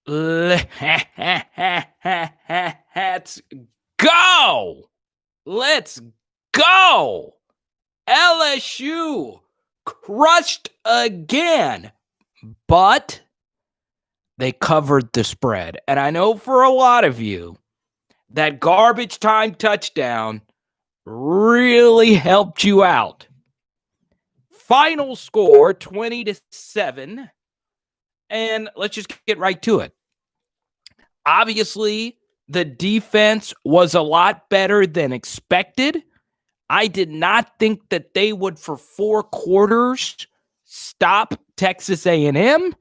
Let's go. Let's go. LSU crushed again, but they covered the spread. And I know for a lot of you, that garbage time touchdown really helped you out. Final score 20-7. And let's just get right to it. Obviously, the defense was a lot better than expected. I did not think that they would, for 4 quarters, stop Texas A&M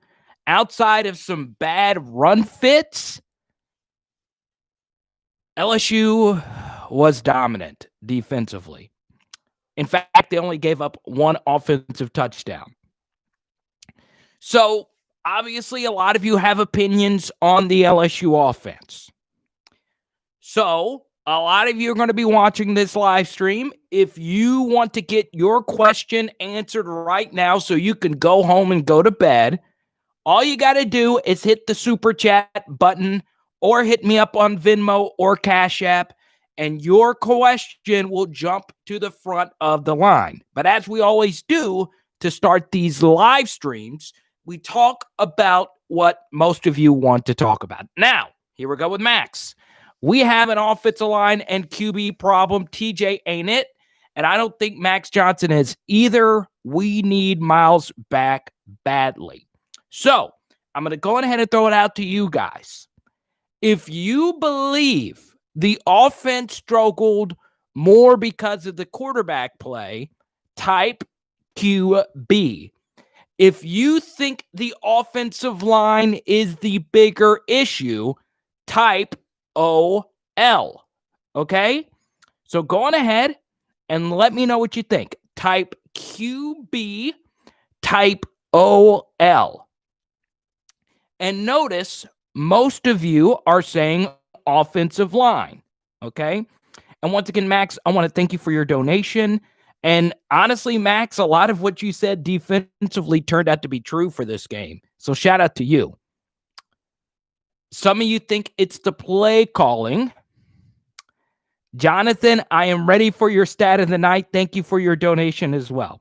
outside of some bad run fits. LSU was dominant defensively. In fact, they only gave up 1 offensive touchdown. So, obviously, a lot of you have opinions on the LSU offense. So, a lot of you are going to be watching this live stream. If you want to get your question answered right now so you can go home and go to bed, all you got to do is hit the super chat button or hit me up on Venmo or Cash App, and your question will jump to the front of the line. But as we always do to start these live streams, we talk about what most of you want to talk about. Now, here we go with Max. We have an offensive line and QB problem. TJ ain't it. And I don't think Max Johnson is either. We need Miles back badly. So I'm going to go ahead and throw it out to you guys. If you believe the offense struggled more because of the quarterback play, type QB. If you think the offensive line is the bigger issue, type OL. Okay? So go on ahead and let me know what you think. Type QB, type OL. And notice most of you are saying offensive line. Okay? And once again, Max, I want to thank you for your donation. And honestly, Max, a lot of what you said defensively turned out to be true for this game. So shout out to you. Some of you think it's the play calling. Jonathan, I am ready for your stat of the night. Thank you for your donation as well.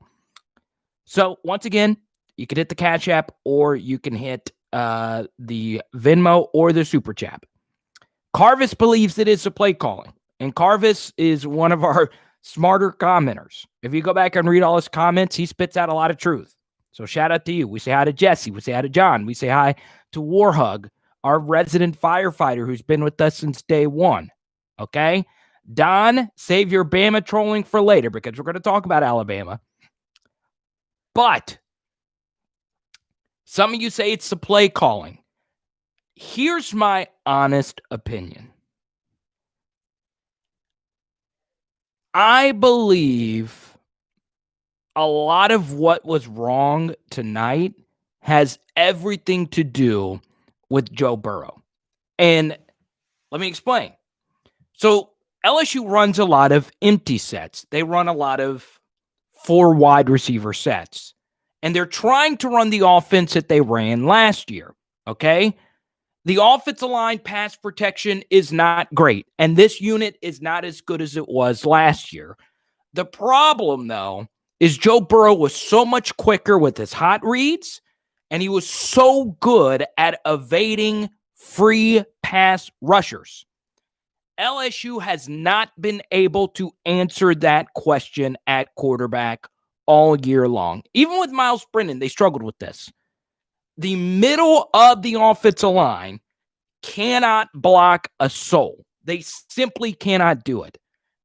So once again, you can hit the Cash App or you can hit the Venmo or the Super Chat. Carvis believes it is the play calling. And Carvis is one of our smarter commenters. If you go back and read all his comments, he spits out a lot of truth. So shout out to you. We say hi to Jesse. We say hi to John. We say hi to Warhug, our resident firefighter who's been with us since day one. Okay? Don, save your Bama trolling for later because we're going to talk about Alabama. But some of you say it's the play calling. Here's my honest opinion. I believe a lot of what was wrong tonight has everything to do with Joe Burrow. And let me explain. So LSU runs a lot of empty sets. They run a lot of 4 wide receiver sets. And they're trying to run the offense that they ran last year. Okay? The offensive line pass protection is not great, and this unit is not as good as it was last year. The problem, though, is Joe Burrow was so much quicker with his hot reads, and he was so good at evading free pass rushers. LSU has not been able to answer that question at quarterback all year long. Even with Miles Brennan, they struggled with this. The middle of the offensive line cannot block a soul. They simply cannot do it.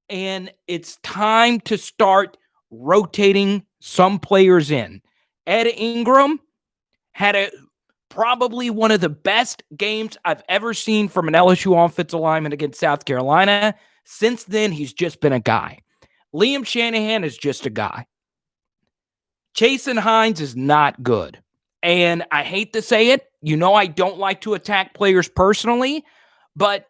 And it's time to start rotating some players in. Ed Ingram had probably one of the best games I've ever seen from an LSU offensive lineman against South Carolina. Since then, he's just been a guy. Liam Shanahan is just a guy. Chasen Hines is not good. And I hate to say it, you know I don't like to attack players personally, but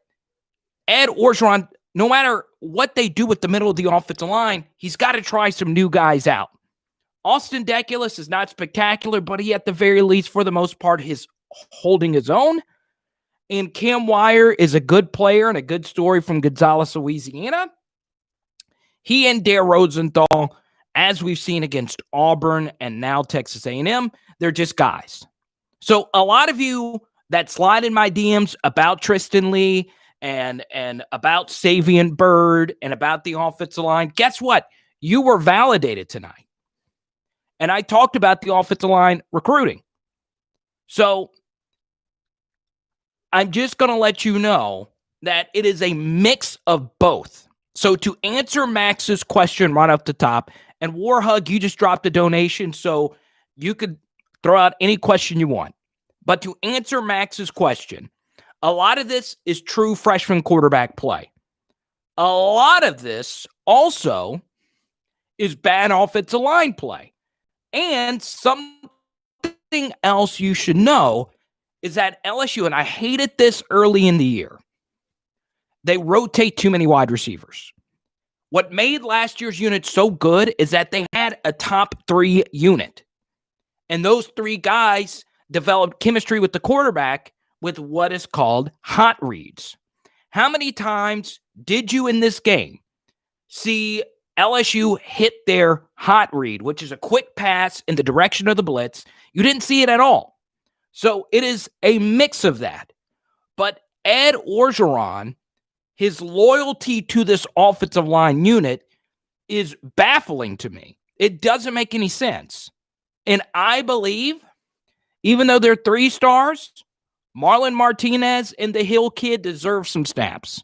Ed Orgeron, no matter what they do with the middle of the offensive line, he's got to try some new guys out. Austin Deculus is not spectacular, but he at the very least, for the most part, is holding his own. And Cam Wire is a good player and a good story from Gonzales, Louisiana. He and Dare Rosenthal, as we've seen against Auburn and now Texas A&M, they're just guys. So a lot of you that slide in my DMs about Tristan Lee and about Savion Byrd and about the offensive line, guess what? You were validated tonight. And I talked about the offensive line recruiting. So I'm just going to let you know that it is a mix of both. So to answer Max's question right off the top, and Warhug, you just dropped a donation, so you could throw out any question you want. But to answer Max's question, a lot of this is true freshman quarterback play. A lot of this also is bad offensive line play. And something else you should know is that LSU, and I hated this early in the year, they rotate too many wide receivers. What made last year's unit so good is that they had a top 3 unit. And those 3 guys developed chemistry with the quarterback with what is called hot reads. How many times did you in this game see LSU hit their hot read, which is a quick pass in the direction of the blitz? You didn't see it at all. So it is a mix of that. But Ed Orgeron, his loyalty to this offensive line unit is baffling to me. It doesn't make any sense. And I believe, even though they're 3 stars, Marlon Martinez and the Hill kid deserve some snaps.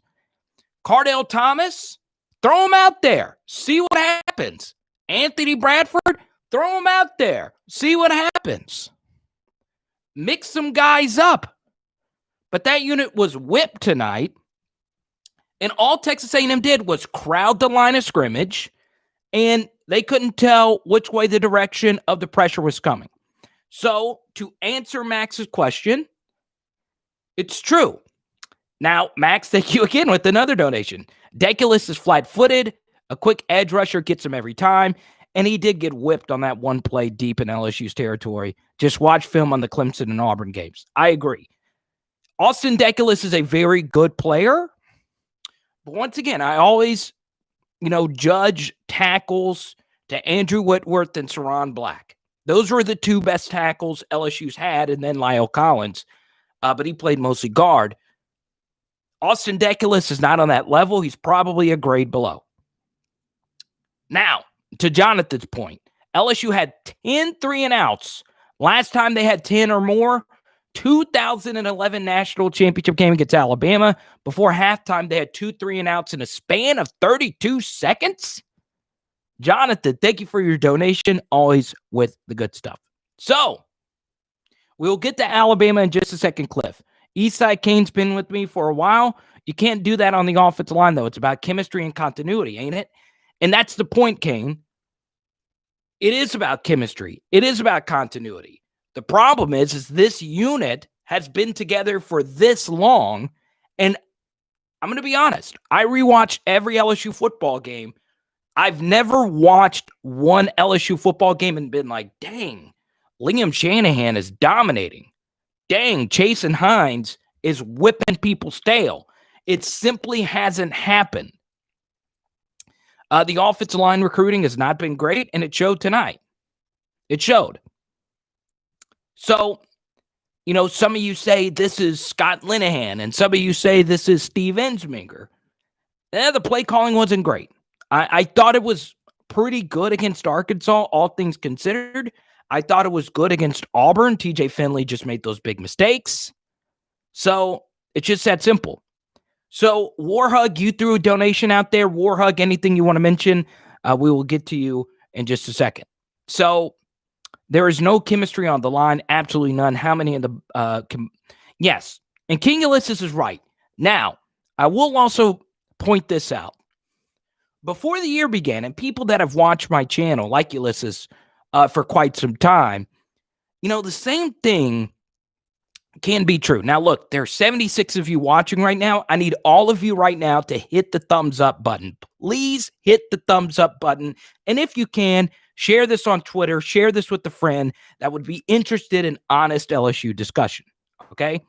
Cardell Thomas, throw him out there. See what happens. Anthony Bradford, throw him out there. See what happens. Mix some guys up. But that unit was whipped tonight. And all Texas A&M did was crowd the line of scrimmage, and they couldn't tell which way the direction of the pressure was coming. So, to answer Max's question, it's true. Now, Max, thank you again with another donation. Deculus is flat-footed. A quick edge rusher gets him every time, and he did get whipped on that one play deep in LSU's territory. Just watch film on the Clemson and Auburn games. I agree. Austin Deculus is a very good player. But once again, I always, judge tackles to Andrew Whitworth and Saron Black. Those were the 2 best tackles LSU's had, and then Lyle Collins. But he played mostly guard. Austin Deculus is not on that level. He's probably a grade below. Now, to Jonathan's point, LSU had 10 3-and-outs. Last time they had 10 or more, 2011 national championship game against Alabama. Before halftime, they had 2 3-and-outs in a span of 32 seconds. Jonathan, thank you for your donation. Always with the good stuff. So, we'll get to Alabama in just a second, Cliff. Eastside Kane's been with me for a while. You can't do that on the offensive line, though. It's about chemistry and continuity, ain't it? And that's the point, Kane. It is about chemistry. It is about continuity. The problem is this unit has been together for this long, and I'm going to be honest. I rewatched every LSU football game. I've never watched one LSU football game and been like, dang, Liam Shanahan is dominating. Dang, Chasen Hines is whipping people's tail. It simply hasn't happened. The offensive line recruiting has not been great, and it showed tonight. It showed. So, some of you say this is Scott Linehan, and some of you say this is Steve Ensminger. The play calling wasn't great. I thought it was pretty good against Arkansas, all things considered. I thought it was good against Auburn. TJ Finley just made those big mistakes. So, it's just that simple. So, Warhug, you threw a donation out there. Warhug, anything you want to mention, we will get to you in just a second. So, there is no chemistry on the line. Absolutely none. How many in the yes. And King Ulysses is right. Now, I will also point this out. Before the year began, and people that have watched my channel, like Ulysses, for quite some time, the same thing can be true. Now, look, there's 76 of you watching right now. I need all of you right now to hit the thumbs up button. Please hit the thumbs up button. And if you can, share this on Twitter. Share this with a friend that would be interested in honest LSU discussion. Okay?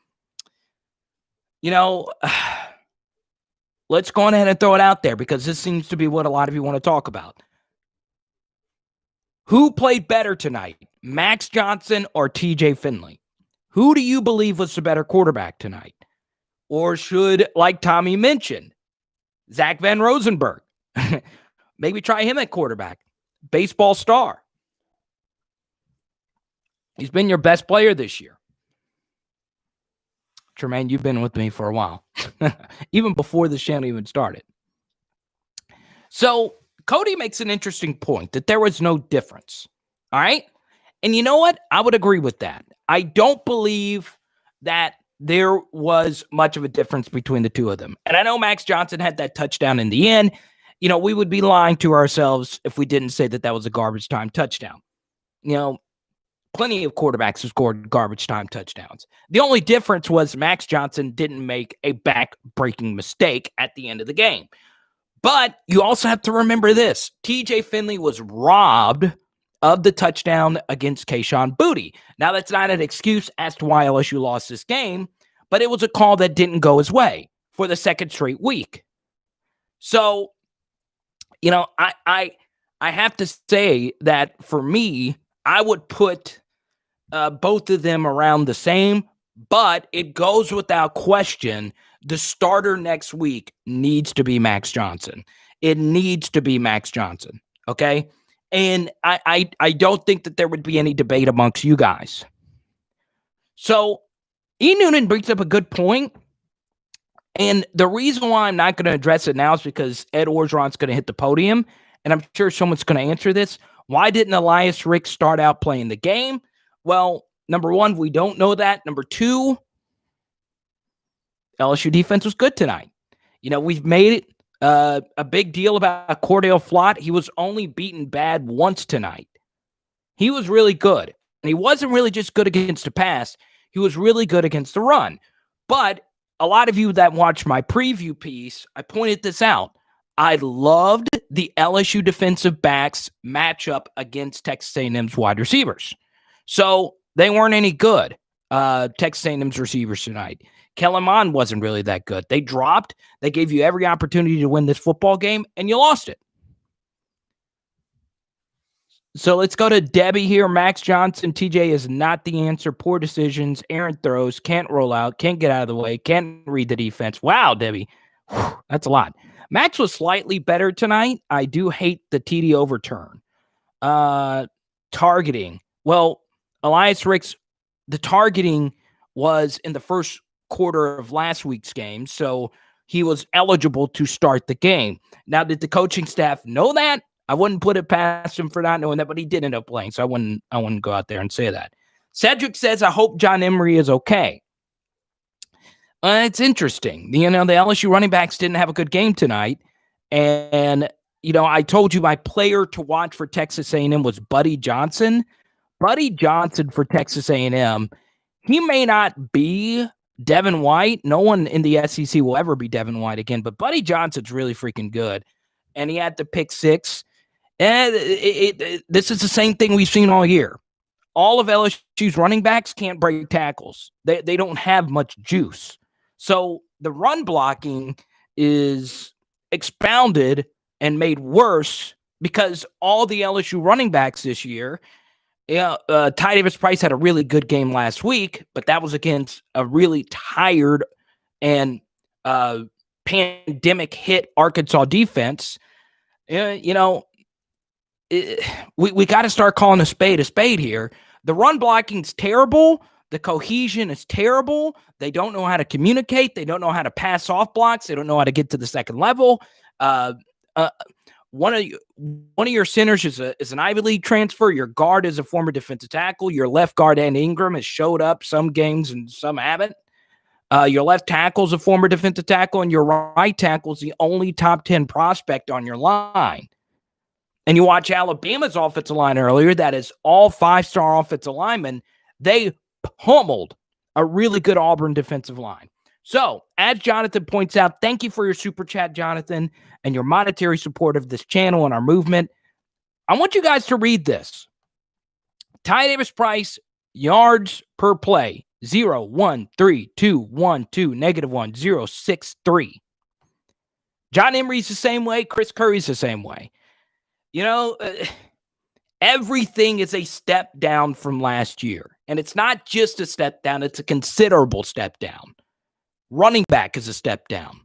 You know, let's go ahead and throw it out there because this seems to be what a lot of you want to talk about. Who played better tonight, Max Johnson or TJ Finley? Who do you believe was the better quarterback tonight? Or should, like Tommy mentioned, Zach Van Rosenberg, maybe try him at quarterback? Baseball star. He's been your best player this year. Tremaine, you've been with me for a while, even before the channel even started. So Cody makes an interesting point that there was no difference. All right. And you know what? I would agree with that. I don't believe that there was much of a difference between the two of them. And I know Max Johnson had that touchdown in the end. You know, we would be lying to ourselves if we didn't say that that was a garbage time touchdown. You know, plenty of quarterbacks have scored garbage time touchdowns. The only difference was Max Johnson didn't make a back-breaking mistake at the end of the game. But you also have to remember this. TJ Finley was robbed of the touchdown against Kayshon Boutte. Now, that's not an excuse as to why LSU lost this game, but it was a call that didn't go his way for the second straight week. So, you know, I have to say that for me, I would put both of them around the same, but it goes without question. The starter next week needs to be Max Johnson. It needs to be Max Johnson. Okay. And I don't think that there would be any debate amongst you guys. So E. Noonan brings up a good point. And the reason why I'm not going to address it now is because Ed Orgeron's going to hit the podium. And I'm sure someone's going to answer this. Why didn't Elias Ricks start out playing the game? Well, number one, we don't know that. Number two, LSU defense was good tonight. You know, we've made it a big deal about Cordell Flott. He was only beaten bad once tonight. He was really good. And he wasn't really just good against the pass. He was really good against the run. But a lot of you that watched my preview piece, I pointed this out. I loved the LSU defensive backs matchup against Texas A&M's wide receivers. So they weren't any good, Texas A&M's receivers tonight. Kellen Mond wasn't really that good. They dropped. They gave you every opportunity to win this football game, and you lost it. So let's go to Debbie here. Max Johnson, TJ is not the answer. Poor decisions, errant throws, can't roll out, can't get out of the way, can't read the defense. Wow, Debbie. Whew, that's a lot. Max was slightly better tonight. I do hate the TD overturn. Targeting. Well, Elias Ricks, the targeting was in the first quarter of last week's game, so he was eligible to start the game. Now, did the coaching staff know that? I wouldn't put it past him for not knowing that, but he did end up playing, so I wouldn't go out there and say that. Cedric says, I hope John Emery is okay. It's interesting. You know, the LSU running backs didn't have a good game tonight, and, you know, I told you my player to watch for Texas A&M was Buddy Johnson. Buddy Johnson for Texas A&M, he may not be Devin White. No one in the SEC will ever be Devin White again, but Buddy Johnson's really freaking good. And he had the pick six. And this is the same thing we've seen all year. All of LSU's running backs can't break tackles. They don't have much juice. So the run blocking is expounded and made worse because all the LSU running backs this year, Ty Davis-Price had a really good game last week, but that was against a really tired and pandemic hit Arkansas defense. You know, we got to start calling a spade here. The run blocking's terrible. The cohesion is terrible. They don't know how to communicate. They don't know how to pass off blocks. They don't know how to get to the second level. One of your centers is an Ivy League transfer. Your guard is a former defensive tackle. Your left guard, and Ingram, has showed up some games and some haven't. Your left tackle is a former defensive tackle, and your right tackle is the only top 10 prospect on your line. And you watch Alabama's offensive line earlier. That is all five-star offensive linemen. They pummeled a really good Auburn defensive line. So, as Jonathan points out, thank you for your super chat, Jonathan, and your monetary support of this channel and our movement. I want you guys to read this. Ty Davis-Price, yards per play, 0, 1, 3, 2, 1, 2, -1, 0, 6, 3. John Emery's the same way. Chris Curry's the same way. Everything is a step down from last year. And it's not just a step down, it's a considerable step down. Running back is a step down.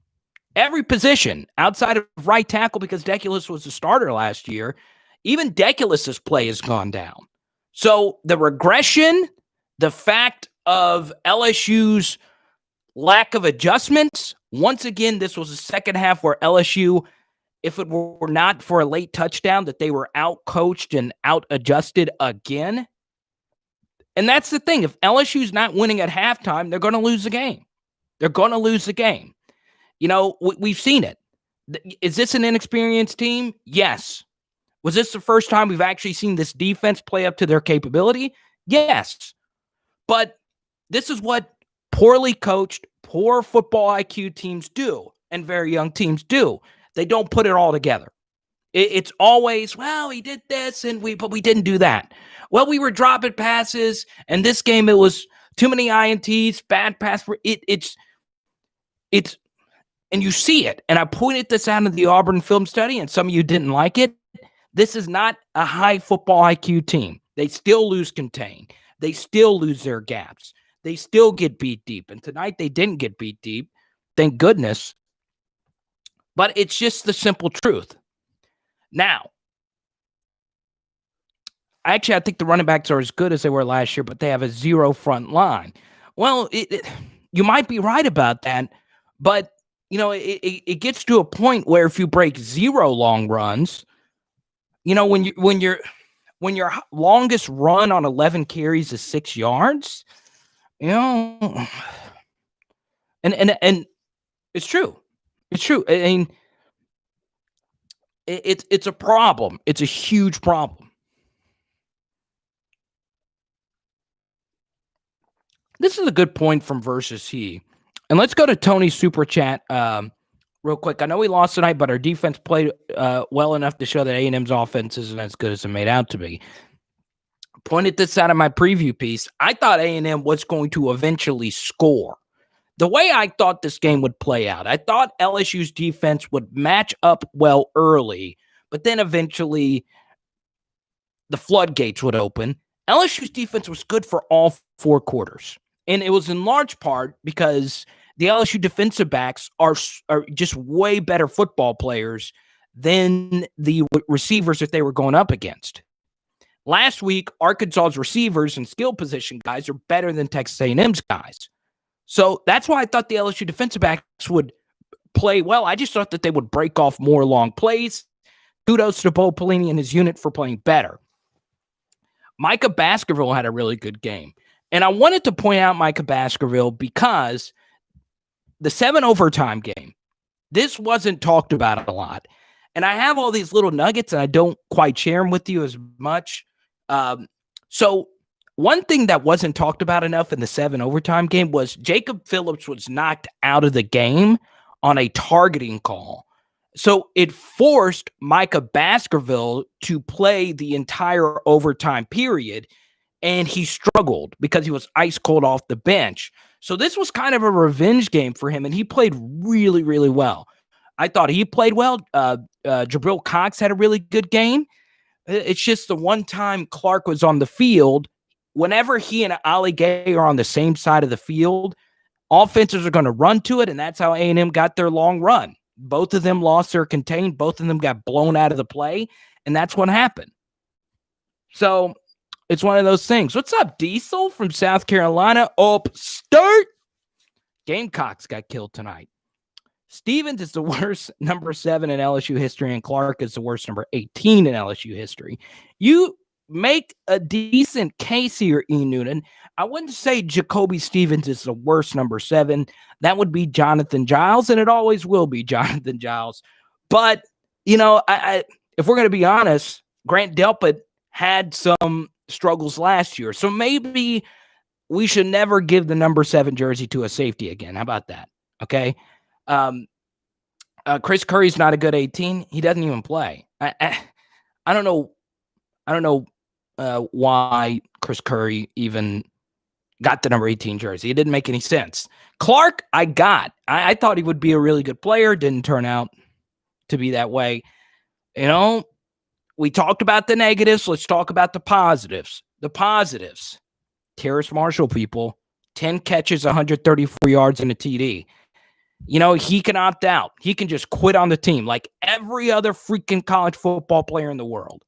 Every position outside of right tackle, because Deculus was the starter last year, even Deculus's play has gone down. So the regression, the fact of LSU's lack of adjustments, once again, this was a second half where LSU, if it were not for a late touchdown, that they were out-coached and out-adjusted again. And that's the thing. If LSU's not winning at halftime, they're going to lose the game. They're going to lose the game. We've seen it. Is this an inexperienced team? Yes. Was this the first time we've actually seen this defense play up to their capability? Yes. But this is what poorly coached, poor football IQ teams do, and very young teams do. They don't put it all together. It's always, well, we did this, but we didn't do that. Well, we were dropping passes, and this game it was too many INTs, bad pass. It's and you see it. And I pointed this out in the Auburn film study, and some of you didn't like it. This is not a high football IQ team. They still lose contain. They still lose their gaps. They still get beat deep. And tonight they didn't get beat deep. Thank goodness. But it's just the simple truth. Now, I think the running backs are as good as they were last year, but they have a 0 front line. Well, you might be right about that, but it gets to a point where if you break 0 long runs, when your longest run on 11 carries is 6 yards, and it's true. It's true. I mean, it's a problem. It's a huge problem. This is a good point from Versus He. And let's go to Tony's Super Chat real quick. I know we lost tonight, but our defense played well enough to show that A&M's offense isn't as good as it made out to be. Pointed this out in my preview piece. I thought A&M was going to eventually score. The way I thought this game would play out, I thought LSU's defense would match up well early, but then eventually the floodgates would open. LSU's defense was good for all 4 quarters. And it was in large part because the LSU defensive backs are just way better football players than the receivers that they were going up against. Last week, Arkansas's receivers and skill position guys are better than Texas A&M's guys. So that's why I thought the LSU defensive backs would play well. I just thought that they would break off more long plays. Kudos to Bo Pelini and his unit for playing better. Micah Baskerville had a really good game. And I wanted to point out Micah Baskerville because the 7 overtime game, this wasn't talked about a lot. And I have all these little nuggets and I don't quite share them with you as much. So one thing that wasn't talked about enough in the 7 overtime game was Jacob Phillips was knocked out of the game on a targeting call. So it forced Micah Baskerville to play the entire overtime period, and he struggled because he was ice cold off the bench. So this was kind of a revenge game for him, and he played really, really well. I thought he played well. Jabril Cox had a really good game. It's just the one time Clark was on the field, whenever he and Ali Gay are on the same side of the field, offenses are going to run to it, and that's how A&M got their long run. Both of them lost their contain. Both of them got blown out of the play, and that's what happened. So it's one of those things. What's up, Diesel from South Carolina? Upstart. Gamecocks got killed tonight. Stevens is the worst number 7 in LSU history, and Clark is the worst number 18 in LSU history. You make a decent case here, E. Noonan. I wouldn't say Jacoby Stevens is the worst number 7. That would be Jonathan Giles, and it always will be Jonathan Giles. But, if we're going to be honest, Grant Delpit had some struggles last year. So maybe we should never give the number 7 jersey to a safety again. How about that? Okay. Chris Curry's not a good 18. He doesn't even play. I don't know why Chris Curry even got the number 18 jersey. It didn't make any sense. Clark, I got. I thought he would be a really good player. Didn't turn out to be that way. We talked about the negatives. Let's talk about the positives. The positives. Terrace Marshall, people, 10 catches, 134 yards, and a TD. He can opt out. He can just quit on the team like every other freaking college football player in the world.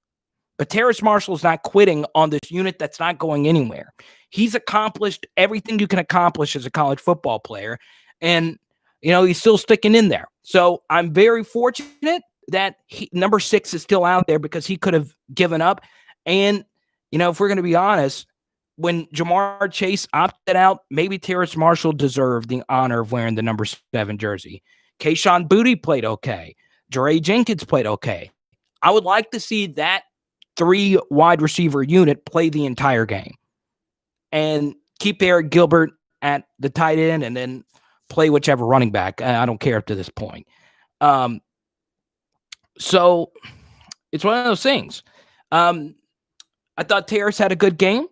But Terrace Marshall's not quitting on this unit that's not going anywhere. He's accomplished everything you can accomplish as a college football player. And, he's still sticking in there. So I'm very fortunate that number 6 is still out there because he could have given up. And, if we're going to be honest, when Jamar Chase opted out, maybe Terrace Marshall deserved the honor of wearing the number 7 jersey. Kayshon Boutte played okay. Jure Jenkins played okay. I would like to see that 3 wide receiver unit play the entire game and keep Eric Gilbert at the tight end and then play whichever running back. I don't care up to this point. So it's one of those things. I thought Terrace had a good game,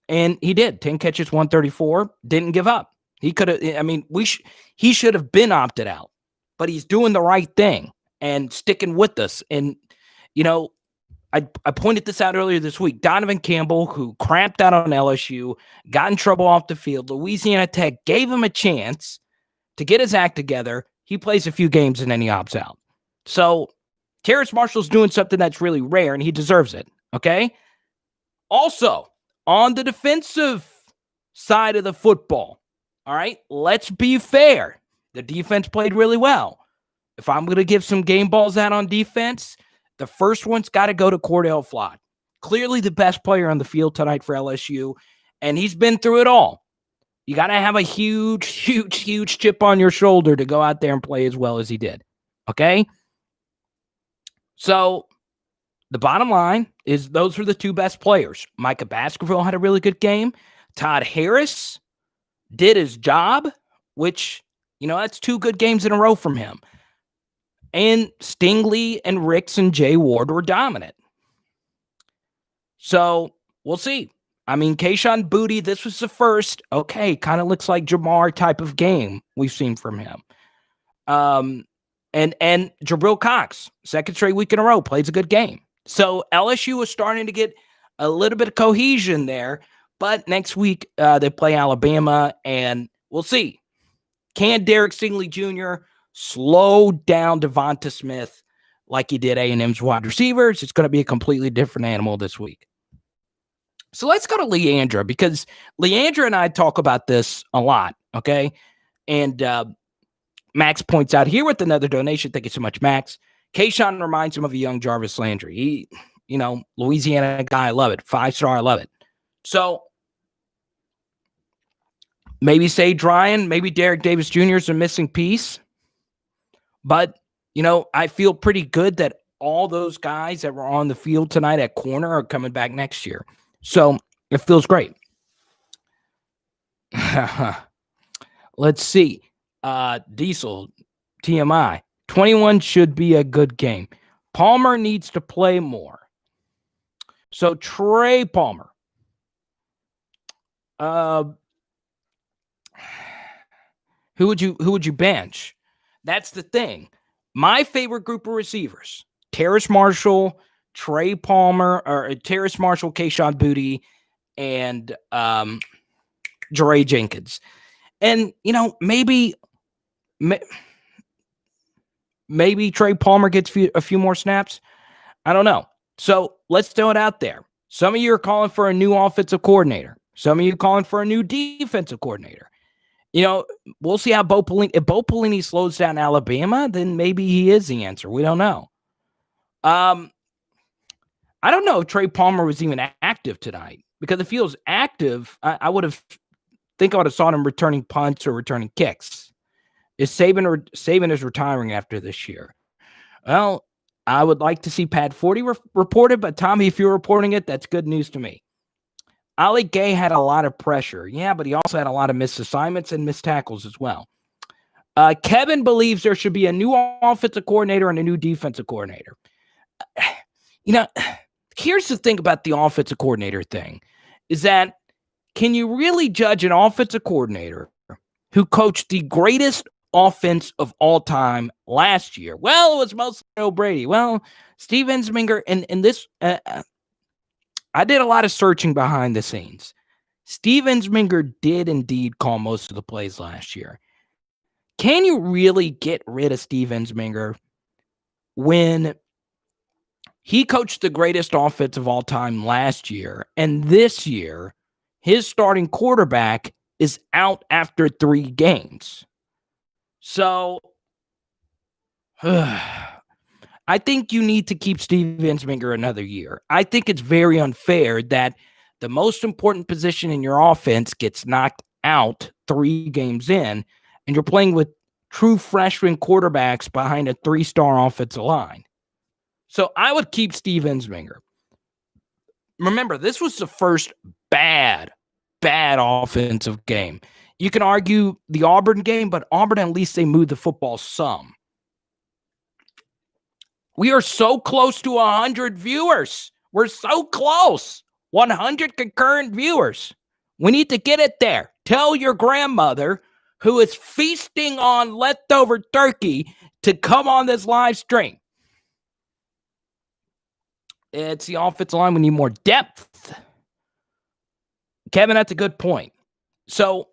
and he did. 10 catches, 134, didn't give up. He could have, he should have been opted out, but he's doing the right thing and sticking with us. And, I pointed this out earlier this week. Donovan Campbell, who cramped out on LSU, got in trouble off the field. Louisiana Tech gave him a chance to get his act together. He plays a few games and then he opts out. So Terrace Marshall's doing something that's really rare, and he deserves it, okay? Also, on the defensive side of the football, all right, let's be fair. The defense played really well. If I'm going to give some game balls out on defense, the first one's got to go to Cordell Flott. Clearly the best player on the field tonight for LSU, and he's been through it all. You got to have a huge, huge, huge chip on your shoulder to go out there and play as well as he did, okay? So the bottom line is those were the 2 best players. Micah Baskerville had a really good game. Todd Harris did his job, which, that's 2 good games in a row from him. And Stingley and Ricks and Jay Ward were dominant. So we'll see. Kayshon Boutte, this was the first, okay, kind of looks like Jamar type of game we've seen from him. And Jabril Cox, second straight week in a row, plays a good game. So LSU is starting to get a little bit of cohesion there. But next week, they play Alabama, and we'll see. Can Derek Stingley Jr. slow down Devonta Smith like he did A&M's wide receivers? It's going to be a completely different animal this week. So let's go to Leandra, because Leandra and I talk about this a lot, okay? And Max points out here with another donation. Thank you so much, Max. Kayshon reminds him of a young Jarvis Landry. He, Louisiana guy, I love it. 5-star, I love it. So maybe Sage Ryan, maybe Derek Davis Jr. is a missing piece. But, I feel pretty good that all those guys that were on the field tonight at corner are coming back next year. So it feels great. Let's see. Diesel, TMI. 21 should be a good game. Palmer needs to play more. So Trey Palmer. Who would you bench? That's the thing. My favorite group of receivers: Terrace Marshall, Trey Palmer, or Terrace Marshall, Kayshon Boutte, and Jure Jenkins. And maybe Trey Palmer gets a few more snaps. I don't know. So let's throw it out there. Some of you are calling for a new offensive coordinator. Some of you are calling for a new defensive coordinator. We'll see how Bo Pelini. If Bo Pelini slows down Alabama, then maybe he is the answer. We don't know. I don't know if Trey Palmer was even active tonight, because if he was active, I would have saw him returning punts or returning kicks. Is Saban is retiring after this year? Well, I would like to see Pat 40 reported, but Tommy, if you're reporting it, that's good news to me. Ali Gay had a lot of pressure. Yeah, but he also had a lot of missed assignments and missed tackles as well. Kevin believes there should be a new offensive coordinator and a new defensive coordinator. Here's the thing about the offensive coordinator thing, is that can you really judge an offensive coordinator who coached the greatest offense of all time last year? Well, it was mostly Joe Brady. Well, Steve Ensminger, and this, I did a lot of searching behind the scenes. Steve Ensminger did indeed call most of the plays last year. Can you really get rid of Steve Ensminger when he coached the greatest offense of all time last year, and this year, his starting quarterback is out after 3 games? So, I think you need to keep Steve Ensminger another year. I think it's very unfair that the most important position in your offense gets knocked out 3 games in, and you're playing with true freshman quarterbacks behind a 3-star offensive line. So I would keep Steve Ensminger. Remember, this was the first bad offensive game. You can argue the Auburn game, but Auburn, at least they moved the football some. We are so close to 100 viewers. We're so close. 100 concurrent viewers. We need to get it there. Tell your grandmother, who is feasting on leftover turkey, to come on this live stream. It's the offensive line. We need more depth. Kevin, that's a good point. So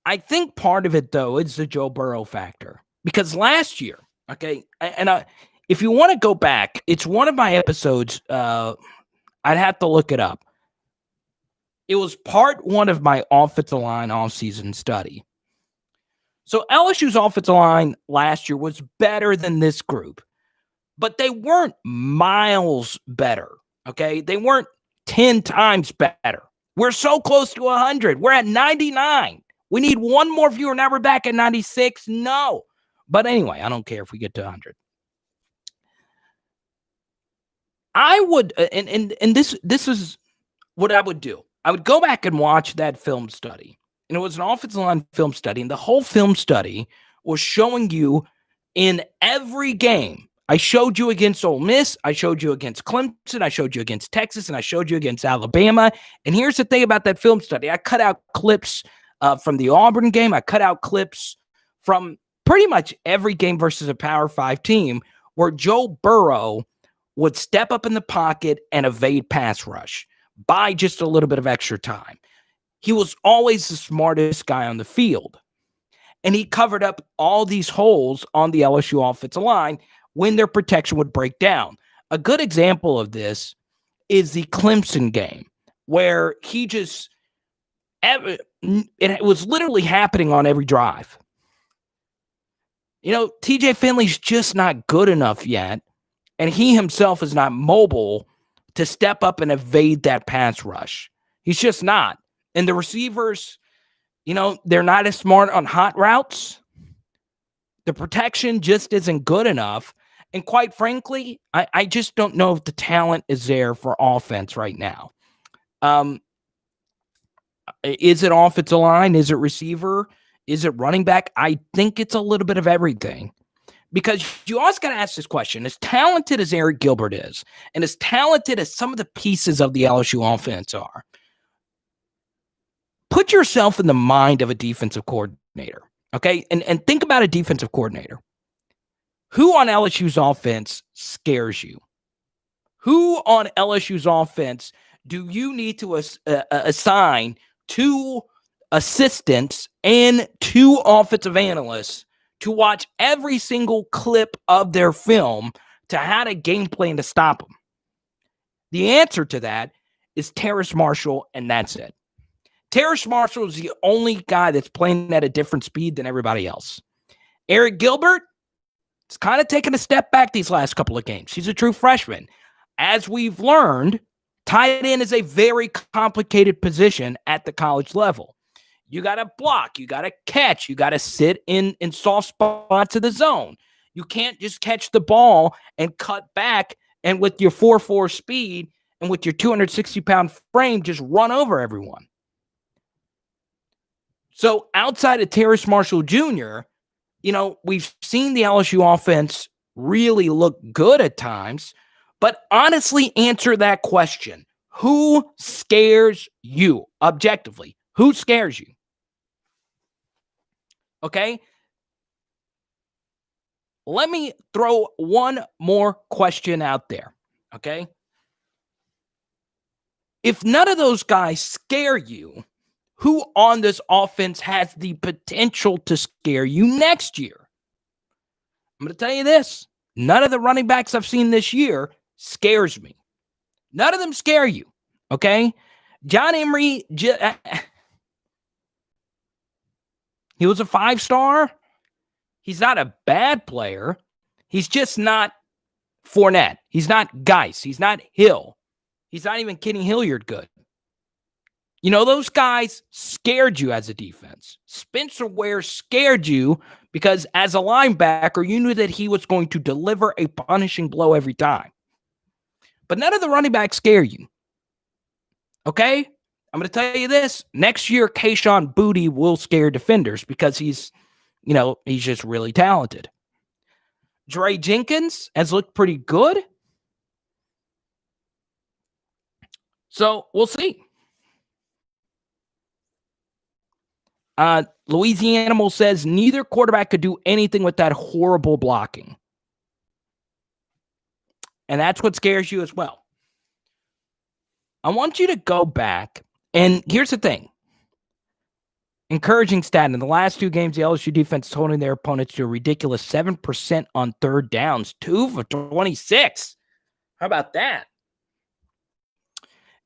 I think part of it, though, is the Joe Burrow factor. Because last year, okay, and if you want to go back, it's one of my episodes. I'd have to look it up. It was part 1 of my offensive line offseason study. So LSU's offensive line last year was better than this group, but they weren't miles better, okay? They weren't 10 times better. We're so close to 100. We're at 99. We need one more viewer. Now we're back at 96. No. But anyway, I don't care if we get to 100. I would, and this is what I would do. I would go back and watch that film study. And it was an offensive line film study. And the whole film study was showing you in every game. I showed you against Ole Miss. I showed you against Clemson. I showed you against Texas. And I showed you against Alabama. And here's the thing about that film study. I cut out clips from the Auburn game. I cut out clips from pretty much every game versus a Power 5 team where Joe Burrow would step up in the pocket and evade pass rush, buy just a little bit of extra time. He was always the smartest guy on the field. And he covered up all these holes on the LSU offensive line when their protection would break down. A good example of this is the Clemson game, where he just, it was literally happening on every drive. You know, TJ Finley's just not good enough yet, and he himself is not mobile to step up and evade that pass rush. He's just not. And the receivers, you know, they're not as smart on hot routes. The protection just isn't good enough. And quite frankly, I just don't know if the talent is there for offense right now. Is it offensive line? Is it receiver? Is it running back? I think it's a little bit of everything. Because you always got to ask this question. As talented as Eric Gilbert is, and as talented as some of the pieces of the LSU offense are, put yourself in the mind of a defensive coordinator, okay? And think about a defensive coordinator. Who on LSU's offense scares you? Who on LSU's offense do you need to assign 2 assistants and 2 offensive analysts to watch every single clip of their film to how to game plan to stop them? The answer to that is Terrace Marshall, and that's it. Terrace Marshall is the only guy that's playing at a different speed than everybody else. Eric Gilbert is kind of taking a step back these last couple of games. He's a true freshman. As we've learned, tight end is a very complicated position at the college level. You got to block. You got to catch. You got to sit in soft spots of the zone. You can't just catch the ball and cut back and with your 4.4 speed and with your 260-pound frame just run over everyone. So outside of Terrace Marshall Jr., you know, we've seen the LSU offense really look good at times, but honestly answer that question. Who scares you objectively? Who scares you? Okay? Let me throw one more question out there. Okay? If none of those guys scare you, who on this offense has the potential to scare you next year? I'm going to tell you this. None of the running backs I've seen this year scares me. None of them scare you. Okay? John Emery, he was a 5-star. He's not a bad player. He's just not Fournette. He's not Geis. He's not Hill. He's not even Kenny Hilliard good. You know, those guys scared you as a defense. Spencer Ware scared you because as a linebacker, you knew that he was going to deliver a punishing blow every time. But none of the running backs scare you. Okay? I'm going to tell you this. Next year, Kayshon Boutte will scare defenders because he's just really talented. Dre Jenkins has looked pretty good. So we'll see. Louisiana says neither quarterback could do anything with that horrible blocking. And that's what scares you as well. I want you to go back, and here's the thing. Encouraging stat, in the last 2 games, the LSU defense is holding their opponents to a ridiculous 7% on third downs, 2 for 26. How about that?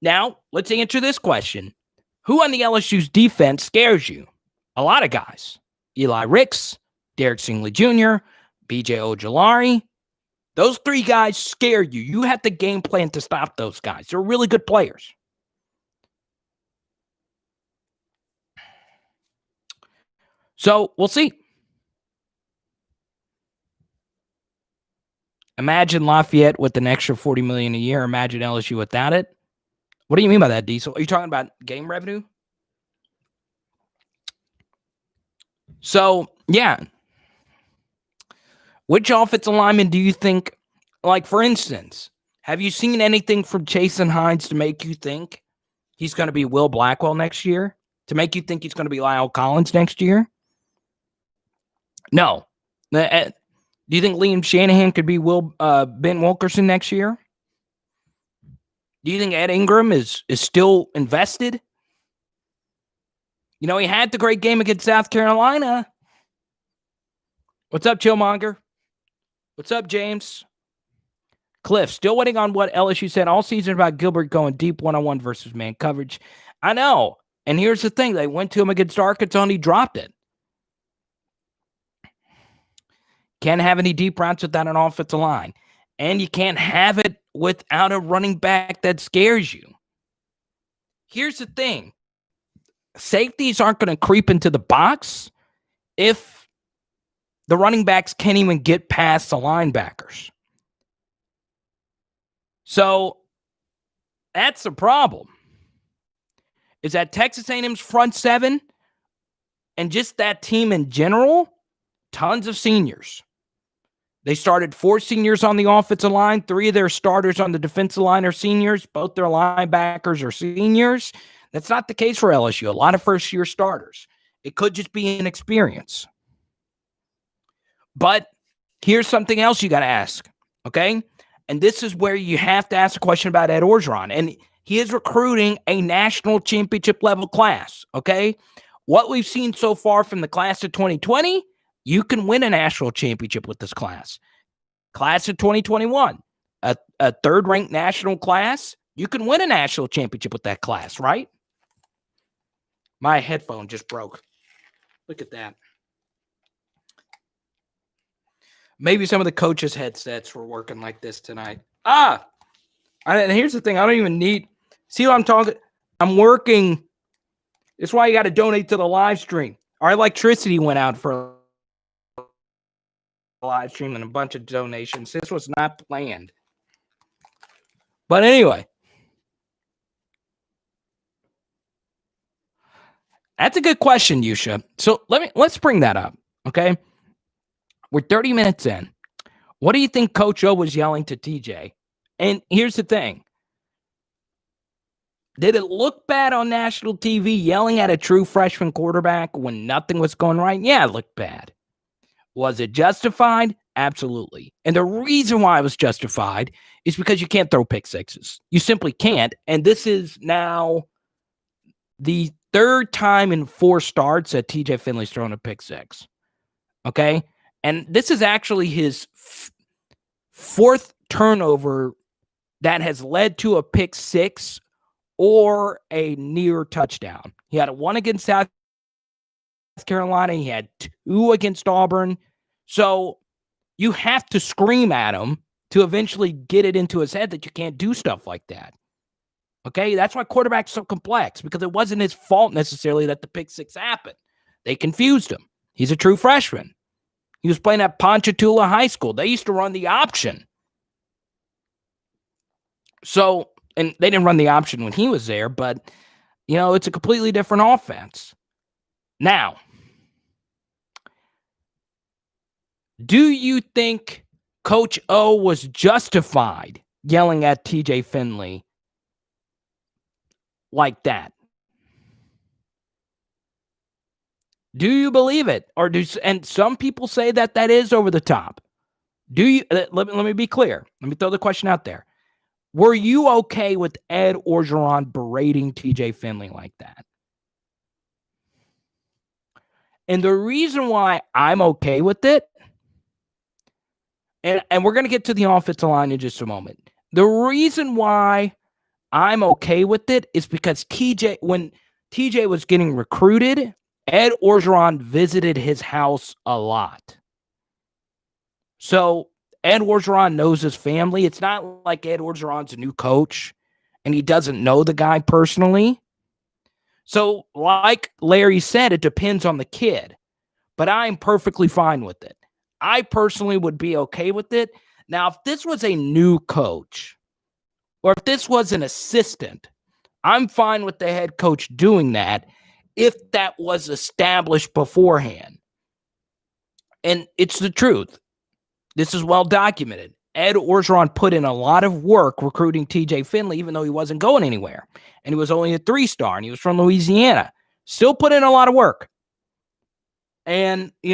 Now, let's answer this question. Who on the LSU's defense scares you? A lot of guys. Eli Ricks, Derek Stingley Jr., B.J. Ojolari. Those 3 guys scare you. You have the game plan to stop those guys. They're really good players. So, we'll see. Imagine Lafayette with an extra $40 million a year. Imagine LSU without it. What do you mean by that, Diesel? Are you talking about game revenue? So, yeah. Which offensive lineman do you think, like, for instance, have you seen anything from Chasen Hines to make you think he's going to be Will Blackwell next year? To make you think he's going to be Lyle Collins next year? No. Do you think Liam Shanahan could be Ben Wilkerson next year? Do you think Ed Ingram is still invested? You know, he had the great game against South Carolina. What's up, Chillmonger? What's up, James? Cliff, still waiting on what LSU said all season about Gilbert going deep one-on-one versus man coverage. I know. And here's the thing. They went to him against Arkansas and he dropped it. Can't have any deep routes without an offensive line. And you can't have it without a running back that scares you. Here's the thing. Safeties aren't going to creep into the box if the running backs can't even get past the linebackers. So that's the problem. Is that Texas A&M's front 7 and just that team in general, tons of seniors. They started 4 seniors on the offensive line. 3 of their starters on the defensive line are seniors. Both their linebackers are seniors. That's not the case for LSU. A lot of first-year starters. It could just be inexperience. But here's something else you got to ask, okay? And this is where you have to ask a question about Ed Orgeron. And he is recruiting a national championship level class, okay? What we've seen so far from the class of 2020, you can win a national championship with this class. Class of 2021, a third-ranked national class, you can win a national championship with that class, right? My headphone just broke. Look at that. Maybe some of the coaches' headsets were working like this tonight. And here's the thing. I don't even need... See what I'm talking? I'm working. That's why you got to donate to the live stream. Our electricity went out for a live stream and a bunch of donations. This was not planned. But anyway. That's a good question, Yusha. So let's bring that up, okay? We're 30 minutes in. What do you think Coach O was yelling to TJ? And here's the thing. Did it look bad on national TV yelling at a true freshman quarterback when nothing was going right? Yeah, it looked bad. Was it justified? Absolutely. And the reason why it was justified is because you can't throw pick sixes. You simply can't. And this is now the third time in 4 starts that TJ Finley's thrown a pick six. Okay. And this is actually his fourth turnover that has led to a pick six or a near touchdown. He had one against South Carolina. He had 2 against Auburn. So you have to scream at him to eventually get it into his head that you can't do stuff like that. Okay, that's why quarterback's so complex, because it wasn't his fault necessarily that the pick six happened. They confused him. He's a true freshman. He was playing at Ponchatoula High School. They used to run the option. So, and they didn't run the option when he was there, but, it's a completely different offense. Now, do you think Coach O was justified yelling at TJ Finley like that? Do you believe it? And some people say that is over the top. Do you, let me be clear. Let me throw the question out there. Were you okay with Ed Orgeron berating TJ Finley like that? And the reason why I'm okay with it, and we're going to get to the offensive line in just a moment. The reason why I'm okay with it is because when TJ was getting recruited, Ed Orgeron visited his house a lot. So Ed Orgeron knows his family. It's not like Ed Orgeron's a new coach and he doesn't know the guy personally. So like Larry said, it depends on the kid, but I'm perfectly fine with it. I personally would be okay with it. Now, if this was a new coach or if this was an assistant, I'm fine with the head coach doing that if that was established beforehand. And it's the truth. This is well documented. Ed Orgeron put in a lot of work recruiting TJ Finley, even though he wasn't going anywhere. And he was only a 3-star, and he was from Louisiana. Still put in a lot of work. And, he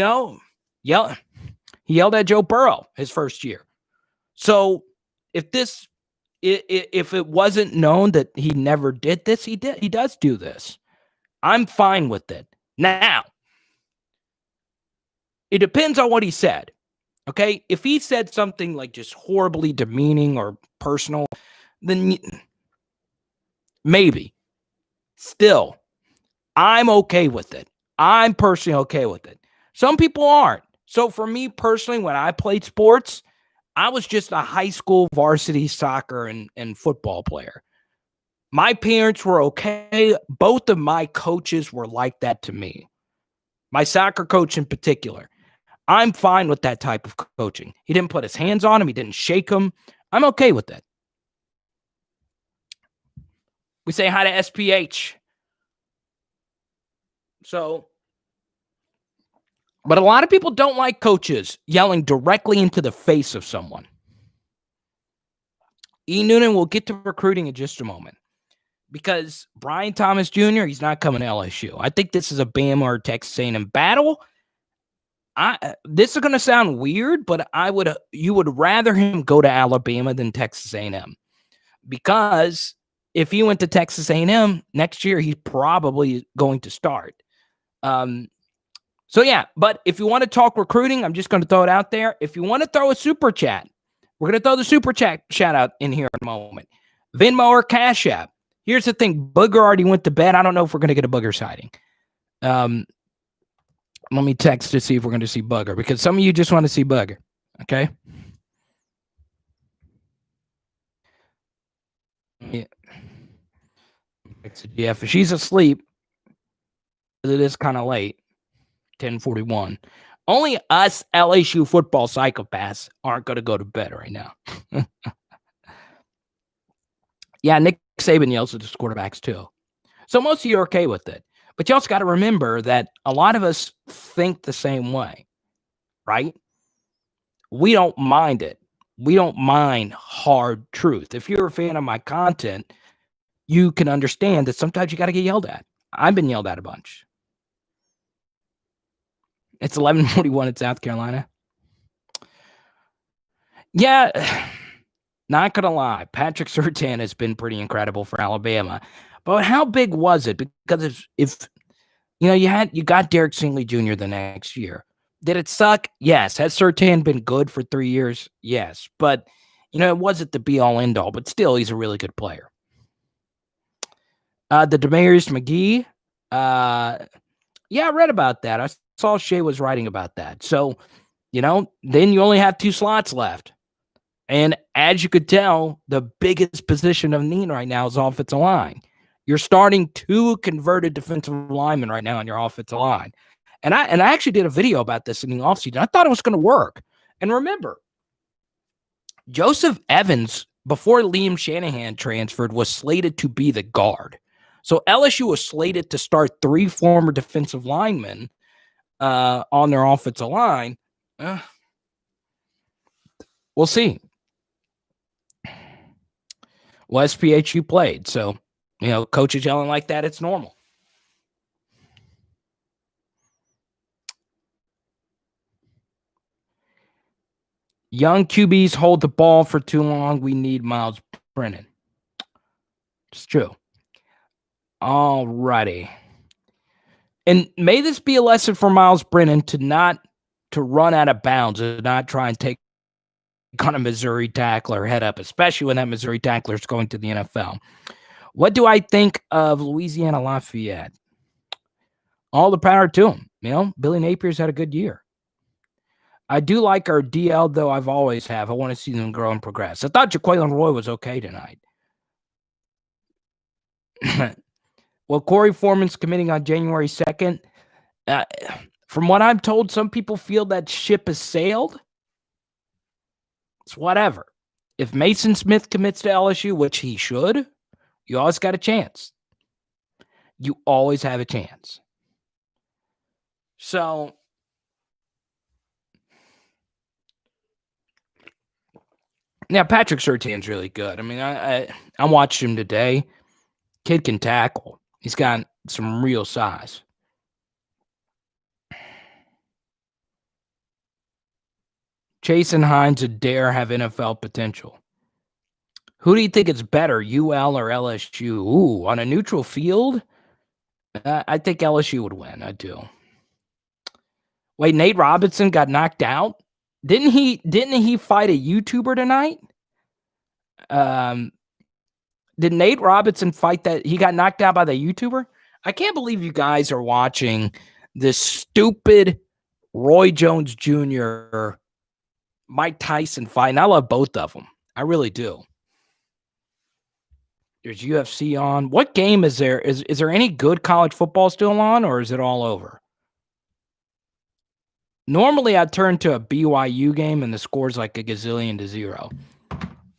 yelled at Joe Burrow his first year. So if it wasn't known that he never did this, he does do this. I'm fine with it. Now, it depends on what he said. Okay, if he said something like just horribly demeaning or personal, then maybe. Still, I'm okay with it. I'm personally okay with it. Some people aren't. So for me personally, when I played sports, I was just a high school varsity soccer and football player. My parents were okay. Both of my coaches were like that to me. My soccer coach in particular. I'm fine with that type of coaching. He didn't put his hands on him. He didn't shake him. I'm okay with it. We say hi to SPH. So, but a lot of people don't like coaches yelling directly into the face of someone. E. Noonan will get to recruiting in just a moment because Brian Thomas Jr., he's not coming to LSU. I think this is a Bama or Texas A&M battle. This is going to sound weird, but you would rather him go to Alabama than Texas A&M, because if he went to Texas A&M next year, he's probably going to start. So yeah, but if you want to talk recruiting, I'm just going to throw it out there. If you want to throw a super chat, we're going to throw the super chat shout out in here in a moment. Venmo or Cash App. Here's the thing. Booger already went to bed. I don't know if we're going to get a Booger sighting. Let me text to see if we're going to see Bugger, because some of you just want to see Bugger. Okay. Yeah. If she's asleep, it is kind of late. 10:41. Only us LSU football psychopaths aren't going to go to bed right now. Yeah, Nick Saban yells at the quarterbacks too. So most of you are okay with it. But you also got to remember that a lot of us think the same way, right? We don't mind it. We don't mind hard truth. If you're a fan of my content, you can understand that sometimes you got to get yelled at. I've been yelled at a bunch. It's 11:41 in South Carolina. Yeah, not gonna lie, Patrick Surtain has been pretty incredible for Alabama. But how big was it? Because if you got Derek Stingley Jr. the next year. Did it suck? Yes. Has Surtain been good for 3 years? Yes. But it wasn't the be all end all, but still he's a really good player. The Demarius McGee, I read about that. I saw Shea was writing about that. So, then you only have 2 slots left. And as you could tell, the biggest position of need right now is offensive line. You're starting 2 converted defensive linemen right now on your offensive line. And I actually did a video about this in the offseason. I thought it was going to work. And remember, Joseph Evans, before Liam Shanahan transferred, was slated to be the guard. So LSU was slated to start 3 former defensive linemen on their offensive line. We'll see. Well, SPHU played. So, coaches yelling like that, it's normal. Young QBs hold the ball for too long. We need Miles Brennan. It's true. All righty. And may this be a lesson for Miles Brennan to run out of bounds and not try and take on a Missouri tackler head up, especially when that Missouri tackler is going to the NFL. What do I think of Louisiana Lafayette? All the power to him. Billy Napier's had a good year. I do like our DL, though. I've always have. I want to see them grow and progress. I thought Jaquelin Roy was okay tonight. Well, Corey Foreman's committing on January 2nd. From what I'm told, some people feel that ship has sailed. It's whatever. If Mason Smith commits to LSU, which he should, you always got a chance. You always have a chance. So, now Patrick Surtain's really good. I mean, I watched him today. Kid can tackle. He's got some real size. Chase and Hines and Dare have NFL potential. Who do you think is better, UL or LSU? Ooh, on a neutral field? I think LSU would win. I do. Wait, Nate Robinson got knocked out? Didn't he fight a YouTuber tonight? Did Nate Robinson fight that? He got knocked out by the YouTuber? I can't believe you guys are watching this stupid Roy Jones Jr., Mike Tyson fight. And I love both of them. I really do. There's UFC on. What game is there? Is there any good college football still on, or is it all over? Normally, I turn to a BYU game and the score's like a gazillion to 0.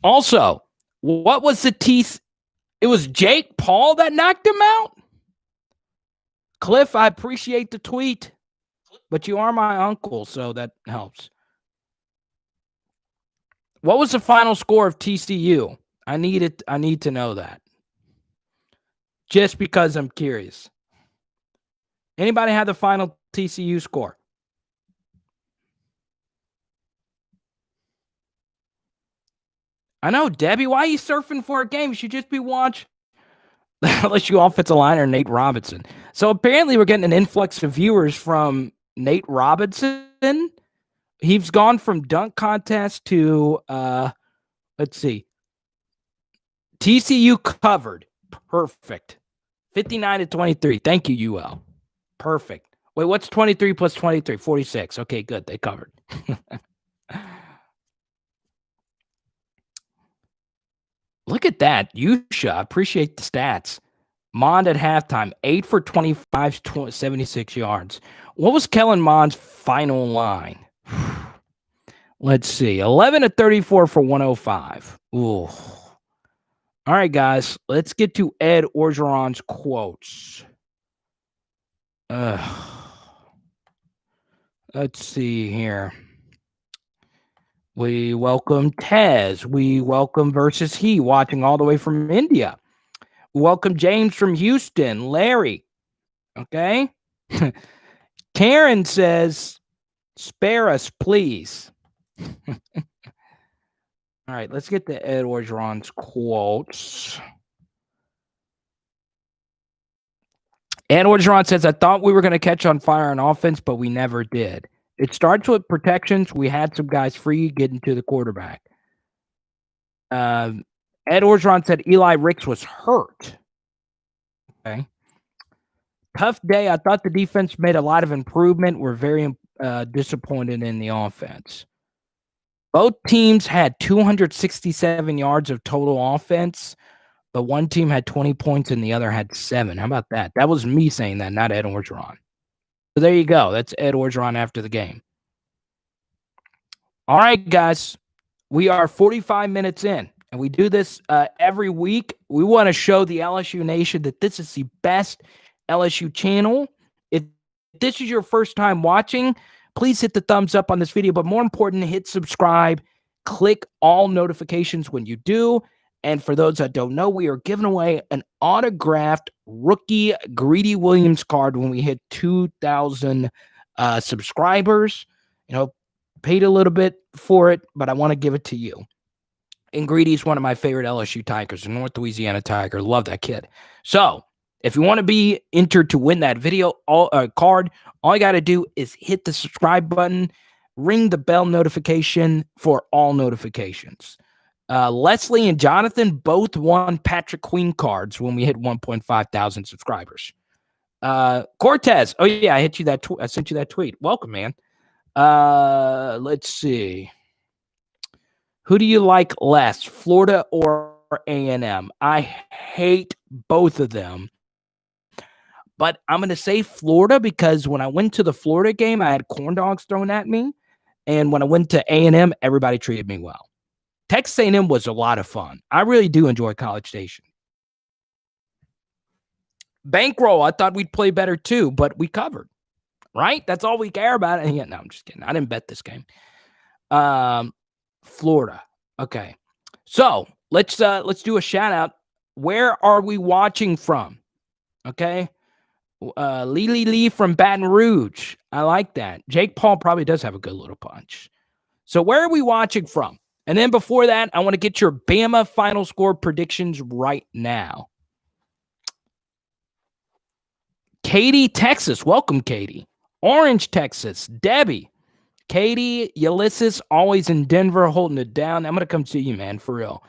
Also, what was the teeth? It was Jake Paul that knocked him out? Cliff, I appreciate the tweet, but you are my uncle, so that helps. What was the final score of TCU? I need to know that. Just because I'm curious. Anybody have the final TCU score? I know, Debbie. Why are you surfing for a game? You should just be watching LSU offensive liner Nate Robinson. So apparently we're getting an influx of viewers from Nate Robinson. He's gone from dunk contest to, let's see. TCU covered. Perfect. 59-23. Thank you, UL. Perfect. Wait, what's 23 plus 23? 46. Okay, good. They covered. Look at that. Yusha, appreciate the stats. Mond at halftime, 8 for 25, 76 yards. What was Kellen Mond's final line? Let's see. 11 to 34 for 105. Ooh. All right, guys. Let's get to Ed Orgeron's quotes. Let's see here. We welcome Tez. We welcome Versus He, watching all the way from India. Welcome, James from Houston. Larry. Okay. Karen says, spare us, please. All right, let's get to Ed Orgeron's quotes. Ed Orgeron says, I thought we were going to catch on fire on offense, but we never did. It starts with protections. We had some guys free getting to the quarterback. Ed Orgeron said Eli Ricks was hurt. Okay. Tough day. I thought the defense made a lot of improvement. We're very disappointed in the offense. Both teams had 267 yards of total offense, but one team had 20 points and the other had 7. How about that? That was me saying that, not Ed Orgeron. So there you go. That's Ed Orgeron after the game. All right, guys. We are 45 minutes in, and we do this every week. We want to show the LSU Nation that this is the best LSU channel. If this is your first time watching, please hit the thumbs up on this video, but more important, hit subscribe, click all notifications when you do. And for those that don't know, we are giving away an autographed rookie Greedy Williams card when we hit 2,000 subscribers. You know, paid a little bit for it, but I want to give it to you. And Greedy's one of my favorite LSU Tigers, a North Louisiana Tiger. Love that kid. So if you want to be entered to win that card, all you got to do is hit the subscribe button, ring the bell notification for all notifications. Leslie and Jonathan both won Patrick Queen cards when we hit 1.5 thousand subscribers. Cortez, oh yeah, I hit you that. I sent you that tweet. Welcome, man. Let's see. Who do you like less, Florida or A&M? I hate both of them. But I'm going to say Florida because when I went to the Florida game, I had corn dogs thrown at me. And when I went to A&M, everybody treated me well. Texas A&M was a lot of fun. I really do enjoy College Station. Bankroll, I thought we'd play better too, but we covered. Right? That's all we care about. And yeah, no, I'm just kidding. I didn't bet this game. Florida. Okay. So let's do a shout out. Where are we watching from? Okay. Lee from Baton Rouge. I like that. Jake Paul probably does have a good little punch. So where are we watching from? And then before that, I want to get your Bama final score predictions right now. Katie, Texas. Welcome, Katie. Orange, Texas. Debbie. Katie, Ulysses, always in Denver, holding it down. I'm going to come see you, man, for real.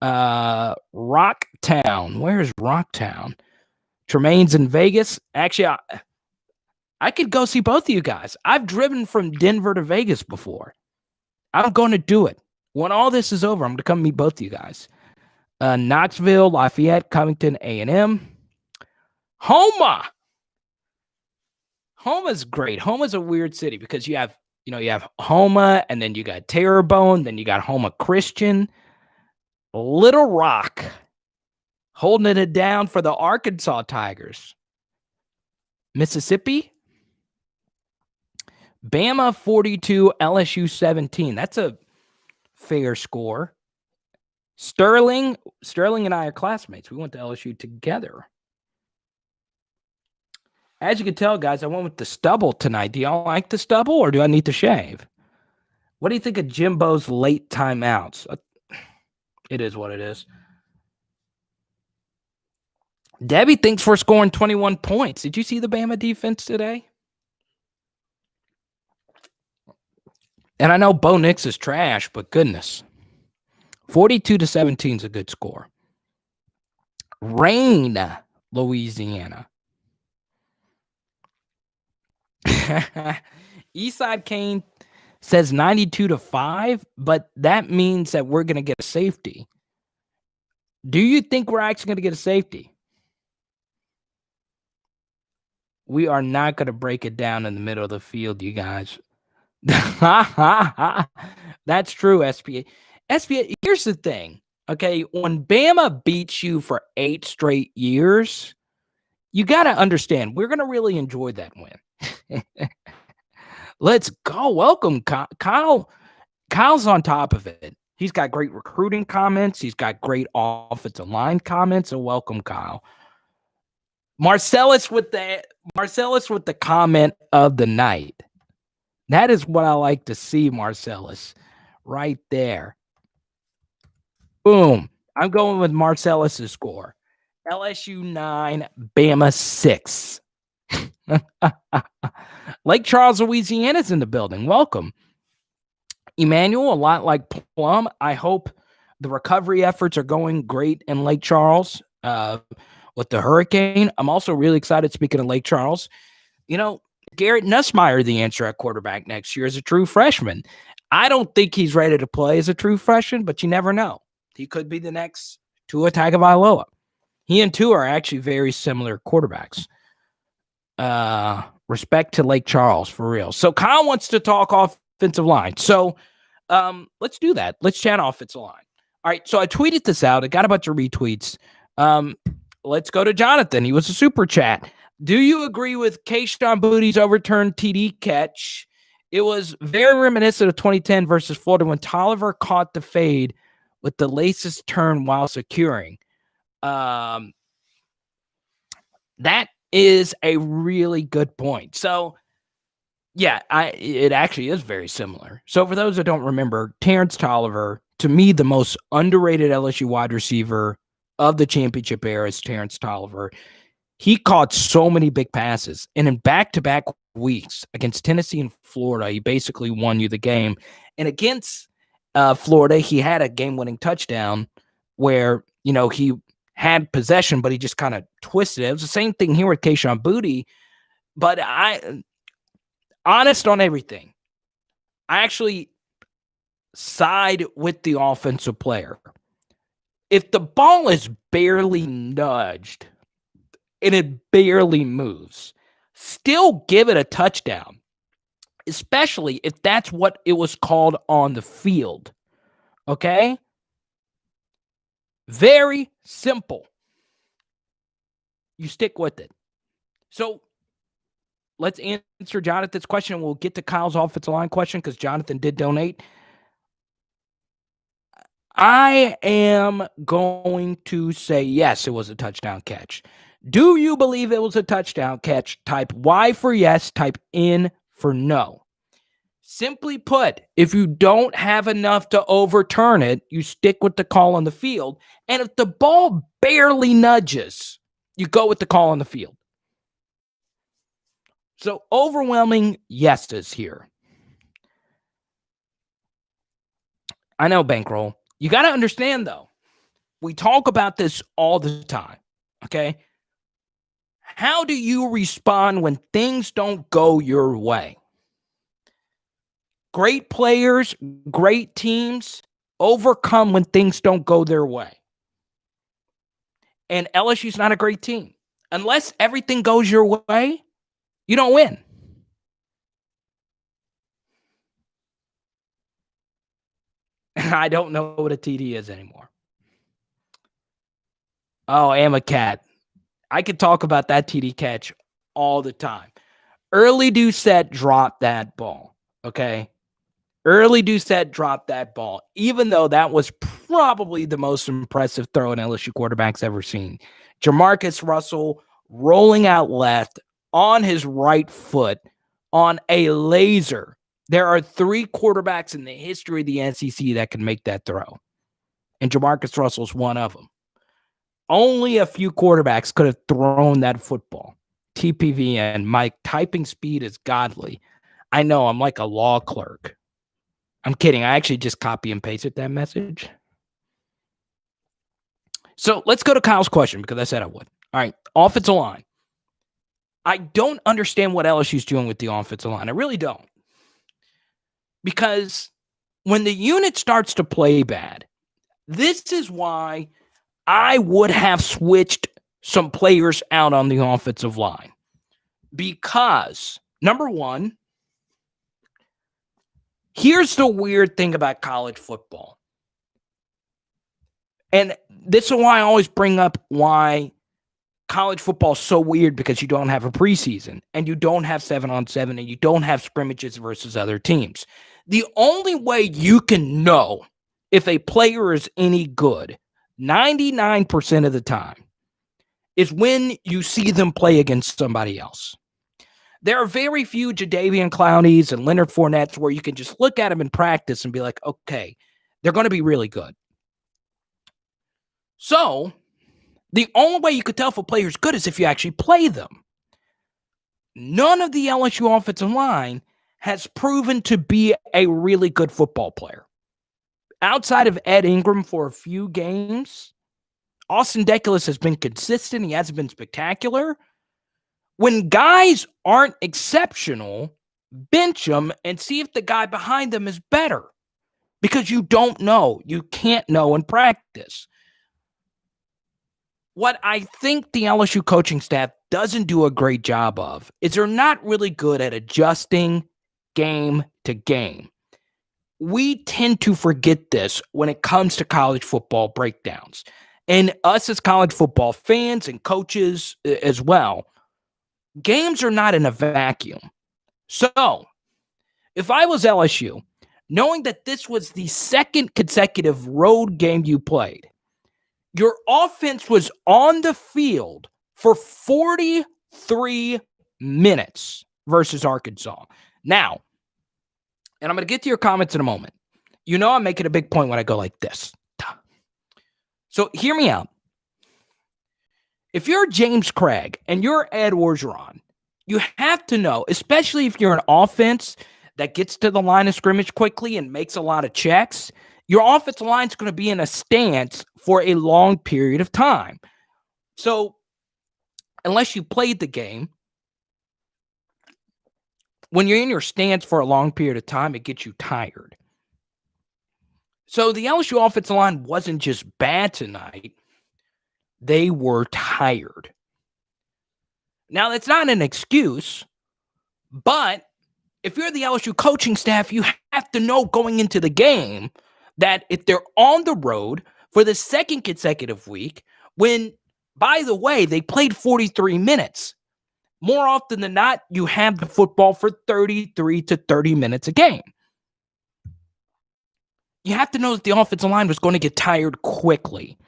Rocktown. Where's Rocktown? Tremaine's in Vegas. Actually, I could go see both of you guys. I've driven from Denver to Vegas before. I'm going to do it. When all this is over, I'm going to come meet both of you guys. Knoxville, Lafayette, Covington, A&M. Houma. Homa's great. Homa's a weird city because you have Houma, and then you got Terrebonne, then you got Houma Christian. Little Rock holding it down for the Arkansas Tigers. Mississippi. Bama 42, LSU 17. That's a fair score. Sterling and I are classmates. We went to LSU together. As you can tell, guys, I went with the stubble tonight. Do y'all like the stubble, or do I need to shave? What do you think of Jimbo's late timeouts? It is what it is. Debbie thinks we're scoring 21 points. Did you see the Bama defense today? And I know Bo Nix is trash, but goodness. 42-17 is a good score. Rain, Louisiana. Eastside Kane says 92-5, but that means that we're going to get a safety. Do you think we're actually going to get a safety? We are not going to break it down in the middle of the field, you guys. That's true, SPA. SPA, here's the thing. Okay, when Bama beats you for 8 straight years, you got to understand, we're going to really enjoy that win. Let's go. Welcome, Kyle. Kyle's on top of it. He's got great recruiting comments. He's got great offensive line comments. So welcome, Kyle. Marcellus with the comment of the night. That is what I like to see, Marcellus, right there. Boom. I'm going with Marcellus's score. LSU 9, Bama 6. Lake Charles, Louisiana's in the building. Welcome. Emmanuel, a lot like Plum. I hope the recovery efforts are going great in Lake Charles with the hurricane. I'm also really excited, speaking of Lake Charles, Garrett Nussmeier, the answer at quarterback next year, is a true freshman. I don't think he's ready to play as a true freshman, but you never know. He could be the next Tua Tagovailoa. He and Tua are actually very similar quarterbacks. Respect to Lake Charles, for real. So Kyle wants to talk offensive line. So let's do that. Let's chat offensive line. All right, so I tweeted this out. I got a bunch of retweets. Let's go to Jonathan. He was a super chat. Do you agree with Kayshon Boutte's overturned TD catch? It was very reminiscent of 2010 versus Florida when Tolliver caught the fade with the laces turned while securing. That is a really good point. So, yeah, it actually is very similar. So for those that don't remember, Terrence Tolliver, to me, the most underrated LSU wide receiver of the championship era is Terrence Tolliver. He caught so many big passes, and in back-to-back weeks against Tennessee and Florida, he basically won you the game. And against Florida, he had a game-winning touchdown where, he had possession, but he just kind of twisted it. It was the same thing here with Kayshon Boutte, but honest on everything, I actually side with the offensive player. If the ball is barely nudged and it barely moves, still give it a touchdown, especially if that's what it was called on the field. Okay? Very simple. You stick with it. So let's answer Jonathan's question. We'll get to Kyle's offensive line question because Jonathan did donate. I am going to say yes, it was a touchdown catch. Do you believe it was a touchdown catch? Type Y for yes, type N for no. Simply put, if you don't have enough to overturn it, you stick with the call on the field. And if the ball barely nudges, you go with the call on the field. So overwhelming yeses here. I know, Bankroll. You got to understand, though, we talk about this all the time, okay? How do you respond when things don't go your way? Great players, great teams overcome when things don't go their way. And LSU's not a great team. Unless everything goes your way, you don't win. I don't know what a TD is anymore. Oh, I am a cat. I could talk about that TD catch all the time. Early Doucette dropped that ball, okay? Early Doucette dropped that ball, even though that was probably the most impressive throw an LSU quarterback's ever seen. Jamarcus Russell rolling out left on his right foot on a laser. There are 3 quarterbacks in the history of the SEC that can make that throw, and Jamarcus Russell's one of them. Only a few quarterbacks could have thrown that football. TPV, and my typing speed is godly. I know, I'm like a law clerk. I'm kidding. I actually just copy and pasted that message. So let's go to Kyle's question because I said I would. All right, offensive line. I don't understand what LSU's doing with the offensive line. I really don't. Because when the unit starts to play bad, this is why I would have switched some players out on the offensive line. Because, number one, here's the weird thing about college football. And this is why I always bring up why college football is so weird, because you don't have a preseason and you don't have 7-on-7 and you don't have scrimmages versus other teams. The only way you can know if a player is any good, 99% of the time, is when you see them play against somebody else. There are very few Jadeveon Clowneys and Leonard Fournettes where you can just look at them in practice and be like, okay, they're going to be really good. So the only way you could tell if a player's good is if you actually play them. None of the LSU offensive line has proven to be a really good football player. Outside of Ed Ingram for a few games, Austin Deculus has been consistent. He hasn't been spectacular. When guys aren't exceptional, bench them and see if the guy behind them is better. Because you don't know. You can't know in practice. What I think the LSU coaching staff doesn't do a great job of is they're not really good at adjusting game to game. We tend to forget this when it comes to college football breakdowns. And us as college football fans and coaches as well, games are not in a vacuum. So, if I was LSU, knowing that this was the second consecutive road game you played, your offense was on the field for 43 minutes versus Arkansas. Now, and I'm going to get to your comments in a moment. You know I'm making a big point when I go like this. So hear me out. If you're James Craig and you're Ed Orgeron, you have to know, especially if you're an offense that gets to the line of scrimmage quickly and makes a lot of checks, your offensive line is going to be in a stance for a long period of time. So unless you played the game, when you're in your stance for a long period of time, it gets you tired. So the LSU offensive line wasn't just bad tonight. They were tired. Now, that's not an excuse, but if you're the LSU coaching staff, you have to know going into the game that if they're on the road for the second consecutive week, when, by the way, they played 43 minutes, more often than not, you have the football for 33 to 30 minutes a game. You have to know that the offensive line was going to get tired quickly.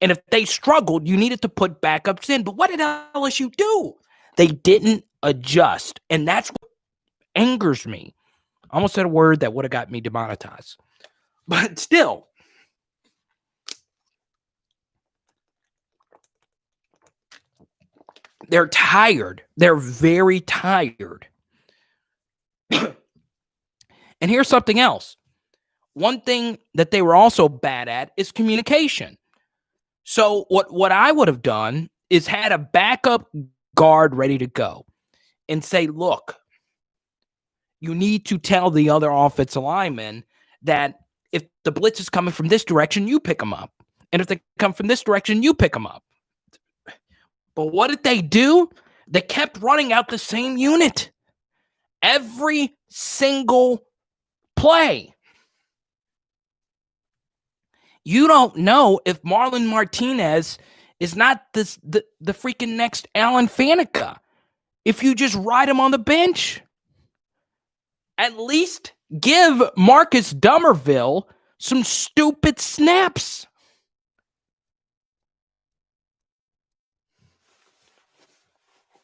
And if they struggled, you needed to put backups in. But what did LSU do? They didn't adjust. And that's what angers me. I almost said a word that would have got me demonetized. But still, they're tired. They're very tired. And here's something else. One thing that they were also bad at is communication. So what I would have done is had a backup guard ready to go and say, look, you need to tell the other offensive linemen that if the blitz is coming from this direction, you pick them up. And if they come from this direction, you pick them up. But what did they do? They kept running out the same unit every single play. You don't know if Marlon Martinez is not the freaking next Alan Faneca if you just ride him on the bench. At least give Marcus Dummerville some stupid snaps.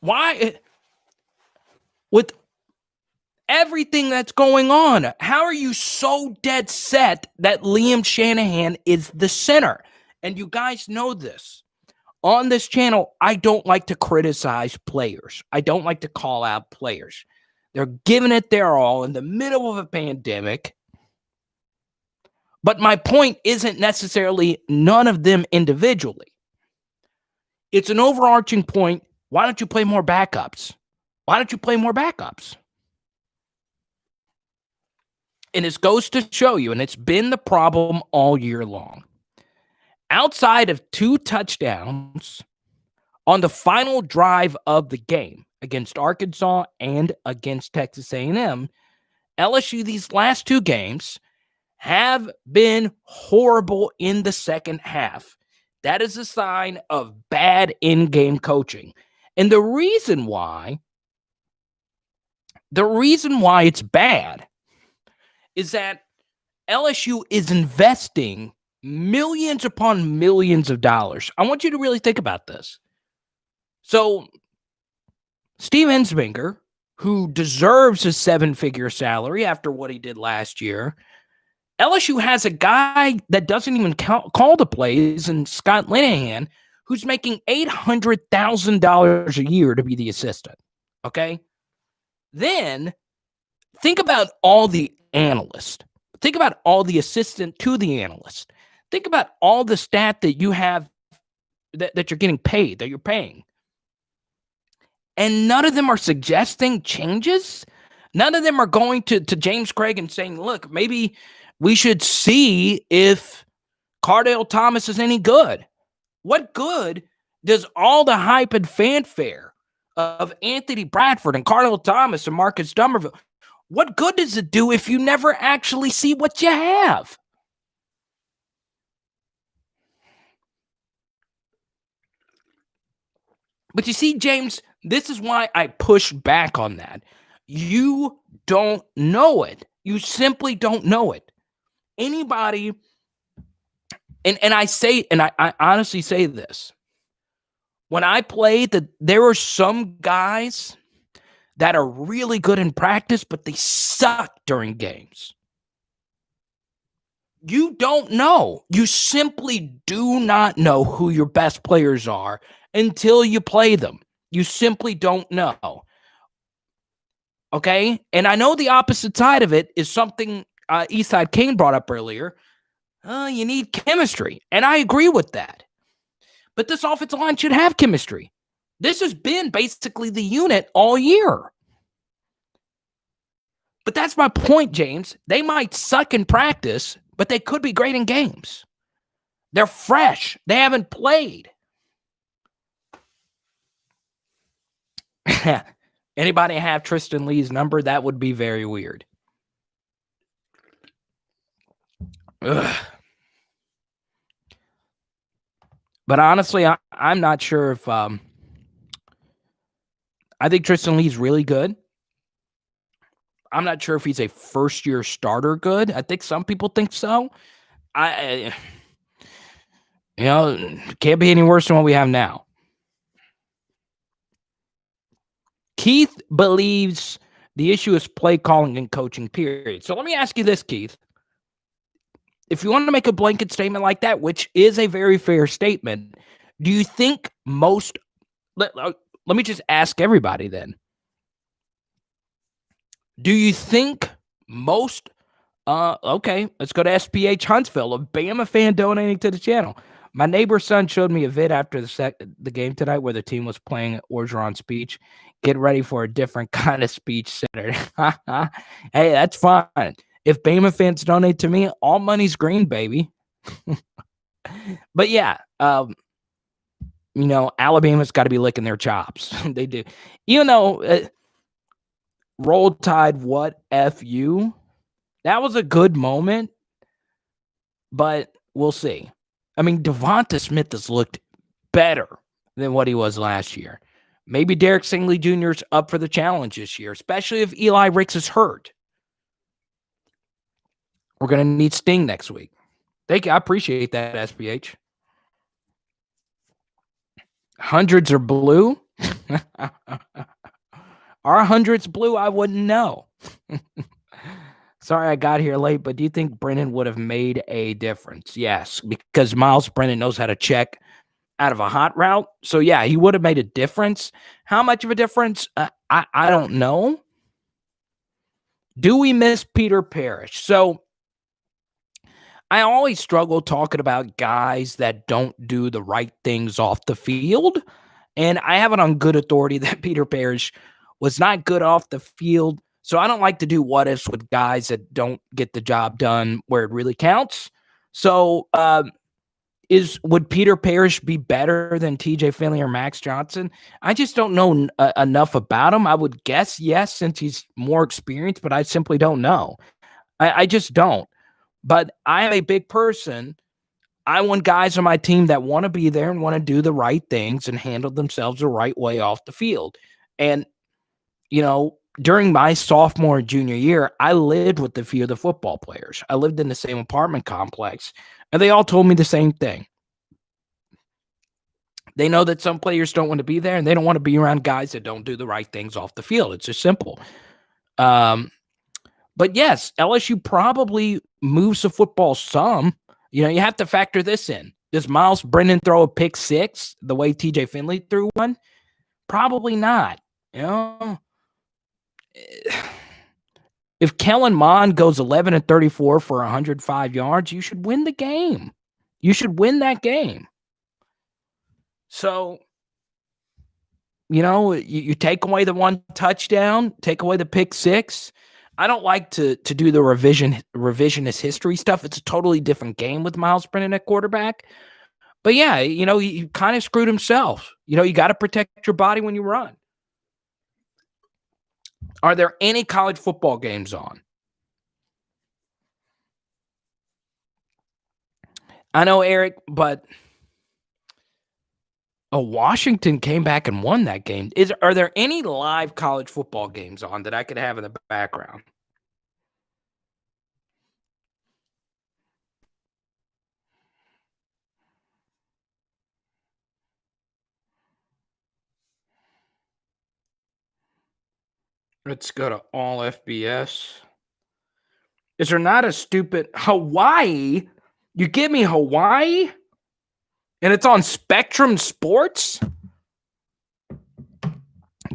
Why? With everything that's going on, how are you so dead set that Liam Shanahan is the center? And you guys know this. On this channel, I don't like to criticize players. I don't like to call out players. They're giving it their all in the middle of a pandemic. But my point isn't necessarily none of them individually. It's an overarching point. Why don't you play more backups? Why don't you play more backups? And this goes to show you, and it's been the problem all year long. Outside of 2 touchdowns on the final drive of the game against Arkansas and against Texas A&M, LSU these last 2 games have been horrible in the second half. That is a sign of bad in-game coaching. And the reason why it's bad is that LSU is investing millions upon millions of dollars. I want you to really think about this. So, Steve Ensminger, who deserves a seven-figure salary after what he did last year, LSU has a guy that doesn't even call the plays, and Scott Linehan, who's making $800,000 a year to be the assistant. Okay? Then think about all the analysts. Think about all the assistant to the analyst. Think about all the stat that you have that you're getting paid, that you're paying. And none of them are suggesting changes. None of them are going to James Craig and saying, look, maybe we should see if Cardale Thomas is any good. What good does all the hype and fanfare of Anthony Bradford and Cardale Thomas and Marcus Dummerville, what good does it do if you never actually see what you have? But you see, James, this is why I push back on that. You don't know it. You simply don't know it. Anybody, and I say, and I honestly say this. When I played, that there are some guys that are really good in practice, but they suck during games. You don't know. You simply do not know who your best players are until you play them. You simply don't know. Okay? And I know the opposite side of it is something Eastside Kane brought up earlier. You need chemistry. And I agree with that. But this offensive line should have chemistry. This has been basically the unit all year. But that's my point, James. They might suck in practice, but they could be great in games. They're fresh. They haven't played. Anybody have Tristan Lee's number? That would be very weird. Ugh. But honestly, I'm not sure if I think Tristan Lee's really good. I'm not sure if he's a first-year starter good. I think some people think so. Can't be any worse than what we have now. Keith believes the issue is play calling and coaching, period. So let me ask you this, Keith. If you want to make a blanket statement like that, which is a very fair statement, do you think most – let me just ask everybody then. Do you think most okay, let's go to SPH Huntsville, a Bama fan donating to the channel. My neighbor's son showed me a vid after the game tonight where the team was playing Orgeron speech. Get ready for a different kind of speech Saturday. Hey, that's fine. If Bama fans donate to me, all money's green, baby. But yeah, Alabama's got to be licking their chops. They do. Roll Tide, what F you? That was a good moment, but we'll see. I mean, Devonta Smith has looked better than what he was last year. Maybe Derek Stingley Jr. is up for the challenge this year, especially if Eli Ricks is hurt. We're going to need Sting next week. Thank you. I appreciate that, SPH. Hundreds are blue. Are hundreds blue? I wouldn't know. Sorry I got here late, but do you think Brennan would have made a difference? Yes, because Miles Brennan knows how to check out of a hot route. So, yeah, he would have made a difference. How much of a difference? I don't know. Do we miss Peter Parrish? So, I always struggle talking about guys that don't do the right things off the field. And I have it on good authority that Peter Parrish was not good off the field. So I don't like to do what-ifs with guys that don't get the job done where it really counts. So would Peter Parrish be better than TJ Finley or Max Johnson? I just don't know enough about him. I would guess yes, since he's more experienced, but I simply don't know. I just don't. But I am a big person. I want guys on my team that want to be there and want to do the right things and handle themselves the right way off the field. And, during my sophomore and junior year, I lived with a few of the football players. I lived in the same apartment complex, and they all told me the same thing. They know that some players don't want to be there, and they don't want to be around guys that don't do the right things off the field. It's just simple. But yes, LSU probably moves the football some. You have to factor this in. Does Miles Brennan throw a pick six the way TJ Finley threw one? Probably not. If Kellen Mond goes 11-34 for 105 yards, you should win the game. You should win that game. So, you take away the one touchdown, take away the pick six. I don't like to do the revisionist history stuff. It's a totally different game with Miles Brennan at quarterback. But yeah, he kind of screwed himself. You got to protect your body when you run. Are there any college football games on? I know, Eric, but Washington came back and won that game. Are there any live college football games on that I could have in the background? Let's go to all FBS. Is there not a stupid Hawaii? You give me Hawaii? And it's on Spectrum Sports?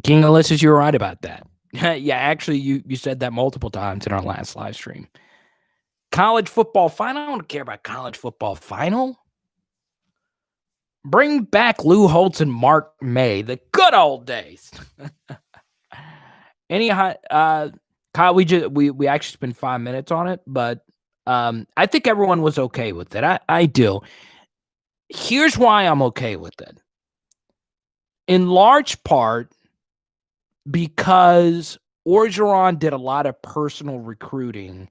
King Ulysses, you're right about that. Yeah, actually, you said that multiple times in our last live stream. College football final? I don't care about college football final. Bring back Lou Holtz and Mark May, the good old days. Kyle, we actually spent 5 minutes on it, but I think everyone was okay with it. I do. Here's why I'm okay with it. In large part, because Orgeron did a lot of personal recruiting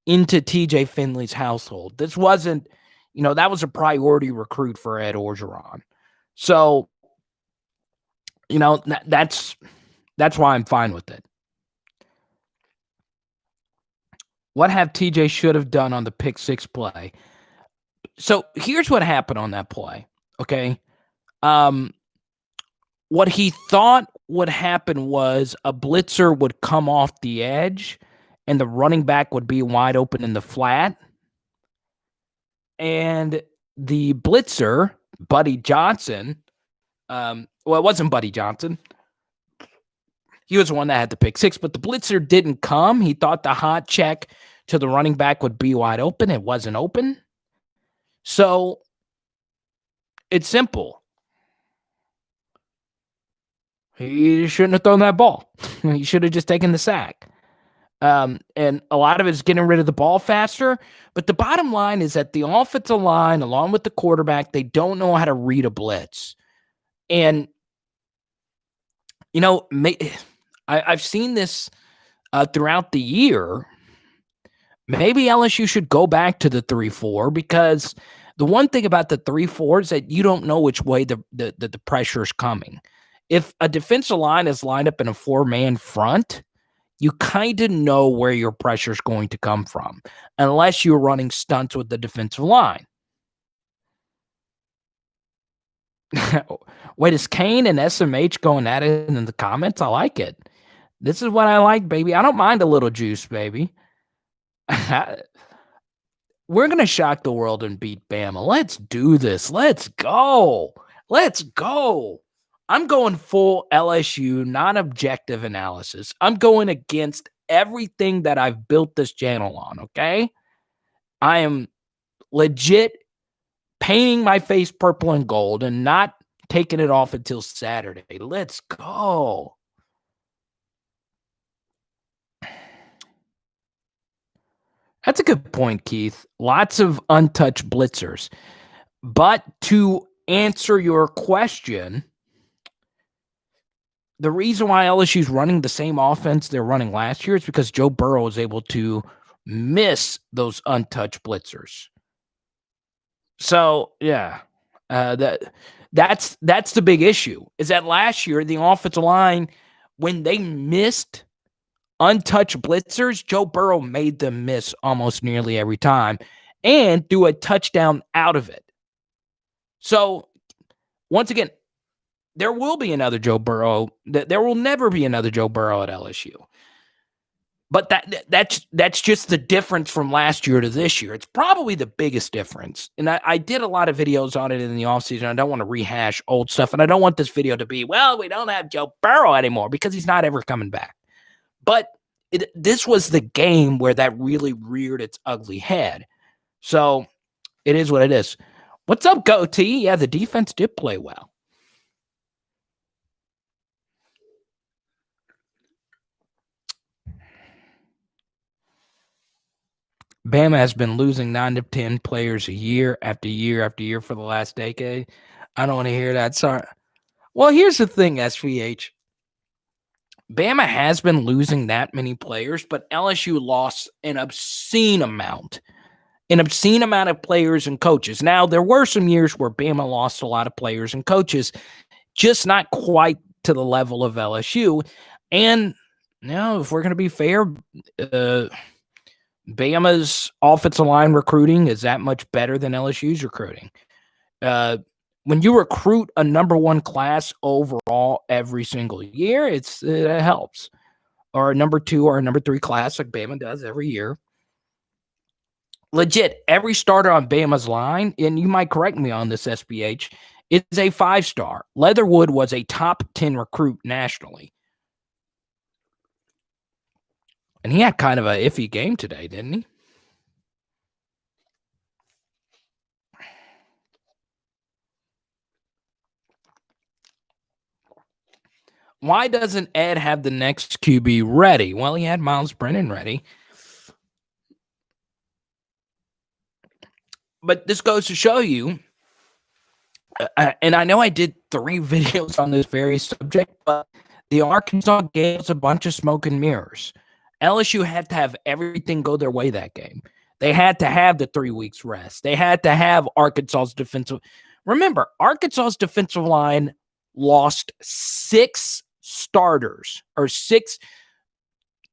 into TJ Finley's household. This wasn't, that was a priority recruit for Ed Orgeron. So, that's why I'm fine with it. What have TJ should have done on the pick six play? So here's what happened on that play. Okay. What he thought would happen was a blitzer would come off the edge and the running back would be wide open in the flat. And the blitzer, Buddy Johnson, it wasn't Buddy Johnson. He was the one that had the pick six, but the blitzer didn't come. He thought the hot check to the running back would be wide open. It wasn't open. So it's simple. He shouldn't have thrown that ball. He should have just taken the sack. And a lot of it is getting rid of the ball faster. But the bottom line is that the offensive line, along with the quarterback, they don't know how to read a blitz. And, I've seen this throughout the year. Maybe LSU should go back to the 3-4 because the one thing about the 3-4 is that you don't know which way the pressure is coming. If a defensive line is lined up in a 4-man front, you kind of know where your pressure is going to come from, unless you're running stunts with the defensive line. Wait, is Kane and SMH going at it in the comments? I like it. This is what I like, baby. I don't mind a little juice, baby. We're going to shock the world and beat Bama. Let's do this. Let's go. Let's go. I'm going full LSU, non-objective analysis. I'm going against everything that I've built this channel on, okay? I am legit painting my face purple and gold and not taking it off until Saturday. Let's go. That's a good point, Keith. Lots of untouched blitzers. But to answer your question, the reason why LSU's running the same offense they're running last year is because Joe Burrow was able to miss those untouched blitzers. So, yeah, that's the big issue, is that last year, the offensive line, when they missed untouched blitzers, Joe Burrow made them miss almost nearly every time and threw a touchdown out of it. So, once again, there will be another Joe Burrow. There will never be another Joe Burrow at LSU. But that's just the difference from last year to this year. It's probably the biggest difference. And I did a lot of videos on it in the offseason. I don't want to rehash old stuff. And I don't want this video to be, well, we don't have Joe Burrow anymore, because he's not ever coming back. But this was the game where that really reared its ugly head. So it is what it is. What's up, Goatee? Yeah, the defense did play well. Bama has been losing 9 to 10 players a year after year after year for the last decade. I don't want to hear that. Sorry. Well, here's the thing, SVH. Bama has been losing that many players, but LSU lost an obscene amount of players and coaches. Now, there were some years where Bama lost a lot of players and coaches, just not quite to the level of LSU. And, if we're going to be fair, Bama's offensive line recruiting is that much better than LSU's recruiting. When you recruit a number one class overall every single year, it helps. Or a number two or a number three class like Bama does every year. Legit, every starter on Bama's line, and you might correct me on this, SBH, is a 5-star. Leatherwood was a top 10 recruit nationally. And he had kind of an iffy game today, didn't he? Why doesn't Ed have the next QB ready? Well, he had Miles Brennan ready. But this goes to show you, and I know I did 3 videos on this very subject, but the Arkansas game was a bunch of smoke and mirrors. LSU had to have everything go their way that game. They had to have the 3 weeks rest. They had to have Arkansas's defensive. Remember, Arkansas's defensive line lost 6 starters, or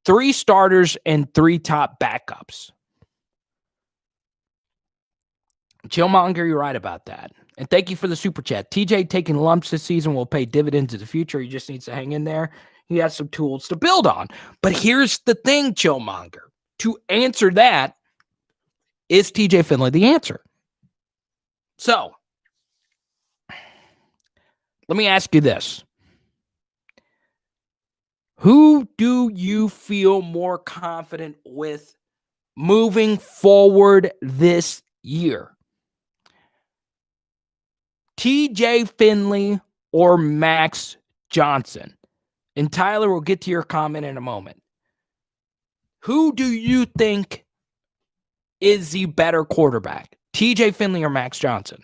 3 starters and 3 top backups. Chillmonger, you're right about that. And thank you for the super chat. TJ taking lumps this season will pay dividends in the future. He just needs to hang in there. He has some tools to build on. But here's the thing, Chillmonger. To answer that, is TJ Finley the answer? So, let me ask you this. Who do you feel more confident with moving forward this year? TJ Finley or Max Johnson? And Tyler, will get to your comment in a moment. Who do you think is the better quarterback? TJ Finley or Max Johnson?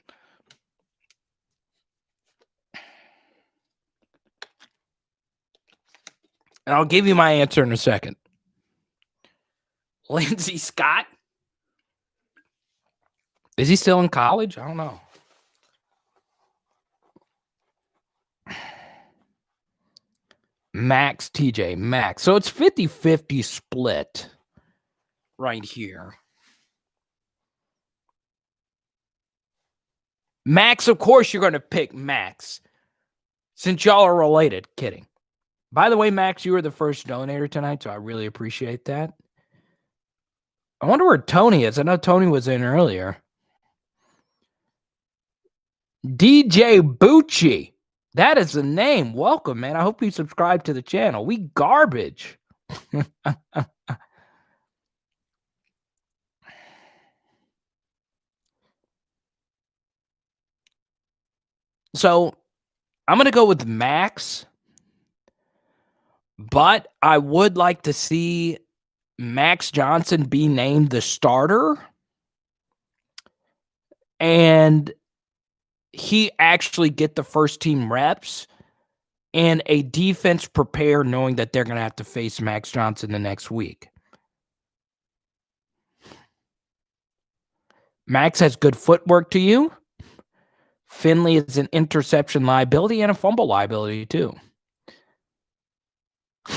And I'll give you my answer in a second. Lindsey Scott? Is he still in college? I don't know. Max, TJ, Max. So it's 50-50 split right here. Max, of course you're going to pick Max, since y'all are related. Kidding. By the way, Max, you were the first donator tonight, so I really appreciate that. I wonder where Tony is. I know Tony was in earlier. DJ Bucci. That is the name. Welcome, man. I hope you subscribe to the channel. We garbage. So, I'm going to go with Max. But I would like to see Max Johnson be named the starter. And he actually get the first team reps and a defense prepare knowing that they're going to have to face Max Johnson the next week. Max has good footwork to you. Finley is an interception liability and a fumble liability too.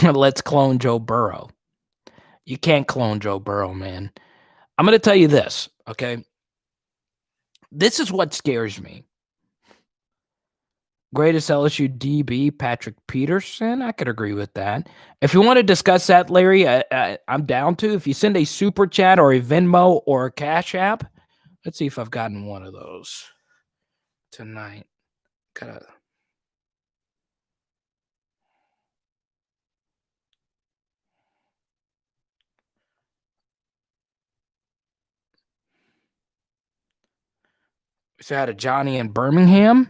Let's clone Joe Burrow. You can't clone Joe Burrow, man. I'm going to tell you this, okay? This is what scares me. Greatest LSU DB, Patrick Peterson. I could agree with that. If you want to discuss that, Larry, I'm down to. If you send a super chat or a Venmo or a Cash App, let's see if I've gotten one of those tonight. Gotta. So I had a Johnny in Birmingham.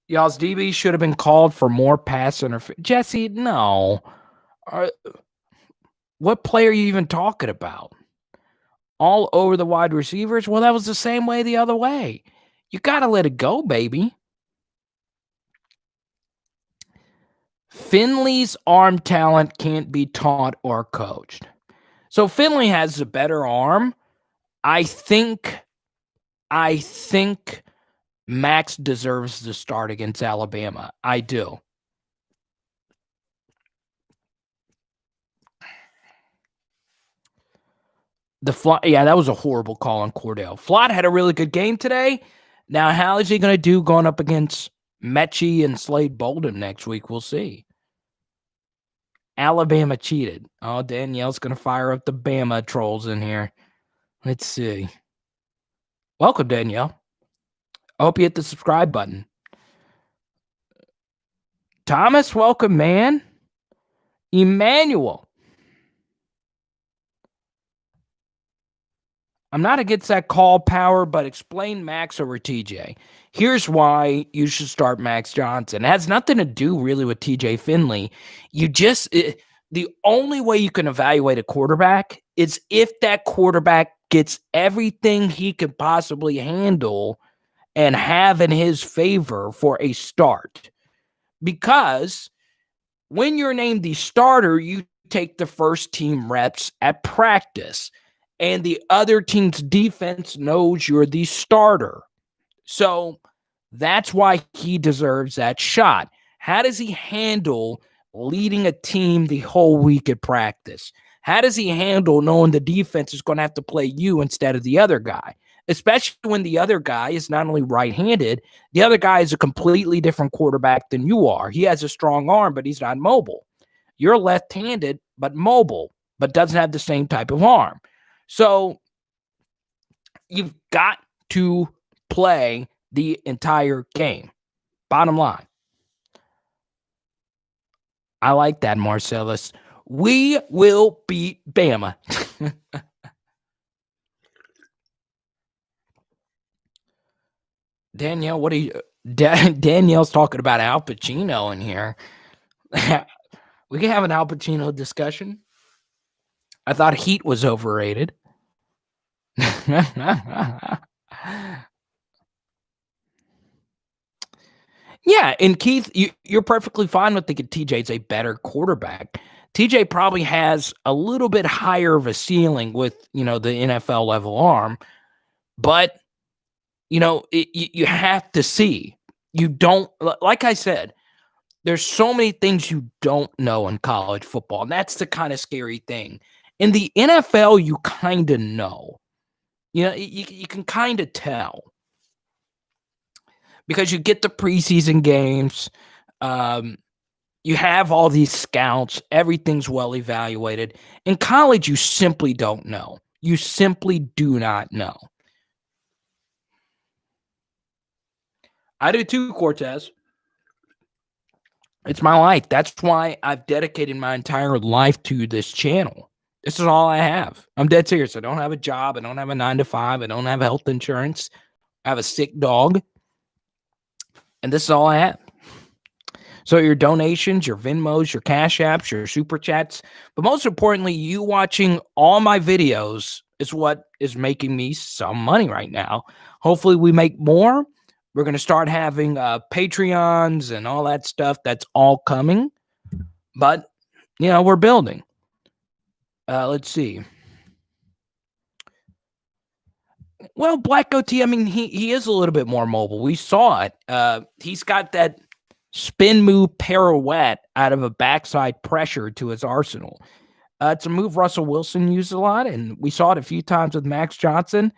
Y'all's DB should have been called for more pass interference. Jesse, no. What play are you even talking about? All over the wide receivers? Well, that was the same way the other way. You got to let it go, baby. Finley's arm talent can't be taught or coached. So Finley has a better arm. I think Max deserves to start against Alabama. I do. That was a horrible call on Cordell. Flott had a really good game today. Now, how is he going to do going up against Mechie and Slade Bolden next week? We'll see. Alabama cheated. Oh, Danielle's going to fire up the Bama trolls in here. Let's see. Welcome, Danielle. I hope you hit the subscribe button. Thomas, welcome, man. Emmanuel. I'm not against that call power, but explain Max over TJ. Here's why you should start Max Johnson. It has nothing to do really with TJ Finley. The only way you can evaluate a quarterback is if that quarterback gets everything he could possibly handle and have in his favor for a start. Because when you're named the starter, you take the first team reps at practice, and the other team's defense knows you're the starter. So that's why he deserves that shot. How does he handle leading a team the whole week at practice? How does he handle knowing the defense is going to have to play you instead of the other guy? Especially when the other guy is not only right-handed, the other guy is a completely different quarterback than you are. He has a strong arm, but he's not mobile. You're left-handed, but mobile, but doesn't have the same type of arm. So you've got to play the entire game. Bottom line. I like that, Marcellus. We will beat Bama. Danielle, what are you? Danielle's talking about Al Pacino in here. We can have an Al Pacino discussion. I thought Heat was overrated. Yeah, and Keith, you're perfectly fine with thinking TJ's a better quarterback. TJ probably has a little bit higher of a ceiling with, the NFL level arm, but, you have to see. You don't, like I said, there's so many things you don't know in college football, and that's the kind of scary thing. In the NFL, you kind of know. You can kind of tell. Because you get the preseason games, you have all these scouts, everything's well evaluated. In college, you simply don't know. You simply do not know. I do too, Cortez. It's my life. That's why I've dedicated my entire life to this channel. This is all I have. I'm dead serious. I don't have a job. I don't have a 9-to-5. I don't have health insurance. I have a sick dog. And this is all I have. So your donations, your Venmos, your Cash Apps, your Super Chats, but most importantly, you watching all my videos is what is making me some money right now. Hopefully we make more. We're going to start having Patreons and all that stuff. That's all coming. But, we're building. Let's see. Well, Black Goatee, I mean, he is a little bit more mobile. We saw it. He's got that spin move pirouette out of a backside pressure to his arsenal. It's a move Russell Wilson used a lot, and we saw it a few times with Max Johnson,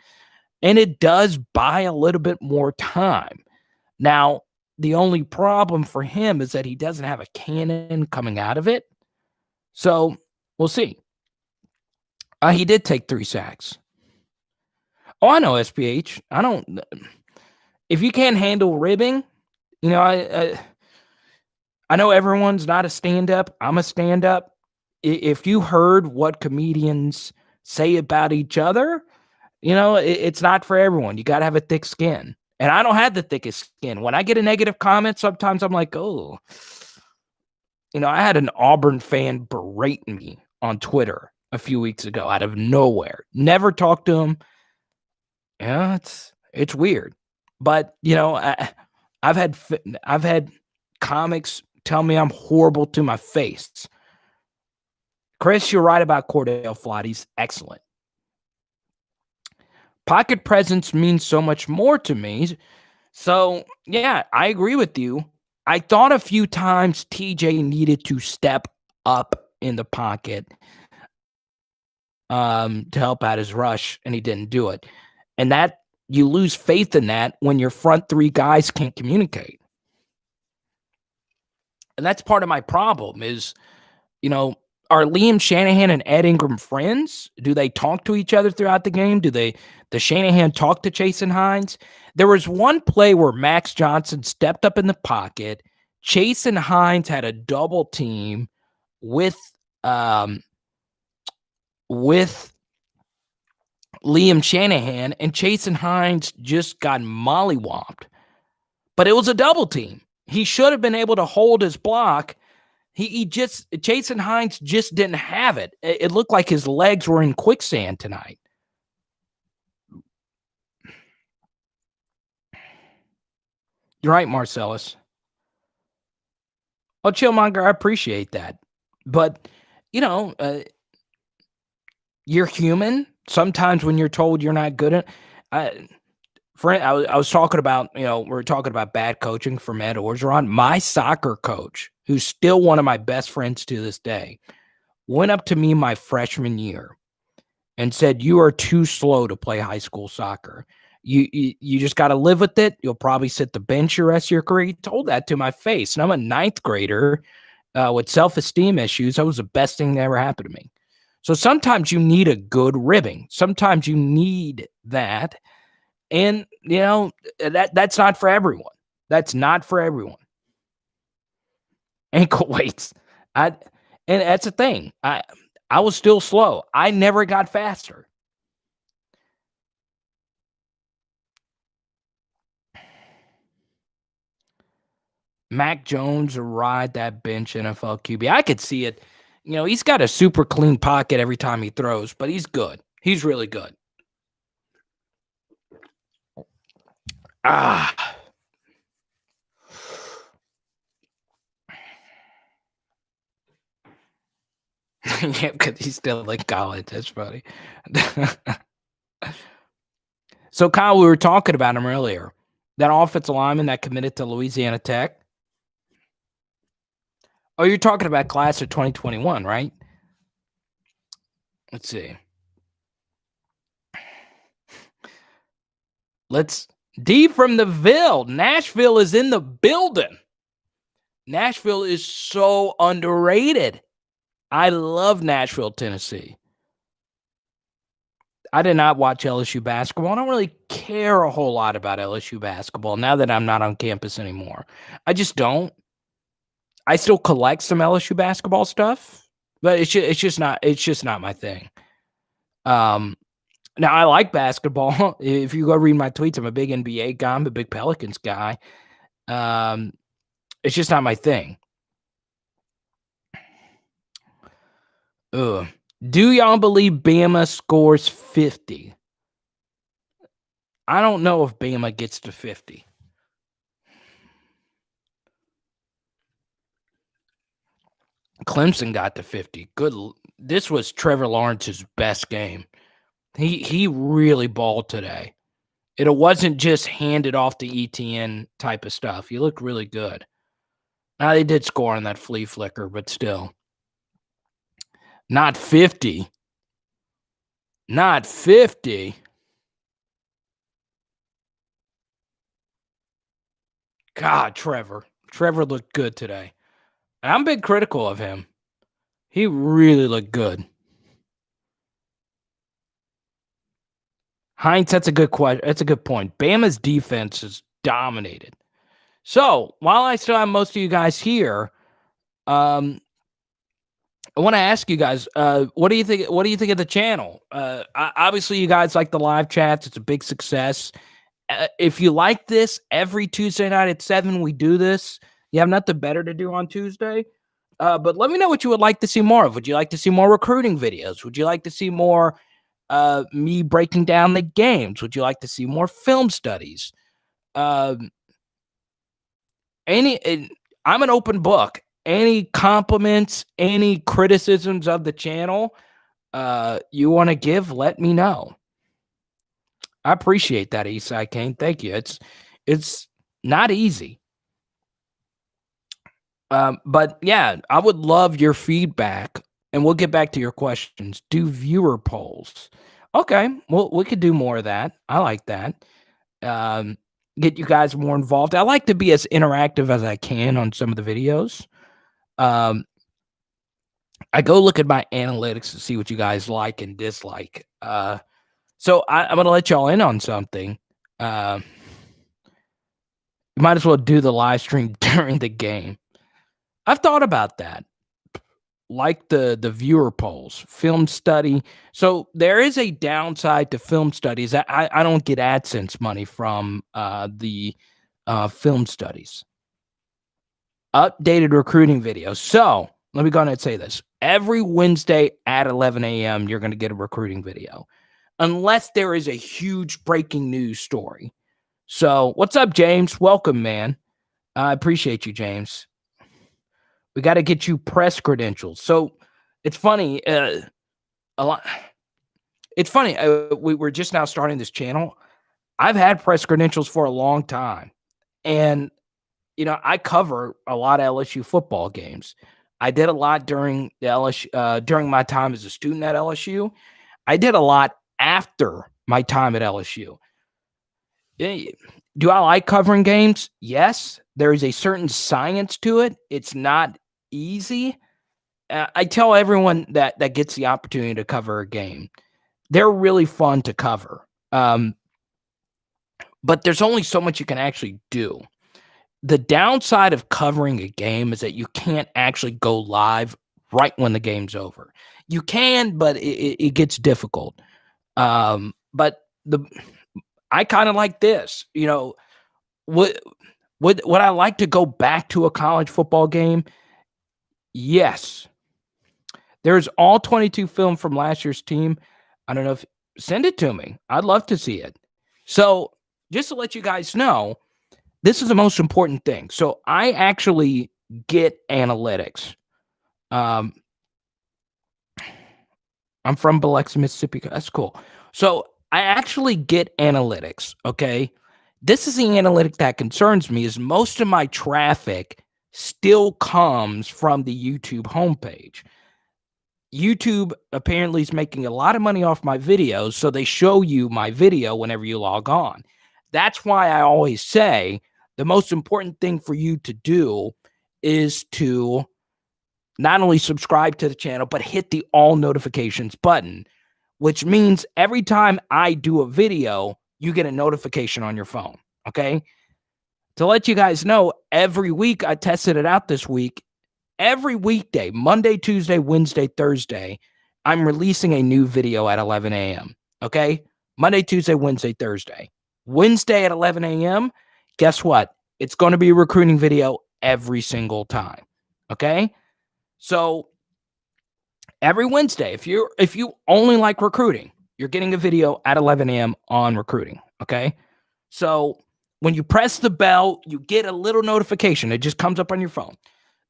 and it does buy a little bit more time. Now, the only problem for him is that he doesn't have a cannon coming out of it. So we'll see. He did take 3 sacks. Oh, I know, SPH. I don't. If you can't handle ribbing, I know everyone's not a stand-up. I'm a stand-up. If you heard what comedians say about each other, it's not for everyone. You got to have a thick skin. And I don't have the thickest skin. When I get a negative comment, sometimes I'm like, oh. I had an Auburn fan berate me on Twitter a few weeks ago out of nowhere. Never talked to him. Yeah, it's weird. But, I've had comics tell me I'm horrible to my face. Chris, you're right about Cordell Flott. He's excellent. Pocket presence means so much more to me. So, yeah, I agree with you. I thought a few times TJ needed to step up in the pocket to help out his rush, and he didn't do it. And that you lose faith in that when your front 3 guys can't communicate. And that's part of my problem is, are Liam Shanahan and Ed Ingram friends? Do they talk to each other throughout the game? Does Shanahan talk to Chasen Hines? There was one play where Max Johnson stepped up in the pocket. Chasen Hines had a double team with Liam Shanahan, and Chasen Hines just got mollywopped. But it was a double team. He should have been able to hold his block. Chasen Hines just didn't have it. It looked like his legs were in quicksand tonight. You're right, Marcellus. Oh, Chillmonger, I appreciate that. But, you're human. Sometimes when you're told you're not good at I was talking about, we were talking about bad coaching from Ed Orgeron. My soccer coach, who's still one of my best friends to this day, went up to me my freshman year and said, "You are too slow to play high school soccer. You just got to live with it. You'll probably sit the bench the rest of your career." He told that to my face. And I'm a 9th grader with self-esteem issues. That was the best thing that ever happened to me. So sometimes you need a good ribbing. Sometimes you need that. And, that's not for everyone. That's not for everyone. Ankle weights. And that's the thing. I was still slow. I never got faster. Mac Jones will ride that bench NFL QB. I could see it. He's got a super clean pocket every time he throws, but he's good. He's really good. Yeah, because he's still in college. That's funny. So, Kyle, we were talking about him earlier. That offensive lineman that committed to Louisiana Tech. Oh, you're talking about class of 2021, right? Let's see. D from the Ville. Nashville is in the building. Nashville is so underrated. I love Nashville, Tennessee. I did not watch LSU basketball. I don't really care a whole lot about LSU basketball now that I'm not on campus anymore. I just don't. I still collect some LSU basketball stuff, but it's just not my thing. Now I like basketball. If you go read my tweets, I'm a big NBA guy. I'm a big Pelicans guy. It's just not my thing. Ugh. Do y'all believe Bama scores 50? I don't know if Bama gets to 50. Clemson got to 50. Good. This was Trevor Lawrence's best game. He really balled today. It wasn't just handed off to ETN type of stuff. He looked really good. They did score on that flea flicker, but still. Not 50. Not 50. God, Trevor. Trevor looked good today. And I'm big critical of him. He really looked good. Heinz, that's a good question. That's a good point. Bama's defense is dominated. So while I still have most of you guys here, I want to ask you guys, what do you think? What do you think of the channel? Obviously, you guys like the live chats. It's a big success. If you like this, every Tuesday night at 7, we do this. You have nothing better to do on Tuesday. But let me know what you would like to see more of. Would you like to see more recruiting videos? Would you like to see more me breaking down the games? Would you like to see more film studies? I'm an open book. Any compliments, any criticisms of the channel you want to give, let me know. I appreciate that, Eastside Kane. Thank you. It's not easy. But yeah, I would love your feedback, and we'll get back to your questions. Do viewer polls. Okay, well, we could do more of that. I like that. Get you guys more involved. I like to be as interactive as I can on some of the videos. I go look at my analytics to see what you guys like and dislike. So I'm going to let y'all in on something. You might as well do the live stream during the game. I've thought about that. Like the viewer polls, film study. So there is a downside to film studies. I don't get AdSense money from the film studies. Updated recruiting videos. So let me go ahead and say this. Every Wednesday at 11 a.m., you're going to get a recruiting video. Unless there is a huge breaking news story. So what's up, James? Welcome, man. I appreciate you, James. We got to get you press credentials. So it's funny. A lot. It's funny. We're just now starting this channel. I've had press credentials for a long time. And, you know, I cover a lot of LSU football games. I did a lot during the LSU, during my time as a student at LSU. I did a lot after my time at LSU. Do I like covering games? Yes. There is a certain science to it. It's not easy. I tell everyone that gets the opportunity to cover a game, they're really fun to cover. But there's only so much you can actually do. The downside of covering a game is that you can't actually go live right when the game's over. You can, but it gets difficult. But I kind of like this, you know, would I like to go back to a college football game? Yes. There's all 22 film from last year's team. I don't know if send it to me. I'd love to see it. So just to let you guys know, this is the most important thing. So I actually get analytics. I'm from Biloxi, Mississippi. That's cool. So I actually get analytics. Okay. This is the analytic that concerns me is most of my traffic still comes from the YouTube homepage. YouTube apparently is making a lot of money off my videos, so they show you my video whenever you log on. That's why I always say the most important thing for you to do is to not only subscribe to the channel, but hit the all notifications button, which means every time I do a video, you get a notification on your phone, okay? To let you guys know, every week, I tested it out this week, every weekday, Monday, Tuesday, Wednesday, Thursday, I'm releasing a new video at 11 a.m., okay? Monday, Tuesday, Wednesday, Thursday. Wednesday at 11 a.m., guess what? It's going to be a recruiting video every single time, okay? So every Wednesday, if you only like recruiting, you're getting a video at 11 a.m. on recruiting, okay? So when you press the bell, you get a little notification. It just comes up on your phone.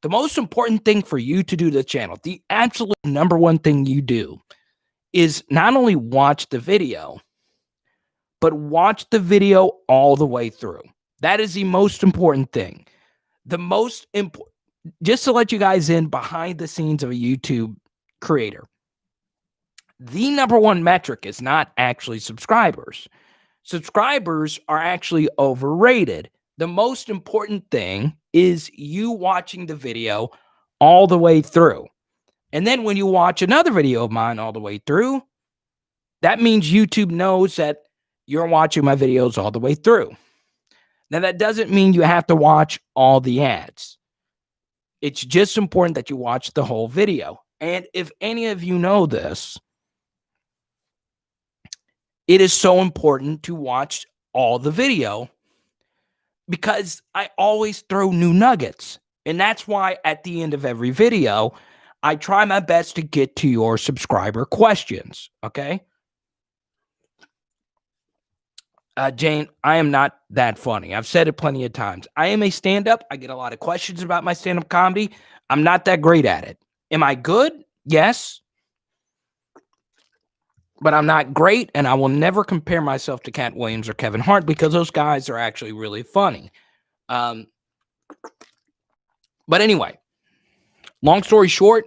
The most important thing for you to do to the channel, the absolute number one thing you do is not only watch the video, but watch the video all the way through. That is the most important thing. The most important, just to let you guys in behind the scenes of a YouTube creator, the number one metric is not actually subscribers. Subscribers are actually overrated. The most important thing is you watching the video all the way through. And then when you watch another video of mine all the way through, that means YouTube knows that you're watching my videos all the way through. Now, that doesn't mean you have to watch all the ads. It's just important that you watch the whole video. And if any of you know this, it is so important to watch all the video because I always throw new nuggets. And that's why at the end of every video, I try my best to get to your subscriber questions. Okay. Jane, I am not that funny. I've said it plenty of times. I am a stand-up. I get a lot of questions about my stand-up comedy. I'm not that great at it. Am I good? Yes. But I'm not great, and I will never compare myself to Cat Williams or Kevin Hart because those guys are actually really funny. But anyway, long story short,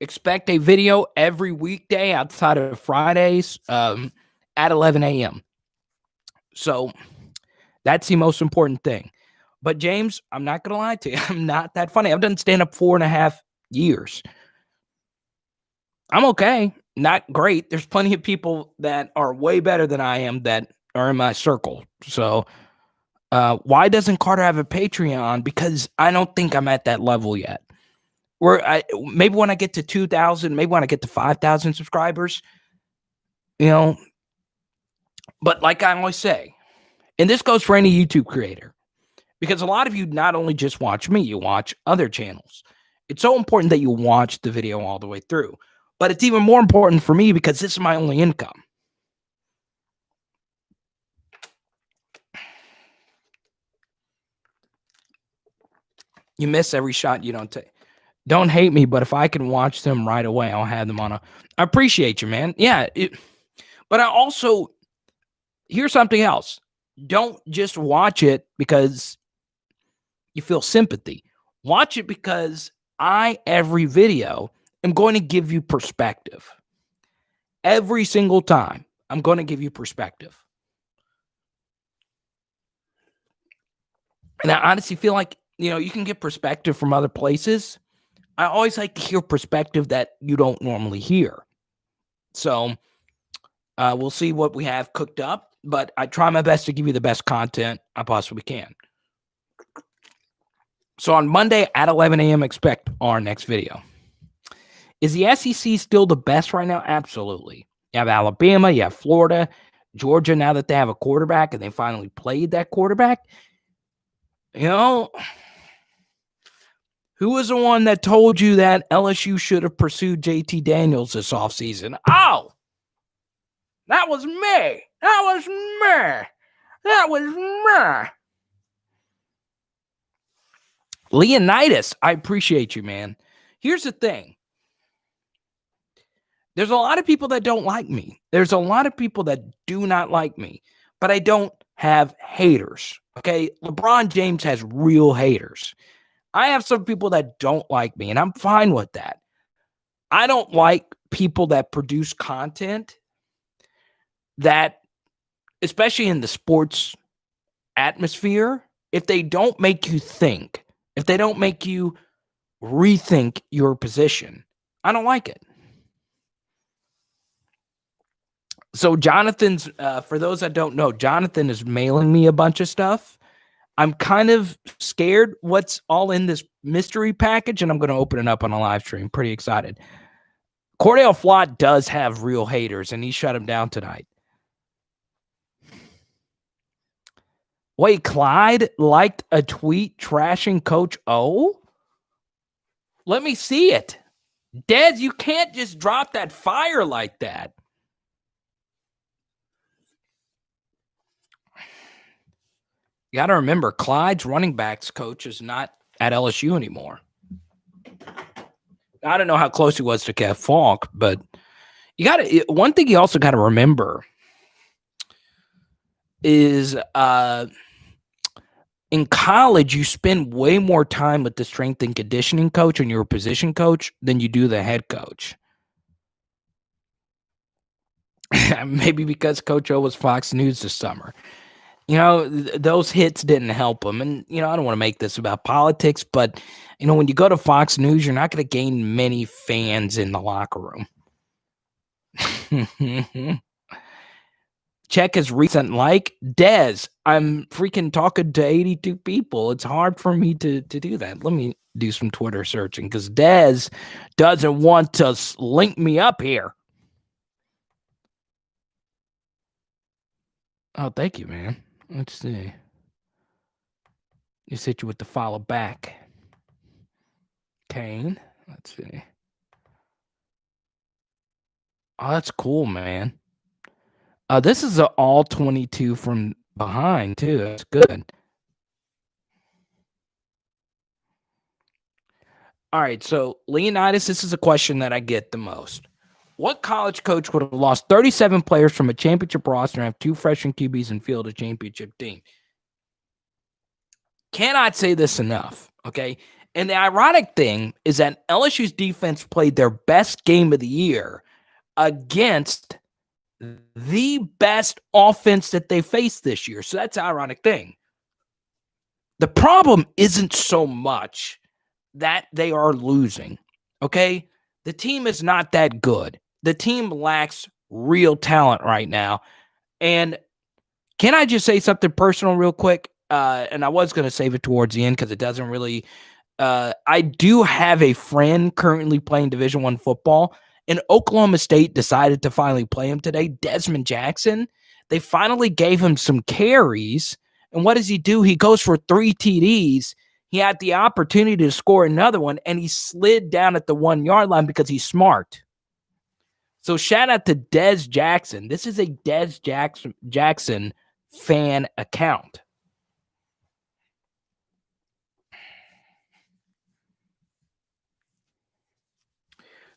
expect a video every weekday outside of Fridays at 11 a.m. So that's the most important thing. But James, I'm not going to lie to you. I'm not that funny. I've done stand-up 4.5 years. I'm okay. Not great. There's plenty of people that are way better than I am that are in my circle. So why doesn't Carter have a Patreon? Because I don't think I'm at that level yet. Maybe when I get to 2,000, maybe when I get to 5,000 subscribers, but like I always say, and this goes for any YouTube creator, because a lot of you not only just watch me, you watch other channels. It's so important that you watch the video all the way through. But it's even more important for me because this is my only income. You miss every shot you don't take. Don't hate me, but if I can watch them right away, I'll have them on I appreciate you, man. Yeah. But I also, here's something else. Don't just watch it because you feel sympathy. Watch it because every video, I'm going to give you perspective. Every single time, I'm going to give you perspective. And I honestly feel like, you can get perspective from other places. I always like to hear perspective that you don't normally hear. So we'll see what we have cooked up, but I try my best to give you the best content I possibly can. So on Monday at 11 a.m., expect our next video. Is the SEC still the best right now? Absolutely. You have Alabama, you have Florida, Georgia, now that they have a quarterback and they finally played that quarterback. Who was the one that told you that LSU should have pursued JT Daniels this offseason? Oh, that was me. Leonidas, I appreciate you, man. Here's the thing. There's a lot of people that don't like me. There's a lot of people that do not like me, but I don't have haters. Okay. LeBron James has real haters. I have some people that don't like me, and I'm fine with that. I don't like people that produce content that, especially in the sports atmosphere, if they don't make you think, if they don't make you rethink your position, I don't like it. So Jonathan's, for those that don't know, Jonathan is mailing me a bunch of stuff. I'm kind of scared what's all in this mystery package, and I'm going to open it up on a live stream. Pretty excited. Cordell Flott does have real haters, and he shut him down tonight. Wait, Clyde liked a tweet trashing Coach O? Let me see it. Dez, you can't just drop that fire like that. You got to remember, Clyde's running backs coach is not at LSU anymore. I don't know how close he was to Kev Falk, but one thing you also got to remember is In college, you spend way more time with the strength and conditioning coach and your position coach than you do the head coach. Maybe because Coach O was Fox News this summer. Those hits didn't help him. And, I don't want to make this about politics, but, when you go to Fox News, you're not going to gain many fans in the locker room. Check his recent Dez. I'm freaking talking to 82 people. It's hard for me to do that. Let me do some Twitter searching because Dez doesn't want to link me up here. Oh, thank you, man. Let's see. You hit you with the follow back. Kane. Let's see. Oh, that's cool, man. This is an all 22 from behind, too. That's good. All right, so Leonidas, this is a question that I get the most. What college coach would have lost 37 players from a championship roster and have 2 freshman QBs and field a championship team? Cannot say this enough, okay? And the ironic thing is that LSU's defense played their best game of the year against the best offense that they faced this year. So that's the ironic thing. The problem isn't so much that they are losing, okay? The team is not that good. The team lacks real talent right now. And can I just say something personal real quick? And I was going to save it towards the end because it doesn't really I do have a friend currently playing Division I football, and Oklahoma State decided to finally play him today, Desmond Jackson. They finally gave him some carries, and what does he do? He goes for 3 TDs. He had the opportunity to score another one, and he slid down at the 1-yard line because he's smart. So shout out to Des Jackson. This is a Des Jackson fan account.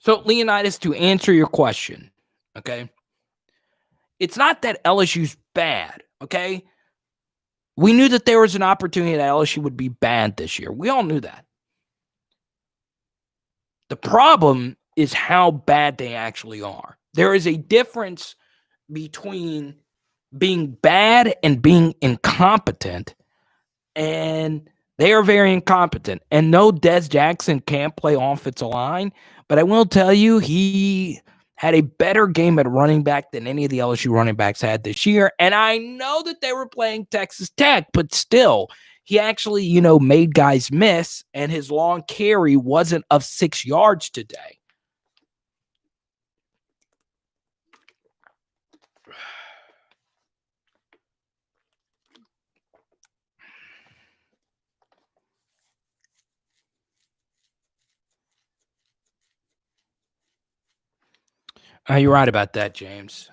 So, Leonidas, to answer your question, okay, it's not that LSU's bad, okay? We knew that there was an opportunity that LSU would be bad this year. We all knew that. The problem is how bad they actually are. There is a difference between being bad and being incompetent, and they are very incompetent. And no, Des Jackson can't play offensive line, but I will tell you, he had a better game at running back than any of the LSU running backs had this year. And I know that they were playing Texas Tech, but still, he actually, made guys miss, and his long carry wasn't of 6 yards today. You're right about that, James.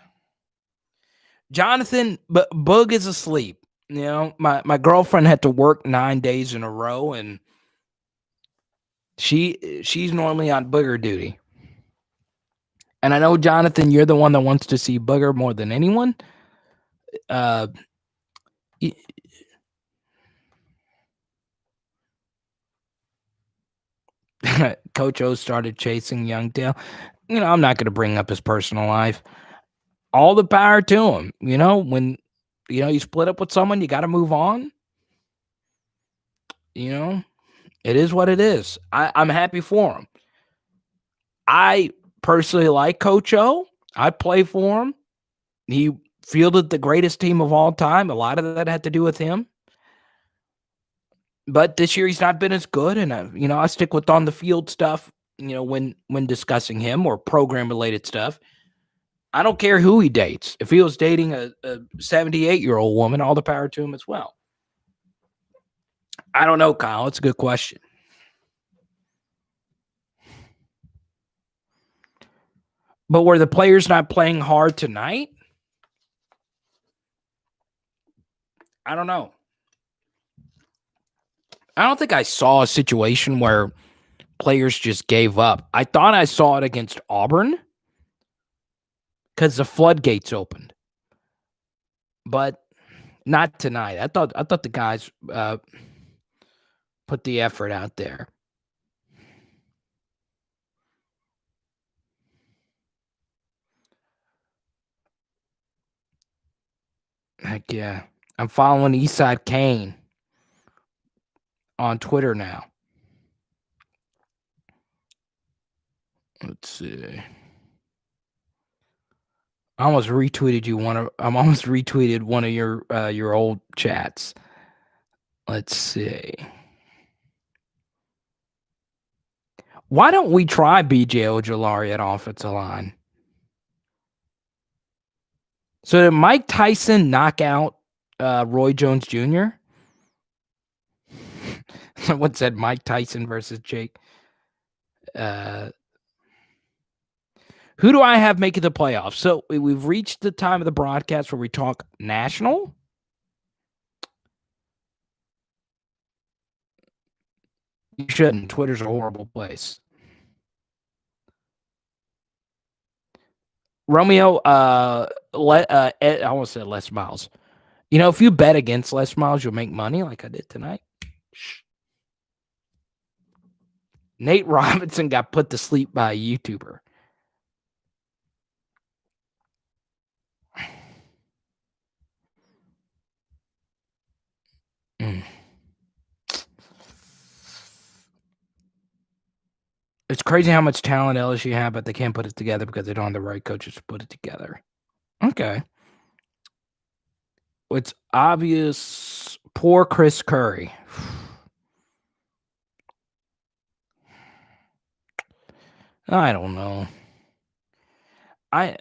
Jonathan, but Boog is asleep. My girlfriend had to work 9 days in a row, and she's normally on booger duty. And I know, Jonathan, you're the one that wants to see Booger more than anyone. Coach O started chasing Youngtail. I'm not going to bring up his personal life. All the power to him. When you split up with someone, you got to move on. It is what it is. I'm happy for him. I personally like Coach O. I play for him. He fielded the greatest team of all time. A lot of that had to do with him. But this year he's not been as good, and I stick with on the field stuff. When discussing him or program related stuff. I don't care who he dates. If he was dating a 78-year-old woman, all the power to him as well. I don't know, Kyle. It's a good question. But were the players not playing hard tonight? I don't know. I don't think I saw a situation where players just gave up. I thought I saw it against Auburn because the floodgates opened. But Not tonight. I thought the guys put the effort out there. Heck yeah. I'm following Eastside Kane on Twitter now. Let's see. I almost retweeted one of your old chats. Let's see. Why don't we try BJ Ojolari at offensive line? So did Mike Tyson knock out Roy Jones Jr.? Someone said Mike Tyson versus Jake. Who do I have making the playoffs? So we've reached the time of the broadcast where we talk national. You shouldn't. Twitter's a horrible place. Romeo, I almost said Les Miles. You know, if you bet against Les Miles, you'll make money like I did tonight. Nate Robinson got put to sleep by a YouTuber. It's crazy how much talent LSU have, but they can't put it together because they don't have the right coaches to put it together. Okay. It's obvious. Poor Chris Curry. I don't know. I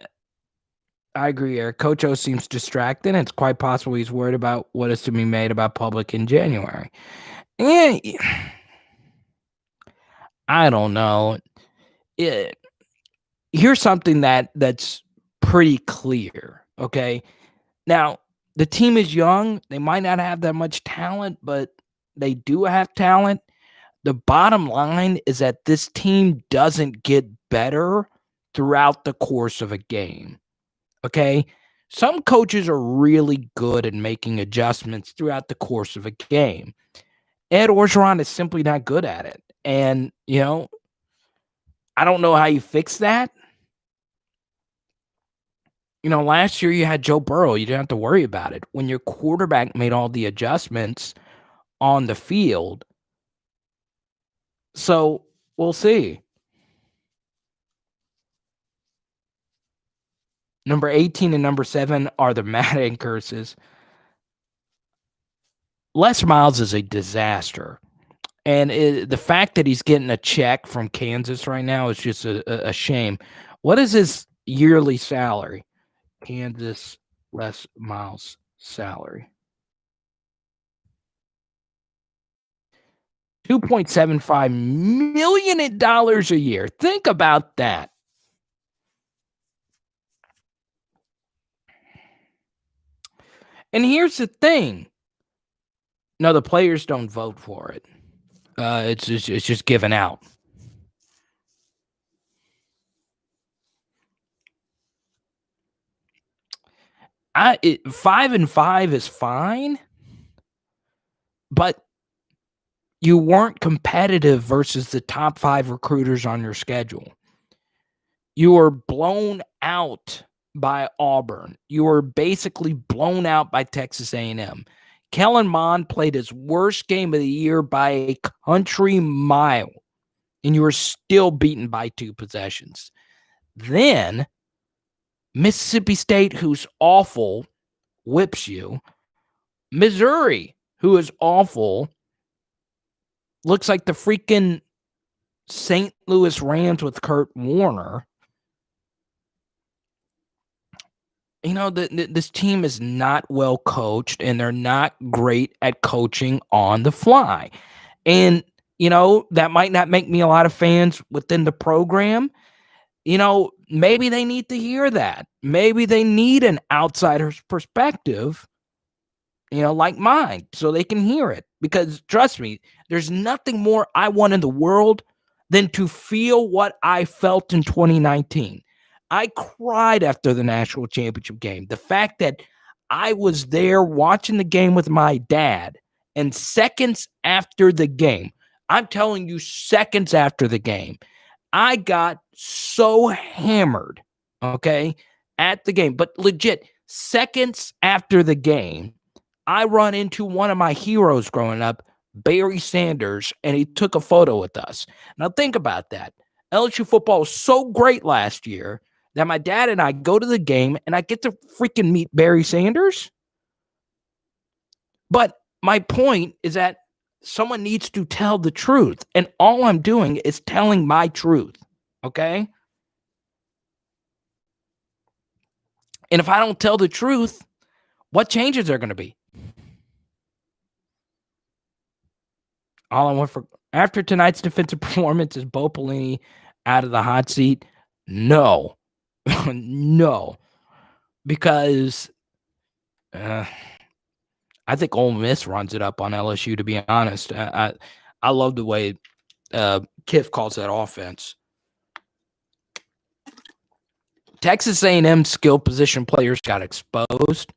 agree, Eric. Coach O seems distracted. It's quite possible he's worried about what is to be made about public in January. And I don't know. Here's something that's pretty clear, okay? Now, the team is young. They might not have that much talent, but they do have talent. The bottom line is that this team doesn't get better throughout the course of a game, okay? Some coaches are really good at making adjustments throughout the course of a game. Ed Orgeron is simply not good at it. And, you know, I don't know how you fix that. You know, last year you had Joe Burrow. You didn't have to worry about it. When your quarterback made all the adjustments on the field. So we'll see. Number 18 and number 7 are the Madden curses. Les Miles is a disaster. And the fact that he's getting a check from Kansas right now is just a shame. What is his yearly salary? Kansas Les Miles salary. $2.75 million a year. Think about that. And here's the thing. No, the players don't vote for it. It's just given out. $5 and $5 is fine, but you weren't competitive versus the top 5 recruiters on your schedule. You were blown out by Auburn. You were basically blown out by Texas A&M. Kellen Mond played his worst game of the year by a country mile, and you were still beaten by 2 possessions. Then Mississippi State, who's awful, whips you. Missouri, who is awful, looks like the freaking St. Louis Rams with Kurt Warner. You know, this team is not well coached, and they're not great at coaching on the fly. And, you know, that might not make me a lot of fans within the program. You know, maybe they need to hear that. Maybe they need an outsider's perspective, you know, like mine, so they can hear it. Because trust me, there's nothing more I want in the world than to feel what I felt in 2019. I cried after the national championship game. The fact that I was there watching the game with my dad, and seconds after the game, I'm telling you, seconds after the game, I got so hammered, okay, at the game. But legit, seconds after the game, I run into one of my heroes growing up, Barry Sanders, and he took a photo with us. Now think about that. LSU football was so great last year that my dad and I go to the game and I get to freaking meet Barry Sanders. But my point is that someone needs to tell the truth. And all I'm doing is telling my truth. Okay. And if I don't tell the truth, what changes are going to be? All I want for after tonight's defensive performance is Bo Pelini out of the hot seat? No. No. Because I think Ole Miss runs it up on LSU, to be honest. I love the way Kiff calls that offense. Texas A&M skill position players got exposed.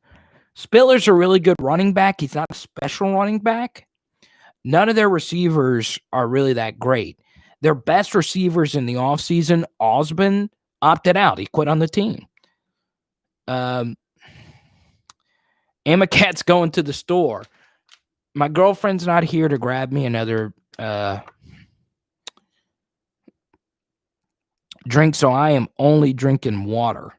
Spiller's a really good running back. He's not a special running back. None of their receivers are really that great. Their best receivers in the offseason, Osborne, opted out. He quit on the team. Amacat's going to the store. My girlfriend's not here to grab me another drink, so I am only drinking water.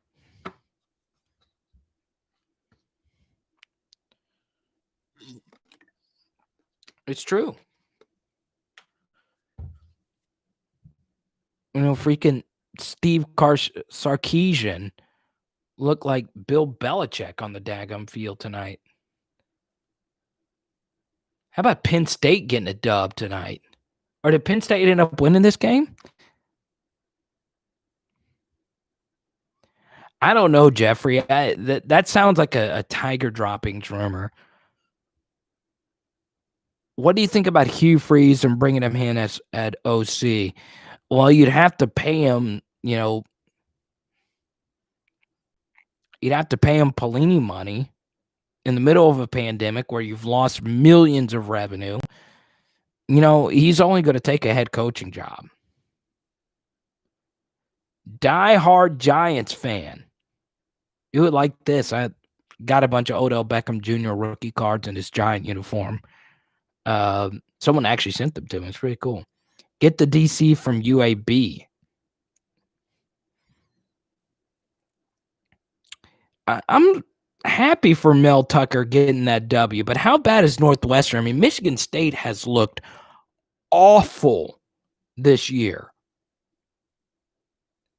It's true. You know, freaking Steve Sarkisian looked like Bill Belichick on the daggum field tonight. How about Penn State getting a dub tonight? Or did Penn State end up winning this game? I don't know, Jeffrey. That sounds like a Tiger droppings rumor. What do you think about Hugh Freeze and bringing him in at OC? Well, you'd have to pay him, you'd have to pay him Pelini money in the middle of a pandemic where you've lost millions of revenue. He's only going to take a head coaching job. Die-hard Giants fan. You would like this. I got a bunch of Odell Beckham Jr. rookie cards in his Giant uniform. Someone actually sent them to me. It's pretty cool. Get the DC from UAB. I'm happy for Mel Tucker getting that W, but how bad is Northwestern? I mean, Michigan State has looked awful this year.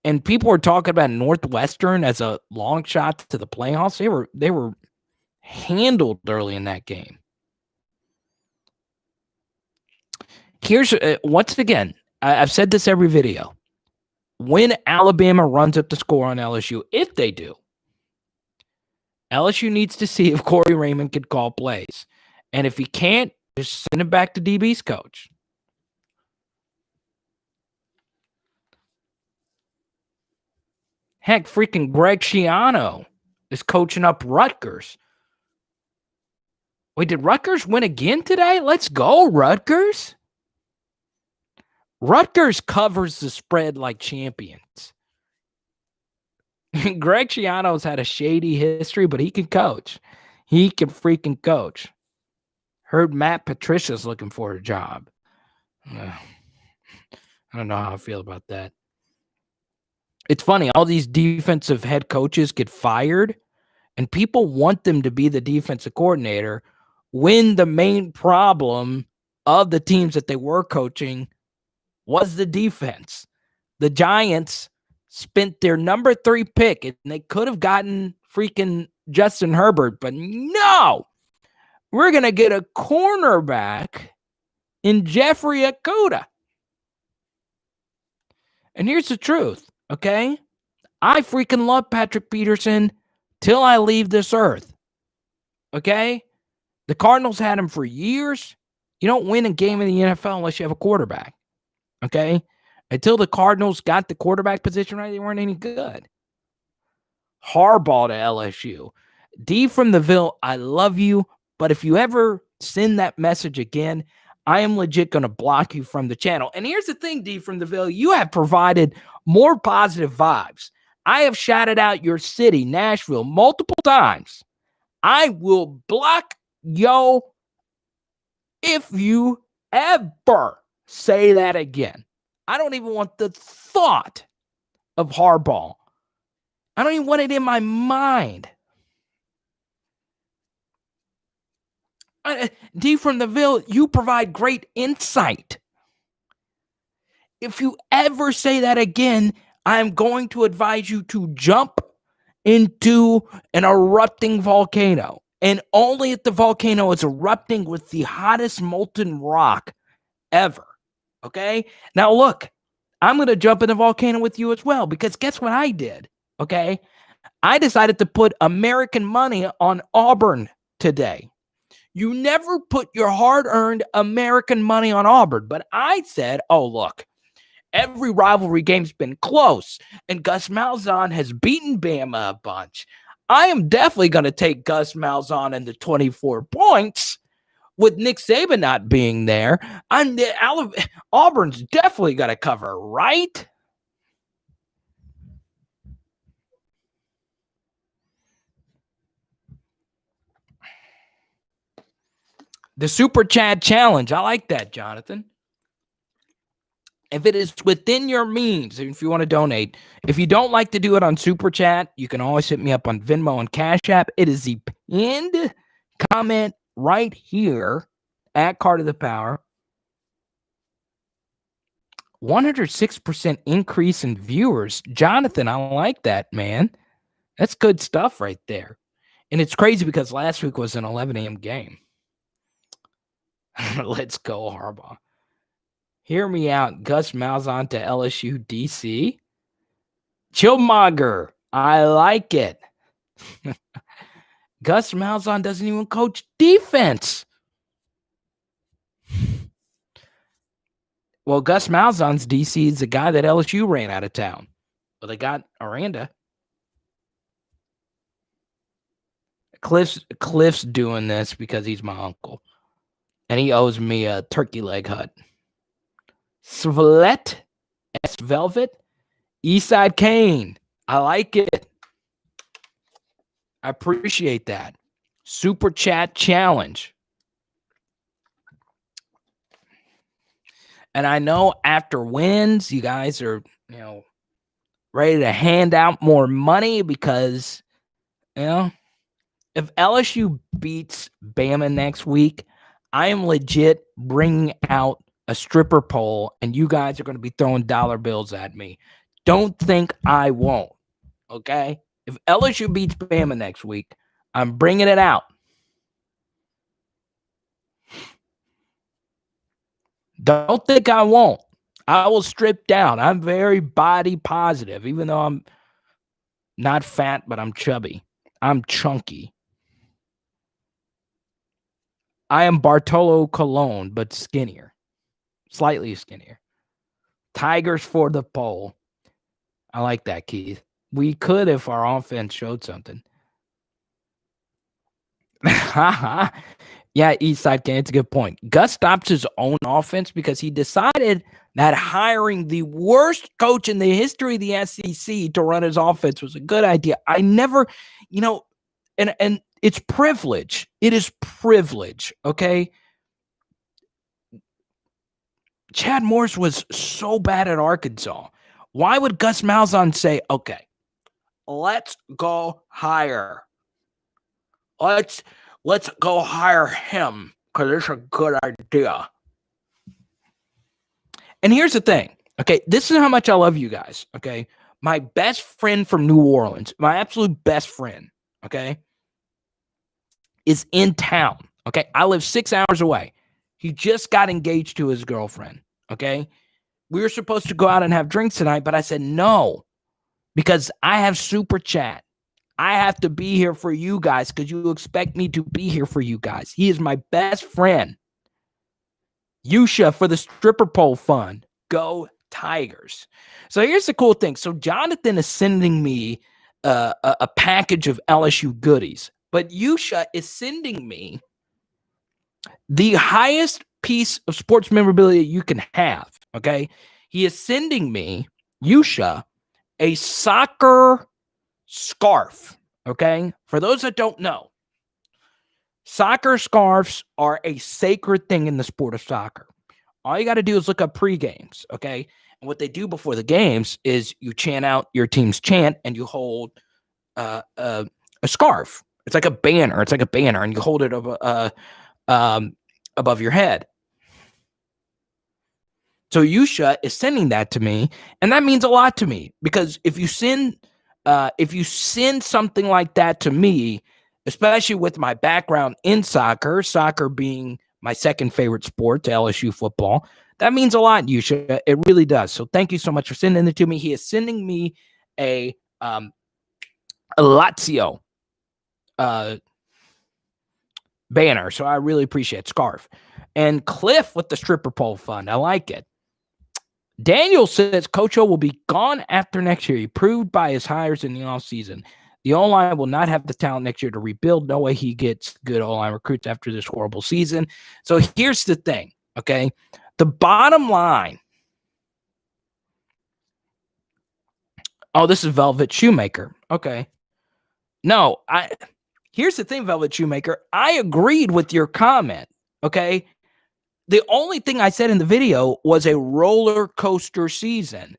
And people were talking about Northwestern as a long shot to the playoffs. They were handled early in that game. Here's once again, I've said this every video. When Alabama runs up the score on LSU, if they do, LSU needs to see if Corey Raymond can call plays. And if he can't, just send him back to DB's coach. Heck, freaking Greg Schiano is coaching up Rutgers. Wait, did Rutgers win again today? Let's go, Rutgers. Rutgers covers the spread like champions. Greg Schiano's had a shady history, but he can coach. He can freaking coach. Heard Matt Patricia's looking for a job. I don't know how I feel about that. It's funny. All these defensive head coaches get fired, and people want them to be the defensive coordinator when the main problem of the teams that they were coaching was the defense. The Giants spent their number 3 pick, and they could have gotten freaking Justin Herbert, but no, we're going to get a cornerback in Jeffrey Okudah. And here's the truth, okay? I freaking love Patrick Peterson till I leave this earth, okay? The Cardinals had him for years. You don't win a game in the NFL unless you have a quarterback, okay? Until the Cardinals got the quarterback position right, they weren't any good. Harbaugh to LSU. D from the Ville, I love you, but if you ever send that message again, I am legit going to block you from the channel. And here's the thing, D from the Ville, you have provided more positive vibes. I have shouted out your city, Nashville, multiple times. I will block yo if you ever say that again. I don't even want the thought of Harbaugh. I don't even want it in my mind. D from the Ville, you provide great insight. If you ever say that again, I'm going to advise you to jump into an erupting volcano. And only if the volcano is erupting with the hottest molten rock ever. Okay? Now, look, I'm going to jump in the volcano with you as well, because guess what I did? Okay? I decided to put American money on Auburn today. You never put your hard-earned American money on Auburn. But I said, oh, look, every rivalry game's been close, and Gus Malzahn has beaten Bama a bunch. I am definitely going to take Gus Malzahn in the 24 points with Nick Saban not being there. Auburn's definitely going to cover, right? The Super Chat Challenge. I like that, Jonathan. If it is within your means, if you want to donate, if you don't like to do it on Super Chat, you can always hit me up on Venmo and Cash App. It is the pinned comment right here at Card of the Power. 106% increase in viewers. Jonathan, I like that, man. That's good stuff right there. And it's crazy because last week was an 11 a.m. game. Let's go, Harbaugh. Hear me out. Gus Malzahn to LSU DC. Chillmonger. I like it. Gus Malzahn doesn't even coach defense. Well, Gus Malzahn's DC is the guy that LSU ran out of town. Well, they got Aranda. Cliff's doing this because he's my uncle. And he owes me a turkey leg hut. Svelette S Velvet. Eastside Kane. I like it. I appreciate that. Super Chat Challenge. And I know after wins, you guys are, ready to hand out more money because, if LSU beats Bama next week, I am legit bringing out a stripper pole and you guys are going to be throwing dollar bills at me. Don't think I won't, okay? If LSU beats Bama next week, I'm bringing it out. Don't think I won't. I will strip down. I'm very body positive, even though I'm not fat, but I'm chubby. I'm chunky. I am Bartolo Colon, but skinnier. Slightly skinnier. Tigers for the poll. I like that, Keith. We could if our offense showed something. Yeah, Eastside Kane, it's a good point. Gus stops his own offense because he decided that hiring the worst coach in the history of the SEC to run his offense was a good idea. I never, and it's privilege. It is privilege, okay? Chad Morris was so bad at Arkansas. Why would Gus Malzahn say, okay, let's go hire. Let's go hire him because it's a good idea. And here's the thing, okay? This is how much I love you guys, okay? My best friend from New Orleans, my absolute best friend, okay, is in town, okay? I live 6 hours away. He just got engaged to his girlfriend, okay? We were supposed to go out and have drinks tonight, but I said no because I have Super Chat. I have to be here for you guys because you expect me to be here for you guys. He is my best friend. Yusha for the stripper pole fund. Go Tigers. So here's the cool thing. So Jonathan is sending me a package of LSU goodies. But Yusha is sending me the highest piece of sports memorabilia you can have, okay? He is sending me, Yusha, a soccer scarf, okay? For those that don't know, soccer scarves are a sacred thing in the sport of soccer. All you got to do is look up pre-games, okay? And what they do before the games is you chant out your team's chant and you hold a scarf. It's like a banner. It's like a banner, and you hold it above your head. So Yusha is sending that to me, and that means a lot to me, because if you send something like that to me, especially with my background in soccer being my second favorite sport to LSU football, that means a lot, Yusha. It really does. So thank you so much for sending it to me. He is sending me a Lazio banner, so I really appreciate scarf. And Cliff with the stripper pole fund. I like it. Daniel says Coach O will be gone after next year. He proved by his hires in the offseason. The O-line will not have the talent next year to rebuild. No way he gets good O-line recruits after this horrible season. So here's the thing, okay? The bottom line. Oh, this is Velvet Shoemaker. Okay. No, here's the thing, Velvet Shoemaker. I agreed with your comment, okay? The only thing I said in the video was a roller coaster season.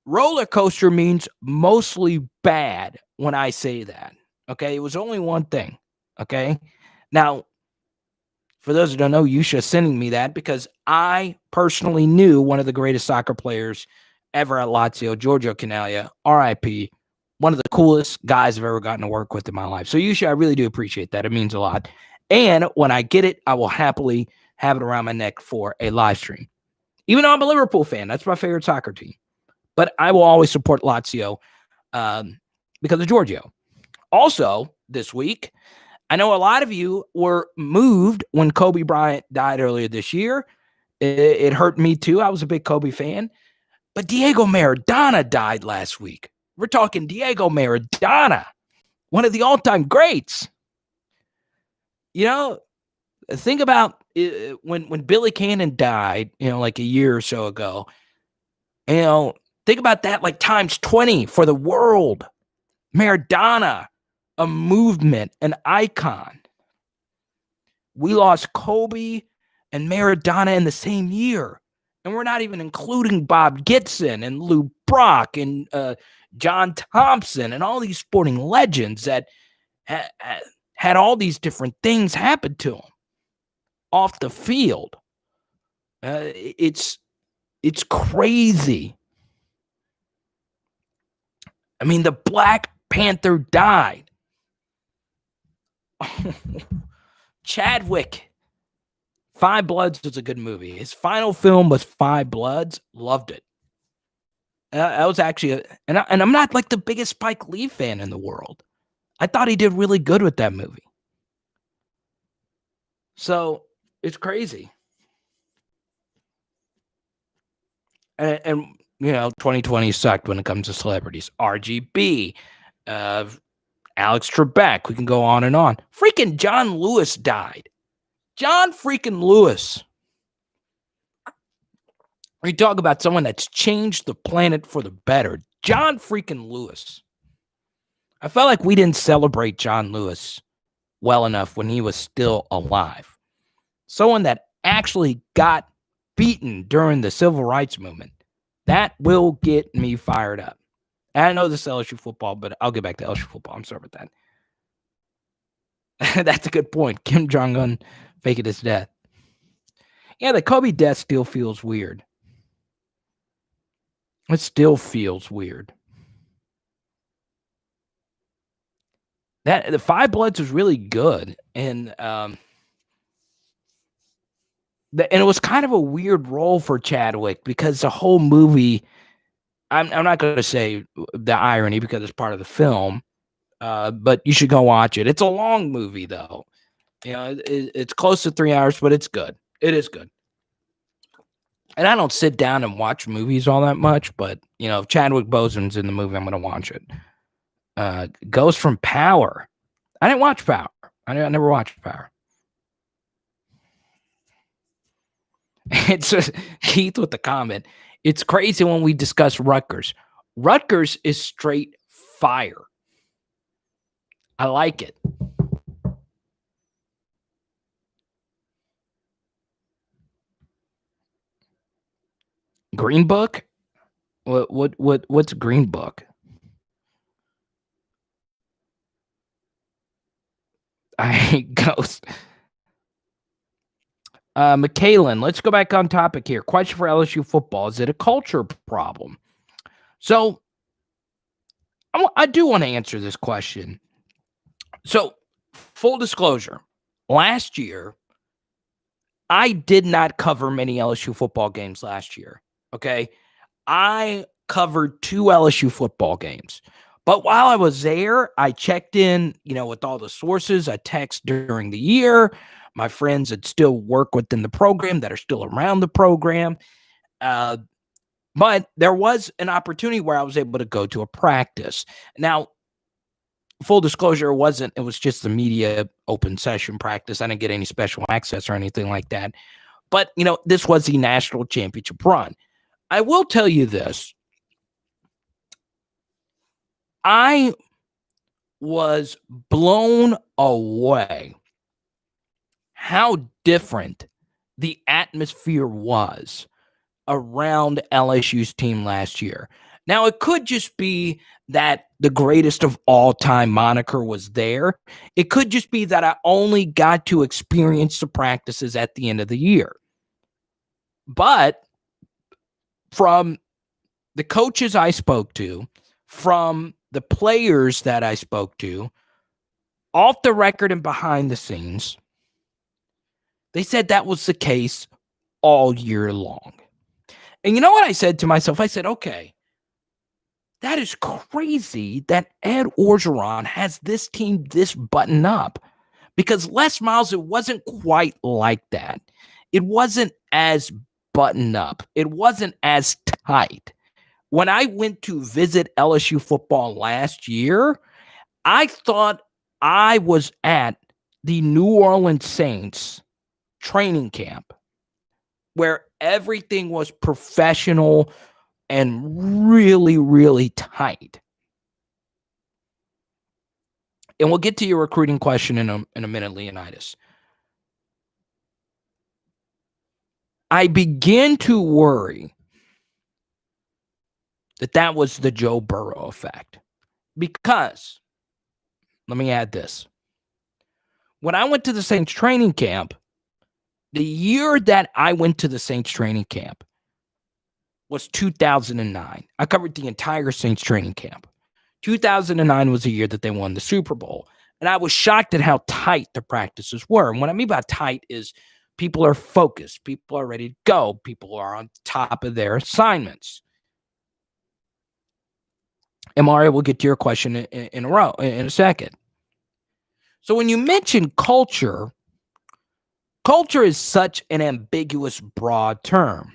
Roller coaster means mostly bad when I say that, okay? It was only one thing, okay? Now, for those who don't know, Yusha sending me that because I personally knew one of the greatest soccer players ever at Lazio, Giorgio Canaglia, RIP, one of the coolest guys I've ever gotten to work with in my life. So Yusha, I really do appreciate that. It means a lot. And when I get it, I will happily have it around my neck for a live stream. Even though I'm a Liverpool fan, that's my favorite soccer team. But I will always support Lazio because of Giorgio. Also, this week, I know a lot of you were moved when Kobe Bryant died earlier this year. It hurt me too. I was a big Kobe fan. But Diego Maradona died last week. We're talking Diego Maradona, one of the all-time greats. You know, think about when Billy Cannon died, like a year or so ago. Think about that like times 20 for the world. Maradona, a movement, an icon. We lost Kobe and Maradona in the same year. And we're not even including Bob Gibson and Lou Brock and John Thompson and all these sporting legends that had all these different things happen to them off the field. It's crazy. I mean, the Black Panther died. Chadwick. Five Bloods was a good movie. His final film was Five Bloods. Loved it. That was actually, and I'm not like the biggest Spike Lee fan in the world. I thought he did really good with that movie. So it's crazy. And 2020 sucked when it comes to celebrities. RGB, Alex Trebek. We can go on and on. Freaking John Lewis died. John freaking Lewis. We talk about someone that's changed the planet for the better. John freaking Lewis. I felt like we didn't celebrate John Lewis well enough when he was still alive. Someone that actually got beaten during the civil rights movement. That will get me fired up. And I know this is LSU football, but I'll get back to LSU football. I'm sorry about that. That's a good point. Kim Jong-un faking his death. Yeah, the Kobe death still feels weird. It still feels weird. That the Five Bloods was really good, and it was kind of a weird role for Chadwick because the whole movie. I'm not going to say the irony because it's part of the film, but you should go watch it. It's a long movie though. It's close to 3 hours, but it's good. It is good. And I don't sit down and watch movies all that much, but if Chadwick Boseman's in the movie, I'm going to watch it. Ghost from Power. I didn't watch Power. I never watched Power. It's just Keith with the comment. It's crazy when we discuss Rutgers. Rutgers is straight fire. I like it. Green Book? What's Green Book? I hate ghosts. McKalen, let's go back on topic here. Question for LSU football. Is it a culture problem? So I do want to answer this question. So full disclosure, last year, I did not cover many LSU football games last year. Okay. I covered 2 LSU football games. But while I was there, I checked in, with all the sources. I text during the year. My friends that still work within the program, that are still around the program. But there was an opportunity where I was able to go to a practice. Now, full disclosure, it was just the media open session practice. I didn't get any special access or anything like that. But, this was the national championship run. I will tell you this. I was blown away how different the atmosphere was around LSU's team last year. Now, it could just be that the greatest of all time moniker was there. It could just be that I only got to experience the practices at the end of the year. But from the coaches I spoke to, from the players that I spoke to, off the record and behind the scenes, they said that was the case all year long. And you know what I said to myself? I said, okay, that is crazy that Ed Orgeron has this team this buttoned up. Because Les Miles, it wasn't quite like that. It wasn't as buttoned up. It wasn't as tight. When I went to visit LSU football last year, I thought I was at the New Orleans Saints training camp where everything was professional and really, really tight. And we'll get to your recruiting question in a minute, Leonidas. I begin to worry that was the Joe Burrow effect. Because, let me add this. When I went to the Saints training camp, the year that I went to the Saints training camp was 2009. I covered the entire Saints training camp. 2009 was the year that they won the Super Bowl. And I was shocked at how tight the practices were. And what I mean by tight is people are focused. People are ready to go. People are on top of their assignments. And Mario, we'll get to your question in a second. So when you mention culture is such an ambiguous, broad term.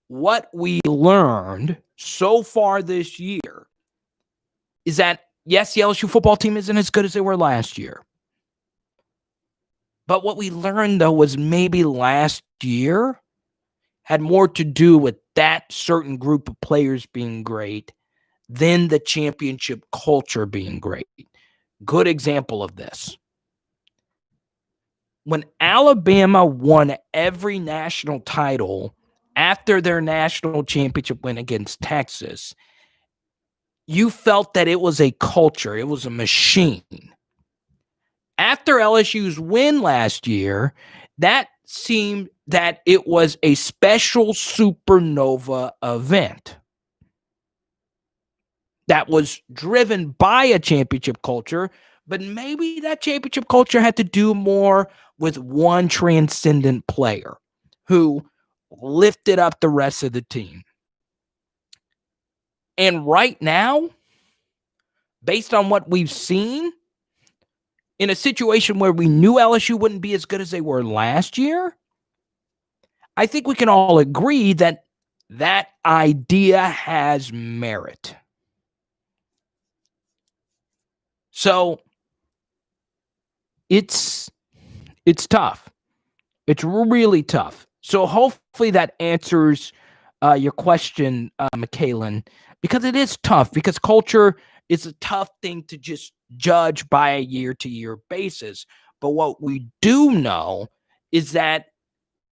What we learned so far this year is that, yes, the LSU football team isn't as good as they were last year. But what we learned, though, was maybe last year had more to do with that certain group of players being great than the championship culture being great. Good example of this. When Alabama won every national title after their national championship win against Texas, you felt that it was a culture. It was a machine. After LSU's win last year, that seemed that it was a special supernova event that was driven by a championship culture, but maybe that championship culture had to do more with one transcendent player who lifted up the rest of the team. And right now, based on what we've seen, in a situation where we knew LSU wouldn't be as good as they were last year, I think we can all agree that that idea has merit. So It's tough. It's really tough. So hopefully that answers your question, McKaylin, because it is tough, because culture is a tough thing to just judge by a year-to-year basis. But what we do know is that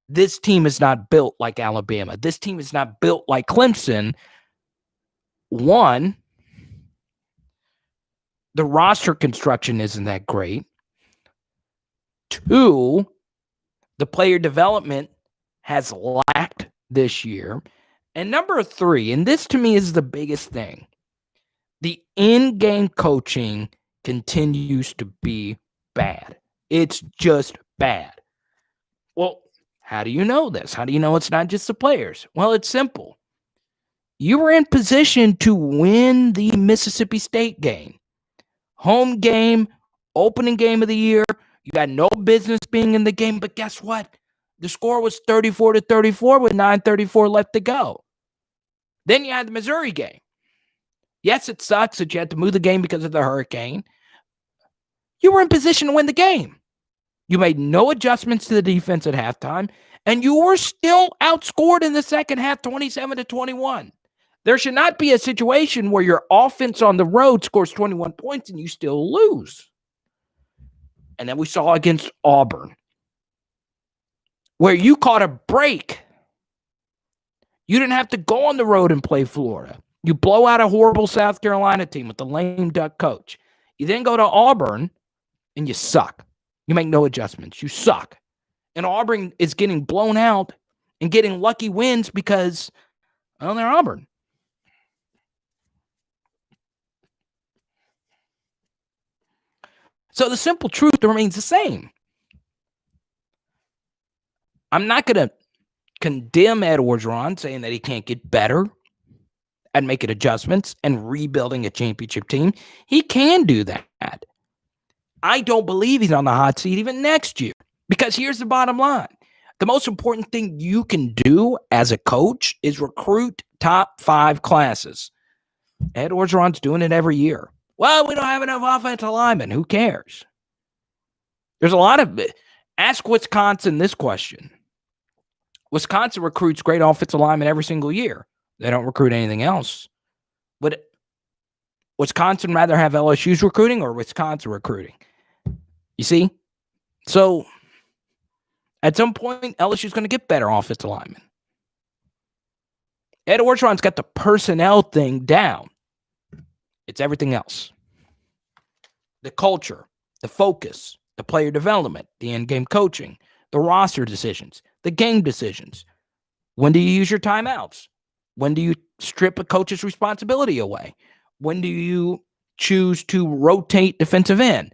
this team is not built like Alabama. This team is not built like Clemson. One, the roster construction isn't that great. Two, the player development has lacked this year. And number three, and this to me is the biggest thing, the in-game coaching continues to be bad. It's just bad. Well, how do you know this? How do you know it's not just the players? Well, it's simple. You were in position to win the Mississippi State game. Home game, opening game of the year. You got no business being in the game, but guess what? The score was 34-34 with 9:34 left to go. Then you had the Missouri game. Yes, it sucks that you had to move the game because of the hurricane. You were in position to win the game. You made no adjustments to the defense at halftime, and you were still outscored in the second half 27-21. There should not be a situation where your offense on the road scores 21 points and you still lose. And then we saw against Auburn, where you caught a break. You didn't have to go on the road and play Florida. You blow out a horrible South Carolina team with the lame duck coach. You then go to Auburn and you suck. You make no adjustments. You suck. And Auburn is getting blown out and getting lucky wins because, well, they're Auburn. So the simple truth remains the same. I'm not going to condemn Ed Orgeron saying that he can't get better at making adjustments and rebuilding a championship team. He can do that. I don't believe he's on the hot seat even next year, because here's the bottom line. The most important thing you can do as a coach is recruit top 5 classes. Ed Orgeron's doing it every year. Well, we don't have enough offensive linemen. Who cares? There's a lot of it. Ask Wisconsin this question. Wisconsin recruits great offensive linemen every single year. They don't recruit anything else. Would Wisconsin rather have LSU's recruiting or Wisconsin recruiting? You see? So, at some point, LSU's going to get better offensive linemen. Ed Orgeron's got the personnel thing down. It's everything else. The culture, the focus, the player development, the in-game coaching, the roster decisions, the game decisions. When do you use your timeouts? When do you strip a coach's responsibility away? When do you choose to rotate defensive end?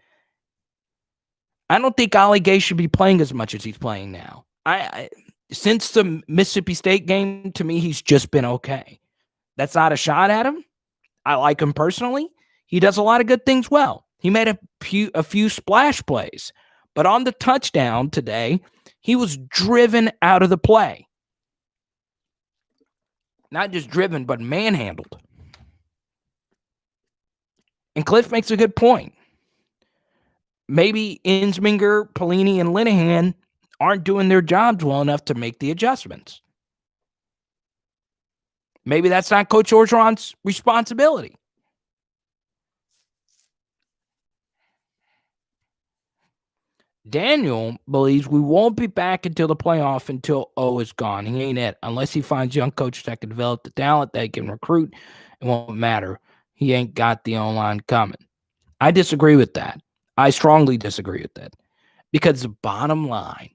I don't think Ali Gay should be playing as much as he's playing now. Since the Mississippi State game, to me, he's just been okay. That's not a shot at him. I like him personally. He does a lot of good things well. He made a few splash plays. But on the touchdown today, he was driven out of the play. Not just driven, but manhandled. And Cliff makes a good point. Maybe Insminger, Pelini, and Linehan aren't doing their jobs well enough to make the adjustments. Maybe that's not Coach Orgeron's responsibility. Daniel believes we won't be back until the playoff until O is gone. He ain't it. Unless he finds young coaches that can develop the talent that he can recruit, it won't matter. He ain't got the O-line coming. I disagree with that. I strongly disagree with that. Because the bottom line,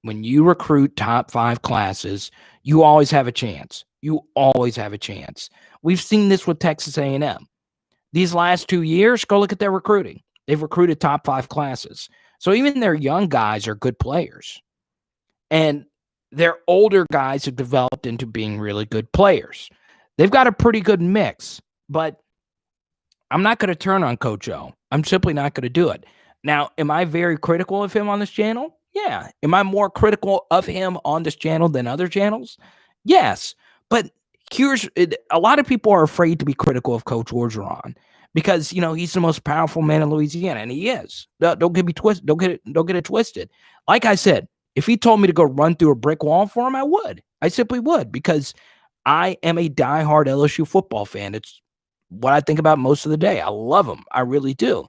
when you recruit top 5 classes, you always have a chance. You always have a chance. We've seen this with Texas A&M. These last 2 years, go look at their recruiting. They've recruited top 5 classes. So even their young guys are good players. And their older guys have developed into being really good players. They've got a pretty good mix. But I'm not going to turn on Coach O. I'm simply not going to do it. Now, am I very critical of him on this channel? Yeah. Am I more critical of him on this channel than other channels? Yes. But a lot of people are afraid to be critical of Coach Orgeron because he's the most powerful man in Louisiana, and he is. Don't get me twisted. Don't get it twisted. Like I said, if he told me to go run through a brick wall for him, I would. I simply would, because I am a diehard LSU football fan. It's what I think about most of the day. I love him. I really do.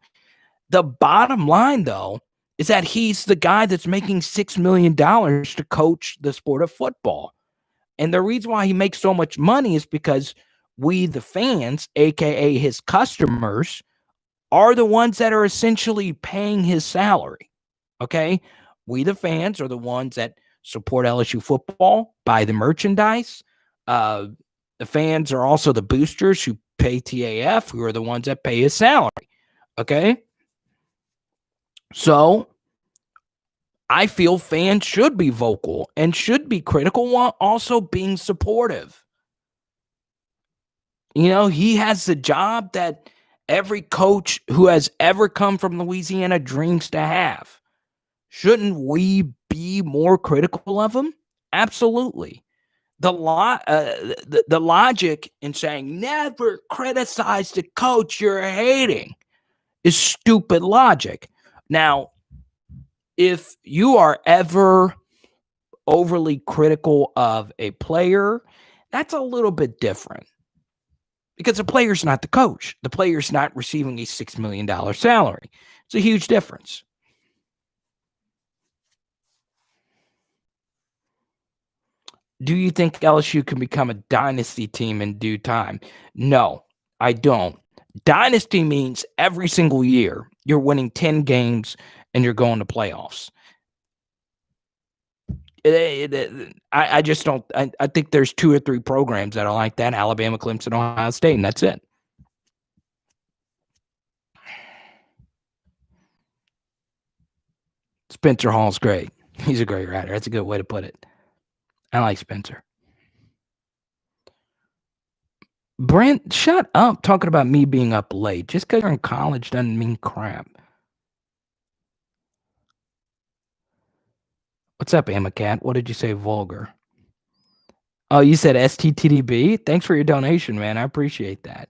The bottom line, though, is that he's the guy that's making $6 million to coach the sport of football. And the reason why he makes so much money is because we, the fans, aka his customers, are the ones that are essentially paying his salary. Okay? We, the fans, are the ones that support LSU football, buy the merchandise. The fans are also the boosters who pay TAF, who are the ones that pay his salary. Okay? So I feel fans should be vocal and should be critical while also being supportive. He has the job that every coach who has ever come from Louisiana dreams to have. Shouldn't we be more critical of him? Absolutely. The logic in saying never criticize the coach you're hating is stupid logic. Now, if you are ever overly critical of a player, that's a little bit different, because the player's not the coach. The player's not receiving a $6 million salary. It's a huge difference. Do you think LSU can become a dynasty team in due time? No, I don't. Dynasty means every single year you're winning 10 games and you're going to playoffs. I just don't. I think there's 2 or 3 programs that are like that: Alabama, Clemson, Ohio State, and that's it. Spencer Hall's great. He's a great writer. That's a good way to put it. I like Spencer. Brent, shut up talking about me being up late. Just because you're in college doesn't mean crap. What's up, Amacat? What did you say, vulgar? Oh, you said STTDB? Thanks for your donation, man. I appreciate that.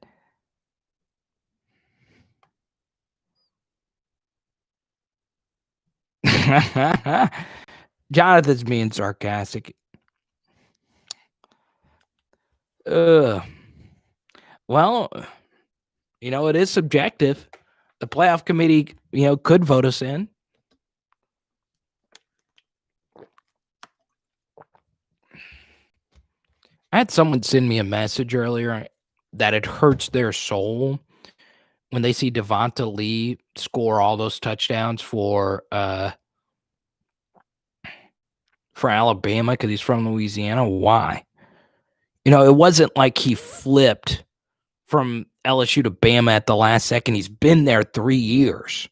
Jonathan's being sarcastic. Well, it is subjective. The playoff committee, could vote us in. I had someone send me a message earlier that it hurts their soul when they see Devonta Lee score all those touchdowns for Alabama because he's from Louisiana. Why? It wasn't like he flipped from LSU to Bama at the last second. He's been there 3 years.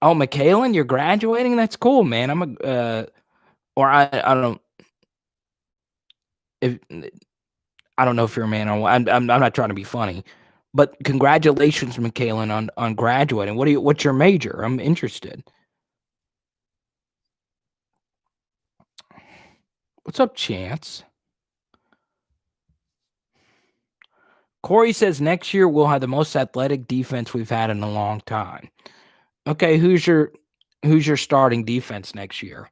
Oh, McKalen, you're graduating? That's cool, man. I don't know if you're a man or what. I'm not trying to be funny, but congratulations, McKalen, on graduating. What's your major? I'm interested. What's up, Chance? Corey says next year we'll have the most athletic defense we've had in a long time. Okay, who's your starting defense next year?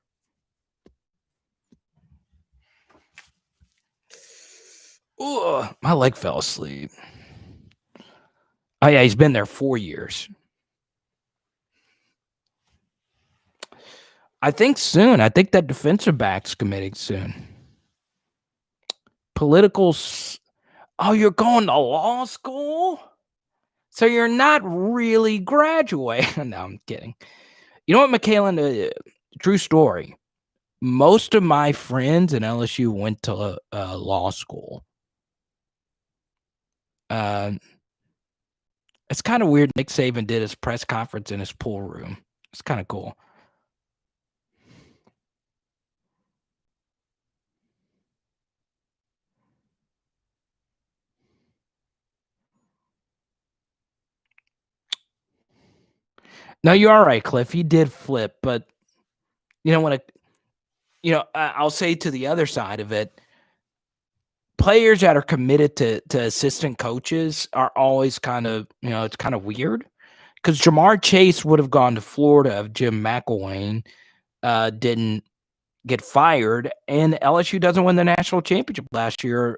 Ugh, my leg fell asleep. Oh yeah, he's been there 4 years. I think soon. I think that defensive back's committing soon. Oh, you're going to law school? So you're not really graduating. No, I'm kidding. You know what, McKalen? True story. Most of my friends in LSU went to law school. It's kind of weird. Nick Saban did his press conference in his pool room. It's kind of cool. No, you're all right, Cliff. He did flip, but I'll say to the other side of it, players that are committed to assistant coaches are always kind of, it's kind of weird because Jamar Chase would have gone to Florida if Jim McElwain didn't get fired, and LSU doesn't win the national championship last year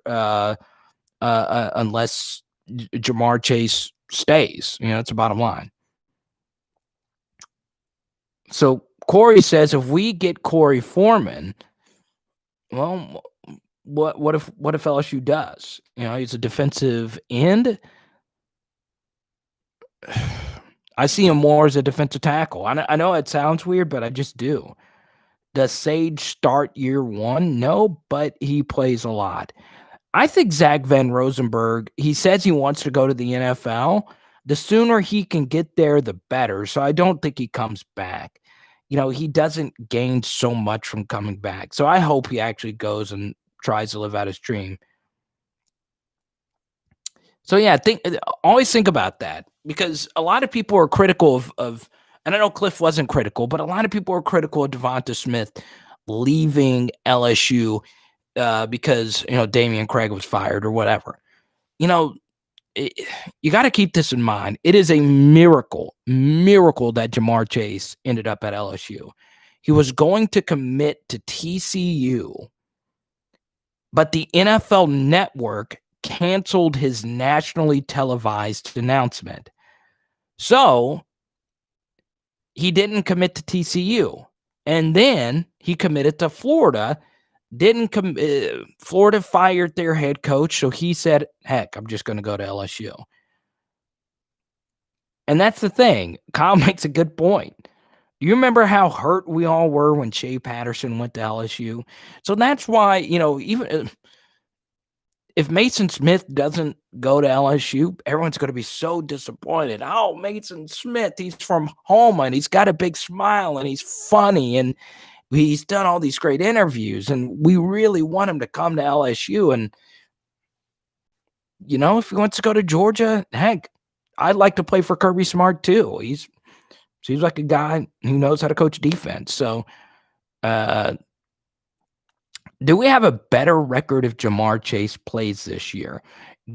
unless Jamar Chase stays. That's the bottom line. So Corey says if we get Corey Foreman, well, what if LSU does? He's a defensive end. I see him more as a defensive tackle. I know it sounds weird, but I just do. Does Sage start year one? No, but he plays a lot. I think Zach Van Rosenberg, he says he wants to go to the NFL. The sooner he can get there, the better. So I don't think he comes back. He doesn't gain so much from coming back. So I hope he actually goes and tries to live out his dream. So yeah, always think about that, because a lot of people are critical of and I know Cliff wasn't critical, but a lot of people are critical of Devonta Smith leaving LSU because Damian Craig was fired or whatever. You got to keep this in mind. It is a miracle that Jamar Chase ended up at LSU. He was going to commit to TCU, but the NFL Network canceled his nationally televised announcement. So he didn't commit to TCU. And then he committed to Florida. Florida fired their head coach. So he said, heck, I'm just going to go to LSU. And that's the thing. Kyle makes a good point. You remember how hurt we all were when Shea Patterson went to LSU? So that's why, even if Mason Smith doesn't go to LSU, everyone's going to be so disappointed. Oh, Mason Smith, he's from Houma, and he's got a big smile, and he's funny, and he's done all these great interviews, and we really want him to come to LSU. And, if he wants to go to Georgia, heck, I'd like to play for Kirby Smart too. He seems like a guy who knows how to coach defense. So, do we have a better record if Jamar Chase plays this year?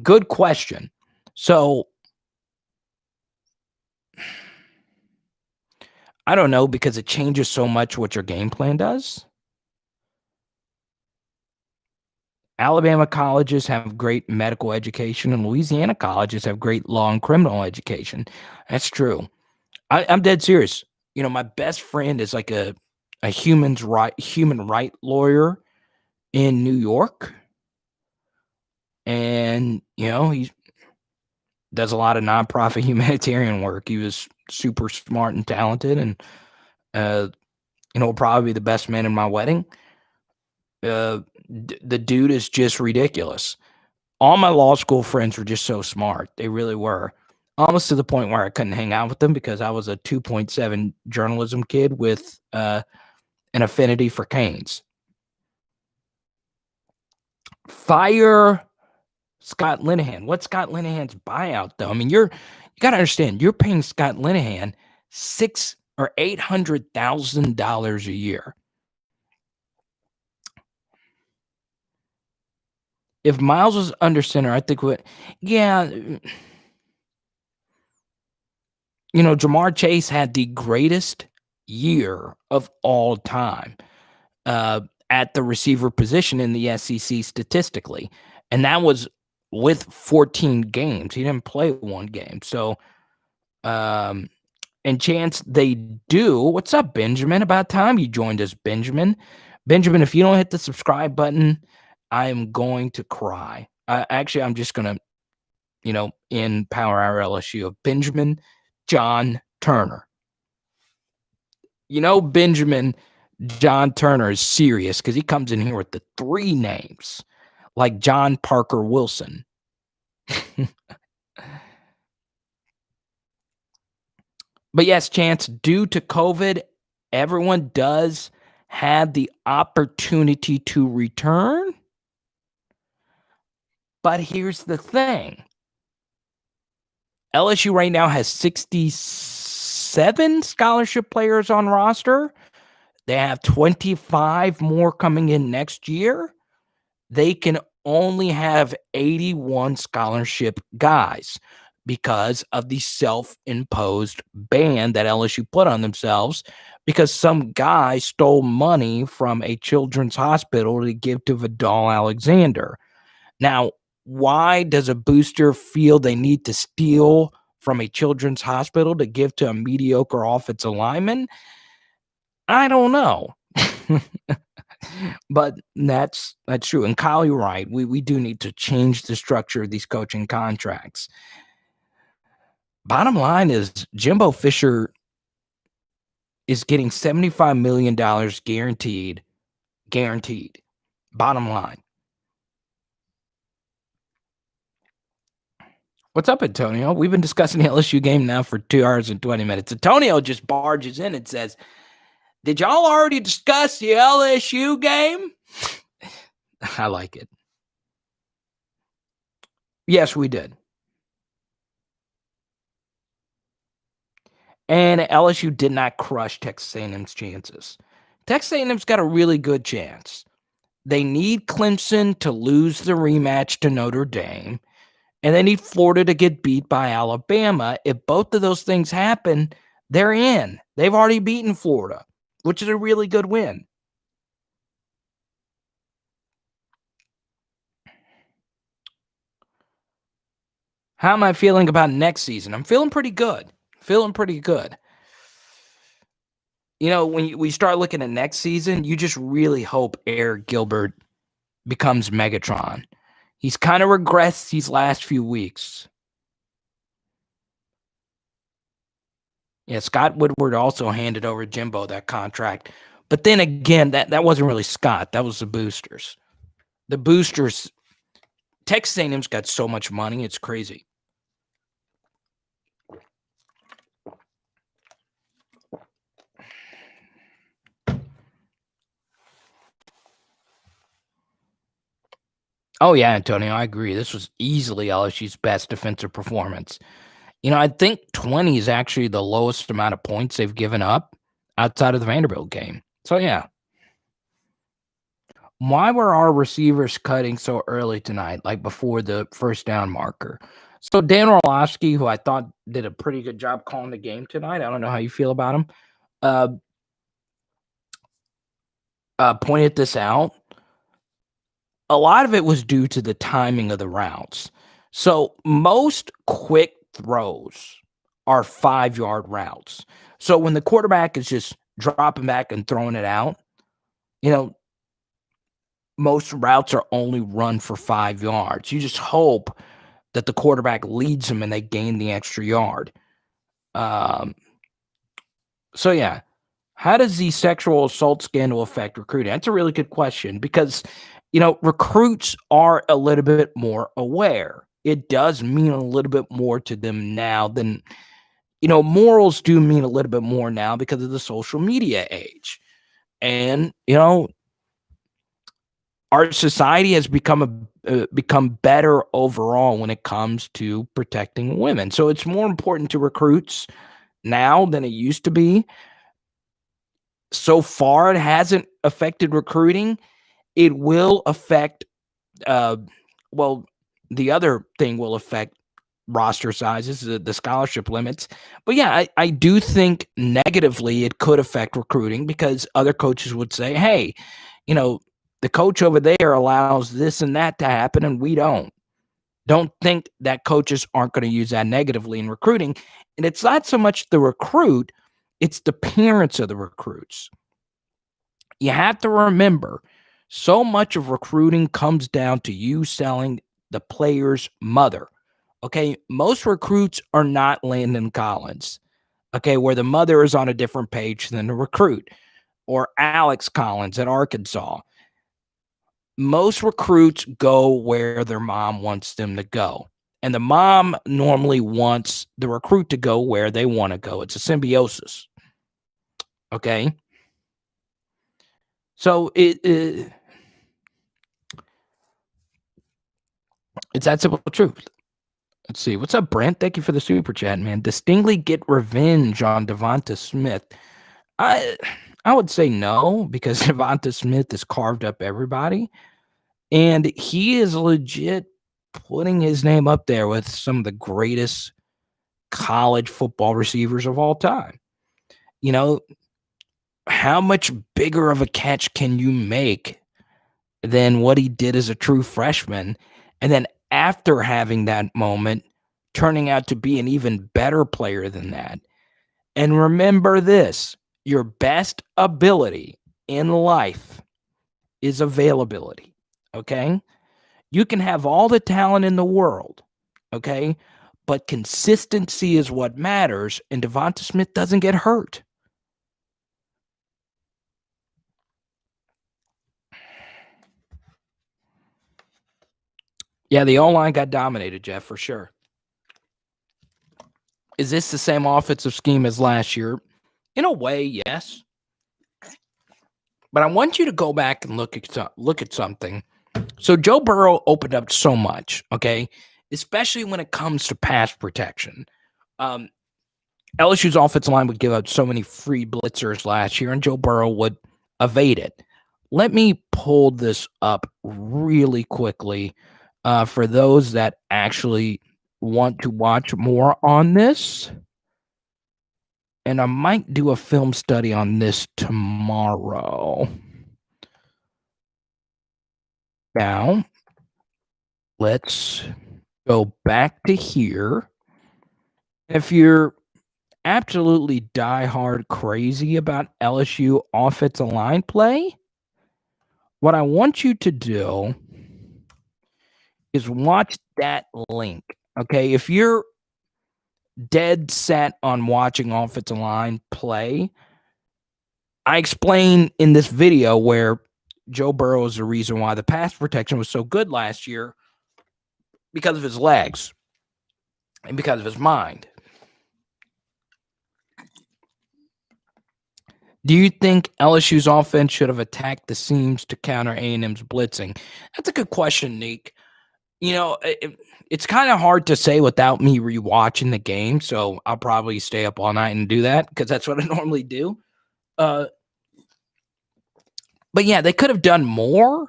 Good question. So, I don't know, because it changes so much what your game plan does. Alabama colleges have great medical education, and Louisiana colleges have great law and criminal education. That's true. I'm dead serious. My best friend is like a human right lawyer in New York. And, he does a lot of nonprofit humanitarian work. He was super smart and talented, and, probably the best man in my wedding. The dude is just ridiculous. All my law school friends were just so smart. They really were. Almost to the point where I couldn't hang out with them because I was a 2.7 journalism kid with an affinity for canes. Fire Scott Linehan. What's Scott Linehan's buyout, though? I mean, you got to understand, you're paying Scott Linehan $600,000 or $800,000 a year. If Miles was under center, I think Jamar Chase had the greatest year of all time at the receiver position in the SEC statistically. And that was with 14 games. He didn't play one game. So, and chance they do. What's up, Benjamin? About time you joined us, Benjamin. Benjamin, if you don't hit the subscribe button, I am going to cry. Actually, I'm just going to, in Power Hour LSU of Benjamin John Turner. Benjamin John Turner is serious because he comes in here with the 3 names, like John Parker Wilson. But yes, Chance, due to COVID, everyone does have the opportunity to return. But here's the thing. LSU right now has 67 scholarship players on roster. They have 25 more coming in next year. They can only have 81 scholarship guys because of the self-imposed ban that LSU put on themselves because some guy stole money from a children's hospital to give to Vidal Alexander. Now, why does a booster feel they need to steal from a children's hospital to give to a mediocre offensive lineman? I don't know. But that's true. And Kyle, you're right. We do need to change the structure of these coaching contracts. Bottom line is Jimbo Fisher is getting $75 million guaranteed. Guaranteed. Bottom line. What's up, Antonio? We've been discussing the LSU game now for 2 hours and 20 minutes. Antonio just barges in and says, did y'all already discuss the LSU game? I like it. Yes, we did. And LSU did not crush Texas A&M's chances. Texas A&M's got a really good chance. They need Clemson to lose the rematch to Notre Dame, and they need Florida to get beat by Alabama. If both of those things happen, they're in. They've already beaten Florida, which is a really good win. How am I feeling about next season? I'm feeling pretty good. You know, when we start looking at next season, you just really hope Eric Gilbert becomes Megatron. He's kind of regressed these last few weeks. Yeah, Scott Woodward also handed over Jimbo that contract. But then again, that wasn't really Scott. That was the boosters. The boosters, Texas A&M's got so much money, it's crazy. Oh, yeah, Antonio, I agree. This was easily LSU's best defensive performance. You know, I think 20 is actually the lowest amount of points they've given up outside of the Vanderbilt game. So, yeah. Why were our receivers cutting so early tonight, like before the first down marker? So, Dan Orlovsky, who I thought did a pretty good job calling the game tonight, I don't know how you feel about him, pointed this out. A lot of it was due to the timing of the routes. So most quick throws are 5-yard routes. So when the quarterback is just dropping back and throwing it out, you know, most routes are only run for 5 yards. You just hope that the quarterback leads them and they gain the extra yard. So yeah, how does the sexual assault scandal affect recruiting? That's a really good question because you know, recruits are a little bit more aware. It does mean a little bit more to them now than, you know, morals do mean a little bit more now because of the social media age. And, you know, our society has become better overall when it comes to protecting women. So it's more important to recruits now than it used to be. So far, it hasn't affected recruiting. It will affect, well, the other thing will affect roster sizes, the scholarship limits. But yeah, I do think negatively it could affect recruiting because other coaches would say, hey, you know, the coach over there allows this and that to happen and we don't. Don't think that coaches aren't going to use that negatively in recruiting. And it's not so much the recruit, it's the parents of the recruits. You have to remember, so much of recruiting comes down to you selling the player's mother. Okay, most recruits are not Landon Collins, okay, where the mother is on a different page than the recruit, or Alex Collins at Arkansas. Most recruits go where their mom wants them to go. And the mom normally wants the recruit to go where they want to go. It's a symbiosis. Okay. So it's that simple truth. Let's see. What's up, Brent? Thank you for the super chat, man. Distinctly get revenge on Devonta Smith. I would say no, because Devonta Smith has carved up everybody. And he is legit putting his name up there with some of the greatest college football receivers of all time. You know, how much bigger of a catch can you make than what he did as a true freshman? And then after having that moment, turning out to be an even better player than that. And remember this, your best ability in life is availability. Okay. You can have all the talent in the world. Okay. But consistency is what matters. And Devonta Smith doesn't get hurt. Yeah, the O-line got dominated, Jeff, for sure. Is this the same offensive scheme as last year? In a way, yes. But I want you to go back and look at something. So Joe Burrow opened up so much, okay? Especially when it comes to pass protection. LSU's offensive line would give up so many free blitzers last year, and Joe Burrow would evade it. Let me pull this up really quickly for those that actually want to watch more on this. And I might do a film study on this tomorrow. Now, let's go back to here. If you're absolutely diehard crazy about LSU offensive line play, what I want you to do is watch that link. Okay, if you're dead set on watching offensive line play, I explain in this video where Joe Burrow is the reason why the pass protection was so good last year because of his legs and because of his mind. Do you think LSU's offense should have attacked the seams to counter A&M's blitzing? That's a good question, Nick. You know, it's kind of hard to say without me rewatching the game, so I'll probably stay up all night and do that because that's what I normally do. But yeah, they could have done more.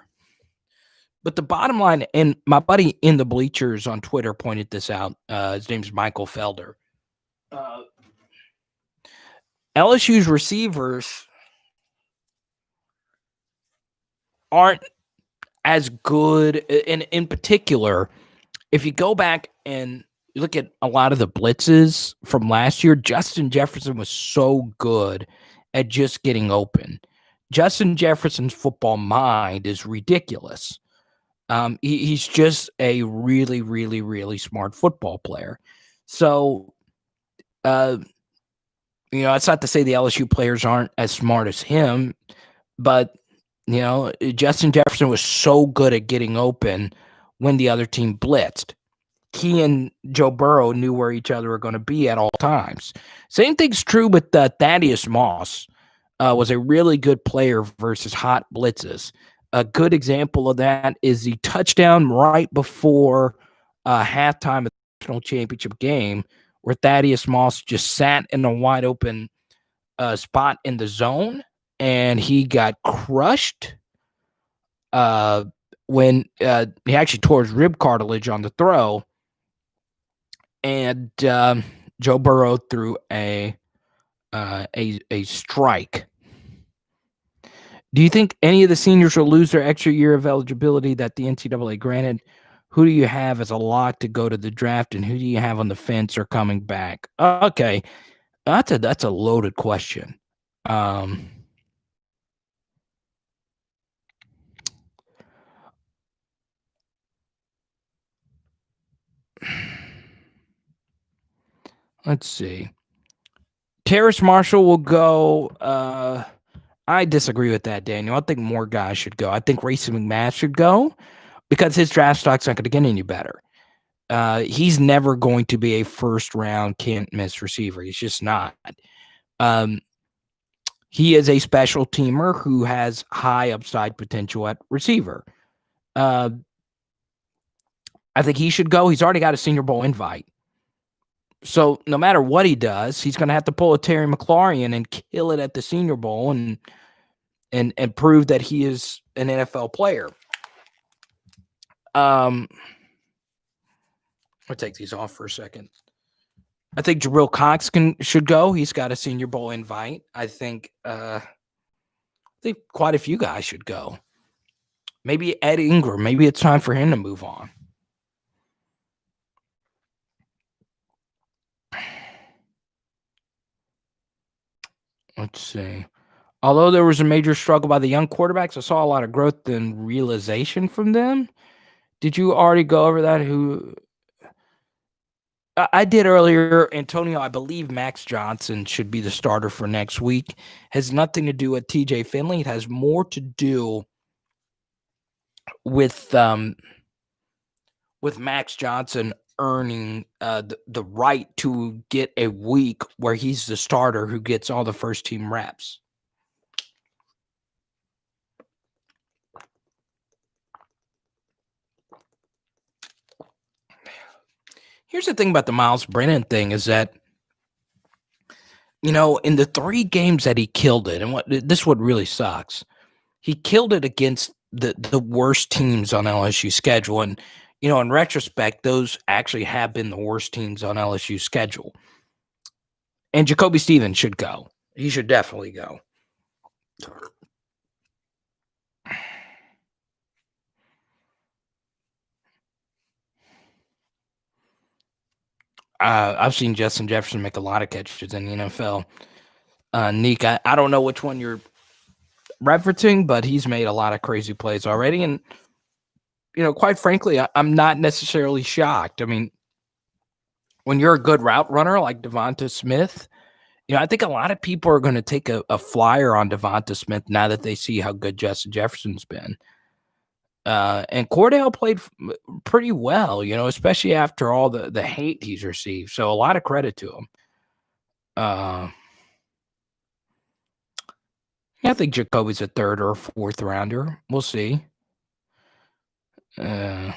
But the bottom line, and my buddy in the bleachers on Twitter pointed this out. His name's Michael Felder. LSU's receivers aren't as good. And in particular, if you go back and you look at a lot of the blitzes from last year, Justin Jefferson was so good at just getting open. Justin Jefferson's football mind is ridiculous. He's just a really, really, really smart football player. So, it's not to say the LSU players aren't as smart as him, but, Justin Jefferson was so good at getting open when the other team blitzed. He and Joe Burrow knew where each other were going to be at all times. Same thing's true with Thaddeus Moss. Was a really good player versus hot blitzes. A good example of that is the touchdown right before halftime of the national championship game where Thaddeus Moss just sat in a wide open spot in the zone, and he got crushed when he actually tore his rib cartilage on the throw, and Joe Burrow threw a strike. Do you think any of the seniors will lose their extra year of eligibility that the NCAA granted? Who do you have as a lock to go to the draft, and who do you have on the fence or coming back? Okay, that's a loaded question. Let's see. Terrace Marshall will go. I disagree with that, Daniel. I think more guys should go. I think Racing McMath should go because his draft stock's not going to get any better. He's never going to be a first-round can't-miss receiver. He's just not. He is a special teamer who has high upside potential at receiver. I think he should go. He's already got a Senior Bowl invite. So no matter what he does, he's going to have to pull a Terry McLaurin and kill it at the Senior Bowl and prove that he is an NFL player. I'll take these off for a second. I think Jabril Cox should go. He's got a Senior Bowl invite. I think quite a few guys should go. Maybe Ed Ingram. Maybe it's time for him to move on. Let's see. Although there was a major struggle by the young quarterbacks, I saw a lot of growth and realization from them. Did you already go over that? I did earlier. Antonio, I believe Max Johnson should be the starter for next week. Has nothing to do with TJ Finley. It has more to do with Max Johnson earning the right to get a week where he's the starter who gets all the first team reps. Here's the thing about the Miles Brennan thing is that, in the 3 games that he killed it, and what really sucks, he killed it against the worst teams on LSU's schedule. And, in retrospect, those actually have been the worst teams on LSU's schedule. And Jacoby Stevens should go. He should definitely go. I've seen Justin Jefferson make a lot of catches in the NFL. Nick, I don't know which one you're referencing, but he's made a lot of crazy plays already. And, quite frankly, I'm not necessarily shocked. I mean, when you're a good route runner like Devonta Smith, I think a lot of people are going to take a flyer on Devonta Smith now that they see how good Justin Jefferson's been. And Cordell played pretty well, especially after all the hate he's received. So a lot of credit to him. I think Jacoby's a 3rd or 4th rounder. We'll see. We'll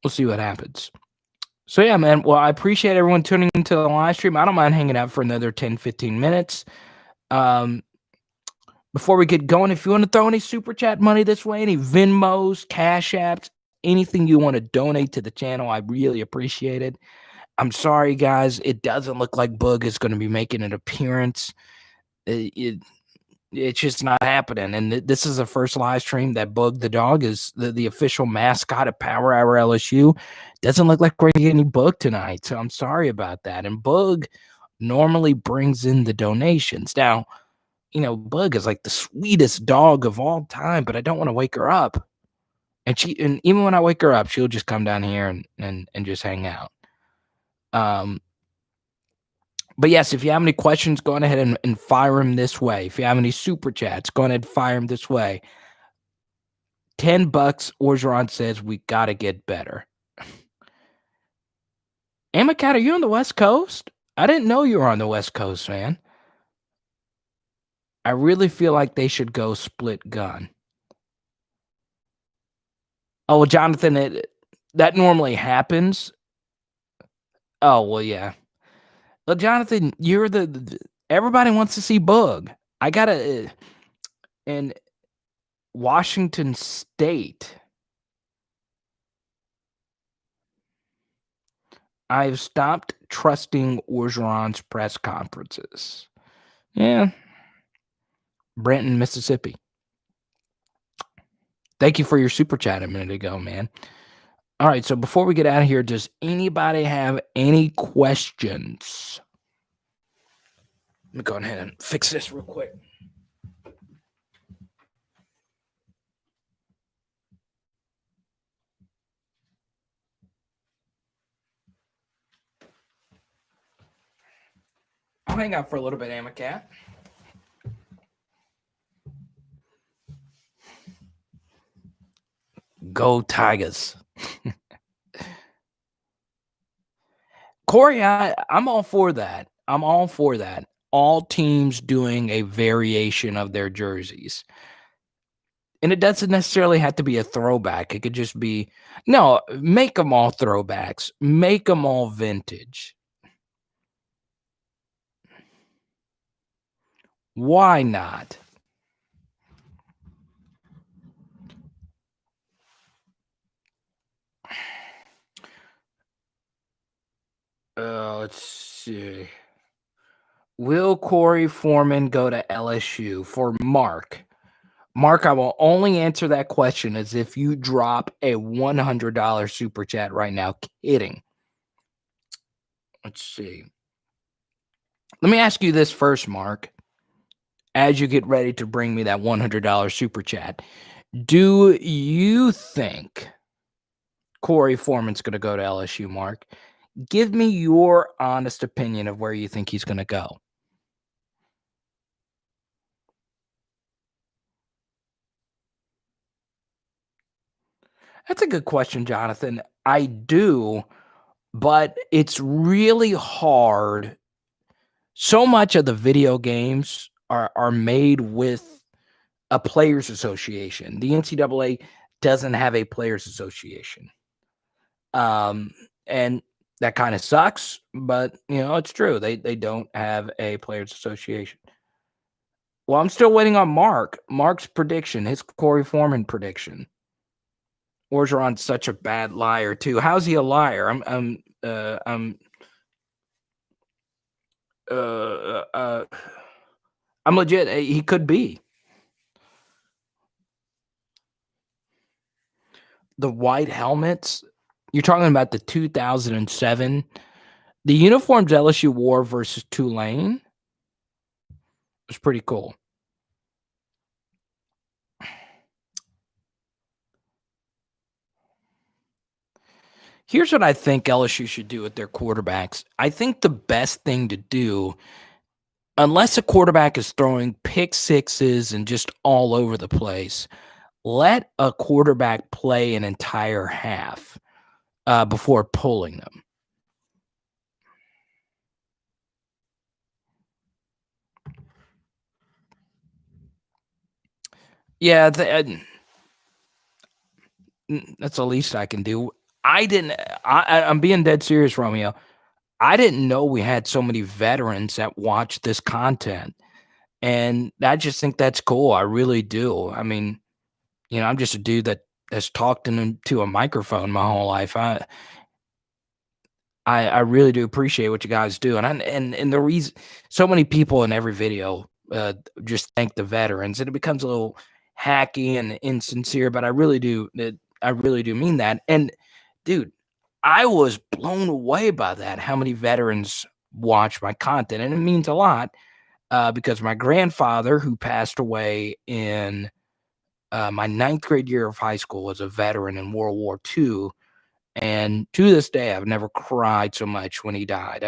see what happens. So, yeah, man. Well, I appreciate everyone tuning into the live stream. I don't mind hanging out for another 10, 15 minutes. Before we get going, if you want to throw any super chat money this way, any Venmos, Cash Apps, anything you want to donate to the channel, I really appreciate it. I'm sorry, guys. It doesn't look like Boog is going to be making an appearance. It's just not happening. And this is the first live stream that Boog the dog is the official mascot of Power Hour LSU. Doesn't look like we're getting any Boog tonight. So I'm sorry about that. And Boog normally brings in the donations. Now, Boog is like the sweetest dog of all time, but I don't want to wake her up. And even when I wake her up, she'll just come down here and just hang out. But yes, if you have any questions, go on ahead and fire them this way. If you have any super chats, go ahead and fire them this way. $10, Orgeron says we got to get better. Amacat, are you on the West Coast? I didn't know you were on the West Coast, man. I really feel like they should go split gun. Oh, well, Jonathan, that normally happens. Oh, well, yeah. Well, Jonathan, you're everybody wants to see Boog. I gotta, in Washington State, I've stopped trusting Orgeron's press conferences. Yeah. Brenton, Mississippi. Thank you for your super chat a minute ago, man. All right, so before we get out of here, does anybody have any questions? Let me go ahead and fix this real quick. I'll hang out for a little bit, Amacat. Go Tigers. Corey, I'm all for that. I'm all for that. All teams doing a variation of their jerseys. And it doesn't necessarily have to be a throwback. It could just be, no, make them all throwbacks. Make them all vintage. Why not? Let's see. Will Corey Foreman go to LSU? For Mark. Mark, I will only answer that question as if you drop a $100 super chat right now. Kidding. Let's see. Let me ask you this first, Mark. As you get ready to bring me that $100 super chat, do you think Corey Foreman's going to go to LSU, Mark? Give me your honest opinion of where you think he's going to go. That's a good question, Jonathan. I do, but it's really hard. So much of the video games are made with a players association. The NCAA doesn't have a players association. And that kind of sucks, but it's true. They don't have a players association. Well, I'm still waiting on Mark's prediction, his Corey Foreman prediction. Orgeron's such a bad liar too. How's he a liar? I'm legit. He could be. The white helmets. You're talking about the 2007, the uniforms LSU wore versus Tulane. It was pretty cool. Here's what I think LSU should do with their quarterbacks. I think the best thing to do, unless a quarterback is throwing pick sixes and just all over the place, let a quarterback play an entire half before pulling them. Yeah, that's the least I can do. I'm being dead serious, Romeo. I didn't know we had so many veterans that watch this content. And I just think that's cool. I really do. I mean, I'm just a dude that has talked into a microphone my whole life. I really do appreciate what you guys do. And the reason so many people in every video just thank the veterans, and it becomes a little hacky and insincere, but I really do mean that. And dude, I was blown away by that, how many veterans watch my content. And it means a lot because my grandfather, who passed away in my 9th grade year of high school, was a veteran in World War II. And to this day, I've never cried so much when he died.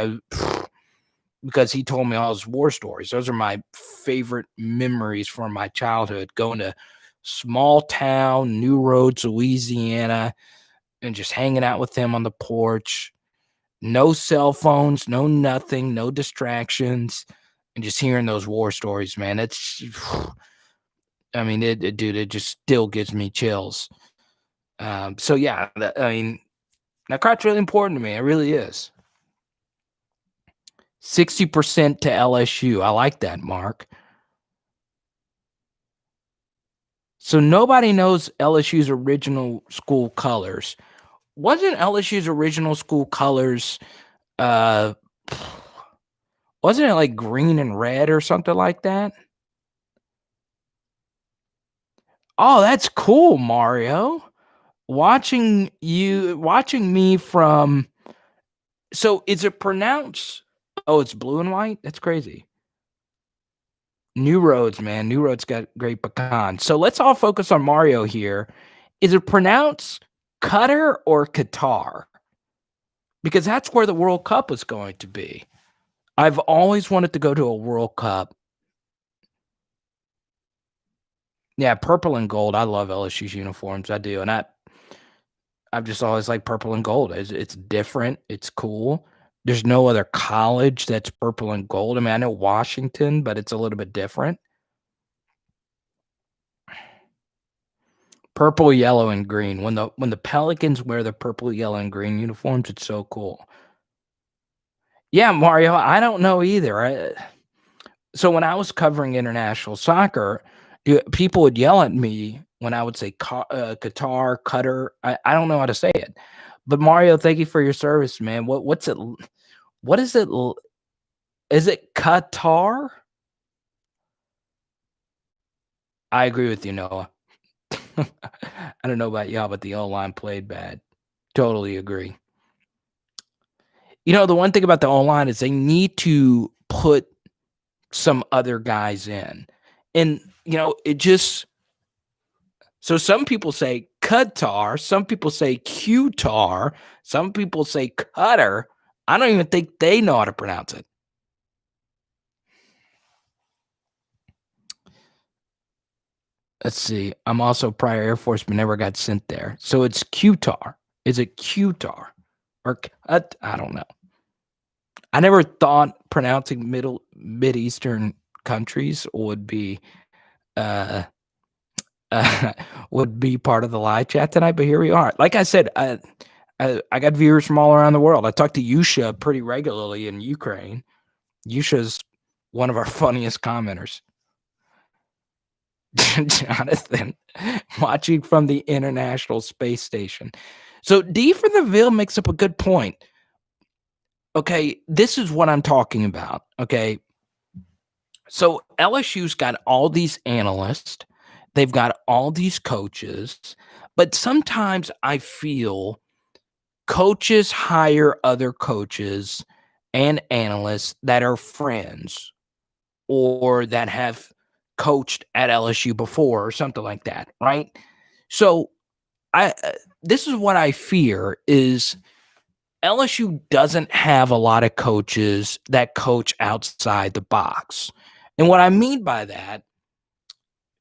Because he told me all his war stories. Those are my favorite memories from my childhood, going to small town, New Roads, Louisiana, and just hanging out with him on the porch. No cell phones, no nothing, no distractions, and just hearing those war stories, man. It just still gives me chills. So yeah, that crowd's really important to me. It really is. 60% to LSU. I like that, Mark. So nobody knows LSU's original school colors. Wasn't LSU's original school colors, wasn't it like green and red or something like that? Oh, that's cool, Mario. Watching me from. So is it pronounced? Oh, it's blue and white? That's crazy. New Roads, man. New Roads got great pecan. So let's all focus on Mario here. Is it pronounced Qatar or Qatar? Because that's where the World Cup is going to be. I've always wanted to go to a World Cup. Yeah, purple and gold. I love LSU's uniforms. I do. And I've just always liked purple and gold. It's different. It's cool. There's no other college that's purple and gold. I mean, I know Washington, but it's a little bit different. Purple, yellow, and green. When the Pelicans wear the purple, yellow, and green uniforms, it's so cool. Yeah, Mario, I don't know either. So when I was covering international soccer, people would yell at me when I would say Qatar, Qatar. I don't know how to say it. But Mario, thank you for your service, man. What's it What is it? Is it Qatar? I agree with you, Noah. I don't know about y'all, but the O-line played bad. Totally agree. The one thing about the O-line is they need to put some other guys in. And, it just so some people say Qatar, some people say Qatar, some people say Qatar. I don't even think they know how to pronounce it. Let's see. I'm also prior Air Force, but never got sent there. So it's Qatar. Is it Qatar or I don't know. I never thought pronouncing Mid-Eastern countries would be uh, would be part of the live chat tonight, but here we are. Like I said, I got viewers from all around the world. I talk to Yusha pretty regularly in Ukraine. Yusha's one of our funniest commenters. Jonathan, watching from the International Space Station. So D for the Ville makes up a good point. Okay, this is what I'm talking about. Okay. So LSU's got all these analysts, they've got all these coaches, but sometimes I feel coaches hire other coaches and analysts that are friends or that have coached at LSU before or something like that, right? So this is what I fear is LSU doesn't have a lot of coaches that coach outside the box. And what I mean by that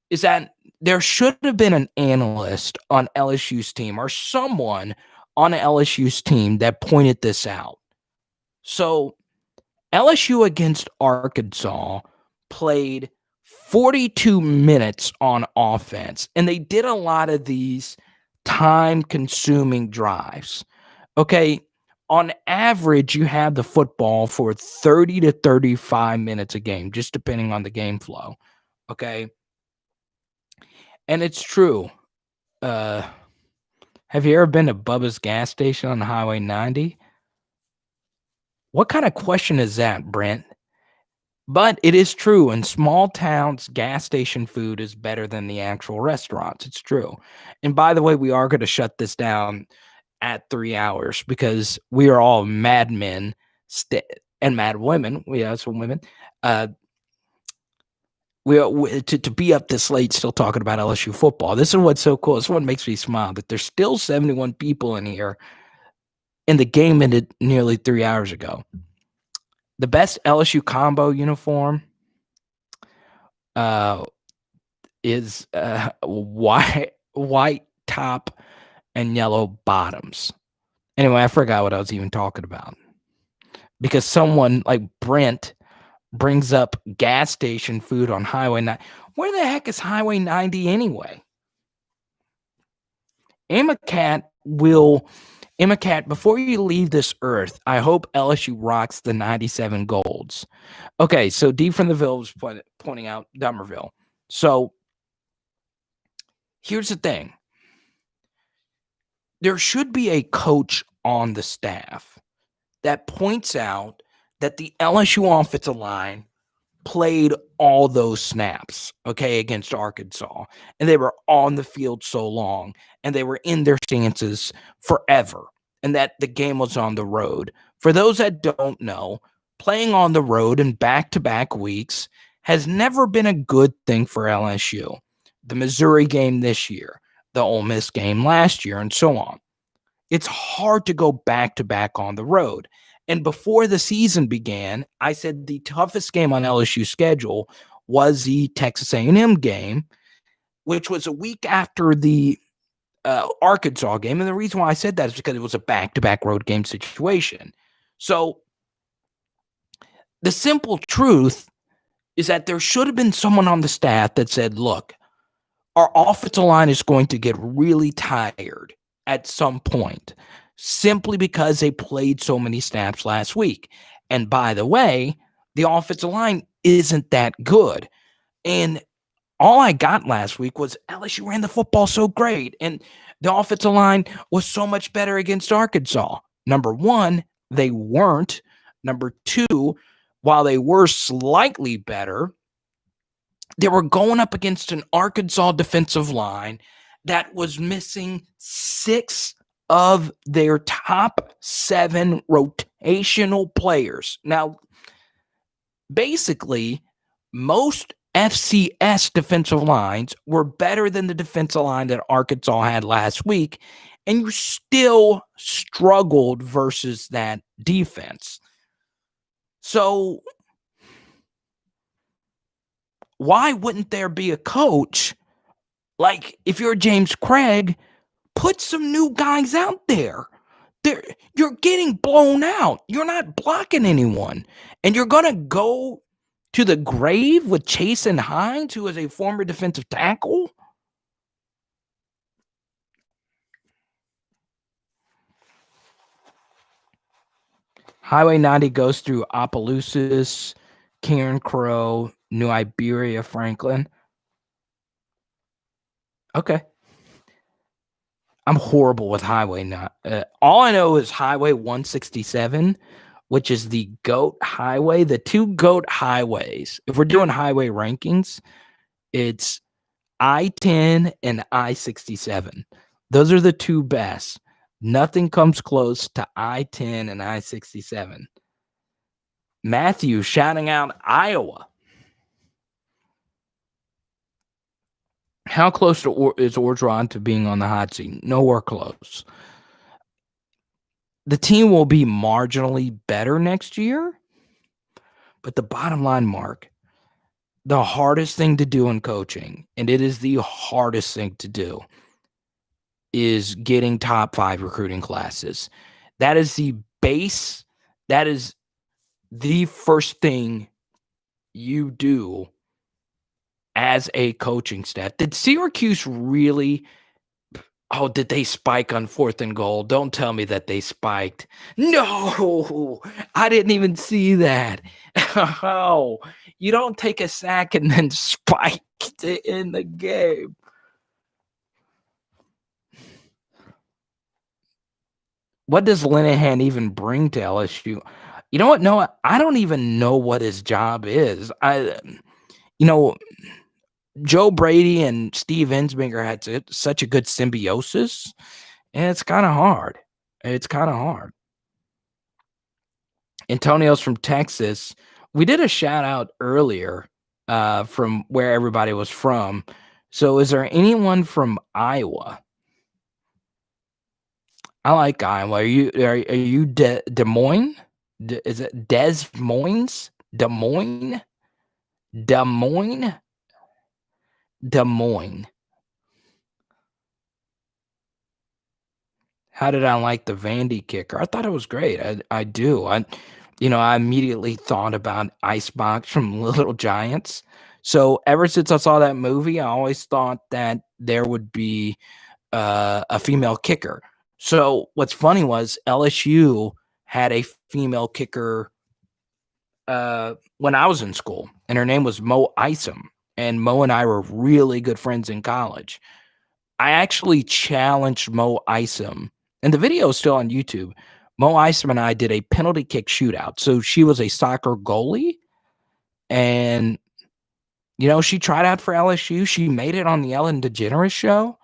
is that there should have been an analyst on LSU's team or someone on LSU's team that pointed this out. So LSU against Arkansas played 42 minutes on offense, and they did a lot of these time-consuming drives. Okay, on average, you had the football for 30 to 35 minutes a game, just depending on the game flow. Okay, and it's true. Have you ever been to Bubba's gas station on Highway 90? What kind of question is that, Brent? But it is true. In small towns, gas station food is better than the actual restaurants. It's true. And by the way, we are going to shut this down at 3 hours because we are all madmen and mad women. We have some women. To be up this late still talking about LSU football. This is what's so cool. This is what makes me smile, that there's still 71 people in here, and the game ended nearly 3 hours ago. The best LSU combo uniform is white top and yellow bottoms. Anyway, I forgot what I was even talking about because someone like Brent brings up gas station food on Highway 90. Where the heck is Highway 90 anyway? Amacat, before you leave this earth, I hope LSU rocks the 97 golds. Okay, so D from the Ville was pointing out Dummerville. So here's the thing. There should be a coach on the staff that points out that the LSU offensive line played all those snaps, okay, against Arkansas, and they were on the field so long, and they were in their stances forever, and that the game was on the road. For those that don't know, playing on the road in back-to-back weeks has never been a good thing for LSU. The Missouri game this year, the Ole Miss game last year, and so on. It's hard to go back-to-back on the road. And before the season began, I said the toughest game on LSU's schedule was the Texas A&M game, which was a week after the Arkansas game. And the reason why I said that is because it was a back-to-back road game situation. So the simple truth is that there should have been someone on the staff that said, look, our offensive line is going to get really tired at some point, simply because they played so many snaps last week. And by the way, the offensive line isn't that good. And all I got last week was LSU ran the football so great, and the offensive line was so much better against Arkansas. Number one, they weren't. Number two, while they were slightly better, they were going up against an Arkansas defensive line that was missing 6 of their top 7 rotational players. Now, basically, most FCS defensive lines were better than the defensive line that Arkansas had last week, and you still struggled versus that defense. So why wouldn't there be a coach? Like, if you're James Craig, put some new guys out there. You're getting blown out. You're not blocking anyone. And you're going to go to the grave with Chase and Hines, who is a former defensive tackle? Highway 90 goes through Opelousas, Karen Crow, New Iberia, Franklin. Okay. I'm horrible with Highway. All I know is Highway 167, which is the GOAT highway. The 2 GOAT highways, if we're doing highway rankings, it's I-10 and I-67. Those are the 2 best. Nothing comes close to I-10 and I-67. Matthew shouting out Iowa. How close is Orgeron to being on the hot seat? Nowhere close. The team will be marginally better next year, but the bottom line, Mark, the hardest thing to do in coaching, and it is the hardest thing to do, is getting top 5 recruiting classes. That is the base. That is the first thing you do as a coaching staff. Did Syracuse really... Oh, did they spike on 4th and goal? Don't tell me that they spiked. No, I didn't even see that. Oh, you don't take a sack and then spike to end the game. What does Linehan even bring to LSU? You know what? No, I don't even know what his job is. Joe Brady and Steve Ensminger had such a good symbiosis, and it's kind of hard. Antonio's from Texas. We did a shout out earlier from where everybody was from. So is there anyone from Iowa? I like Iowa. Are you Des Moines? Is it Des Moines? Des Moines? Des Moines? Des Moines. How did I like the Vandy kicker? I thought it was great. I do. I immediately thought about Icebox from Little Giants. So ever since I saw that movie, I always thought that there would be a female kicker. So what's funny was LSU had a female kicker when I was in school, and her name was Mo Isom. And Mo and I were really good friends in college. I actually challenged Mo Isom, and the video is still on YouTube. Mo Isom and I did a penalty kick shootout. So she was a soccer goalie, and she tried out for LSU. She made it on the Ellen DeGeneres show,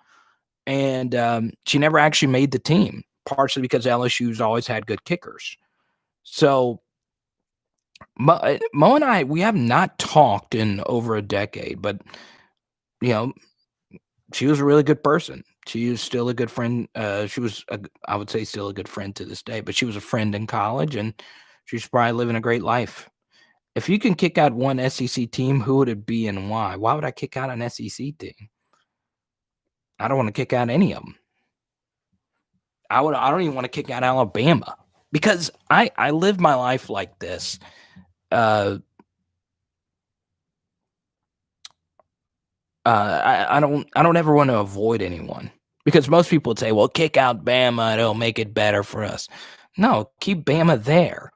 and she never actually made the team, partially because LSU's always had good kickers. So Mo and I, we have not talked in over a decade, but she was a really good person. She is still a good friend. She was, I would say, still a good friend to this day, but she was a friend in college, and she's probably living a great life. If you can kick out one SEC team, who would it be and why? Why would I kick out an SEC team? I don't want to kick out any of them. I don't even want to kick out Alabama, because I live my life like this. I don't ever want to avoid anyone, because most people would say, well, kick out Bama, it'll make it better for us. No, keep Bama there.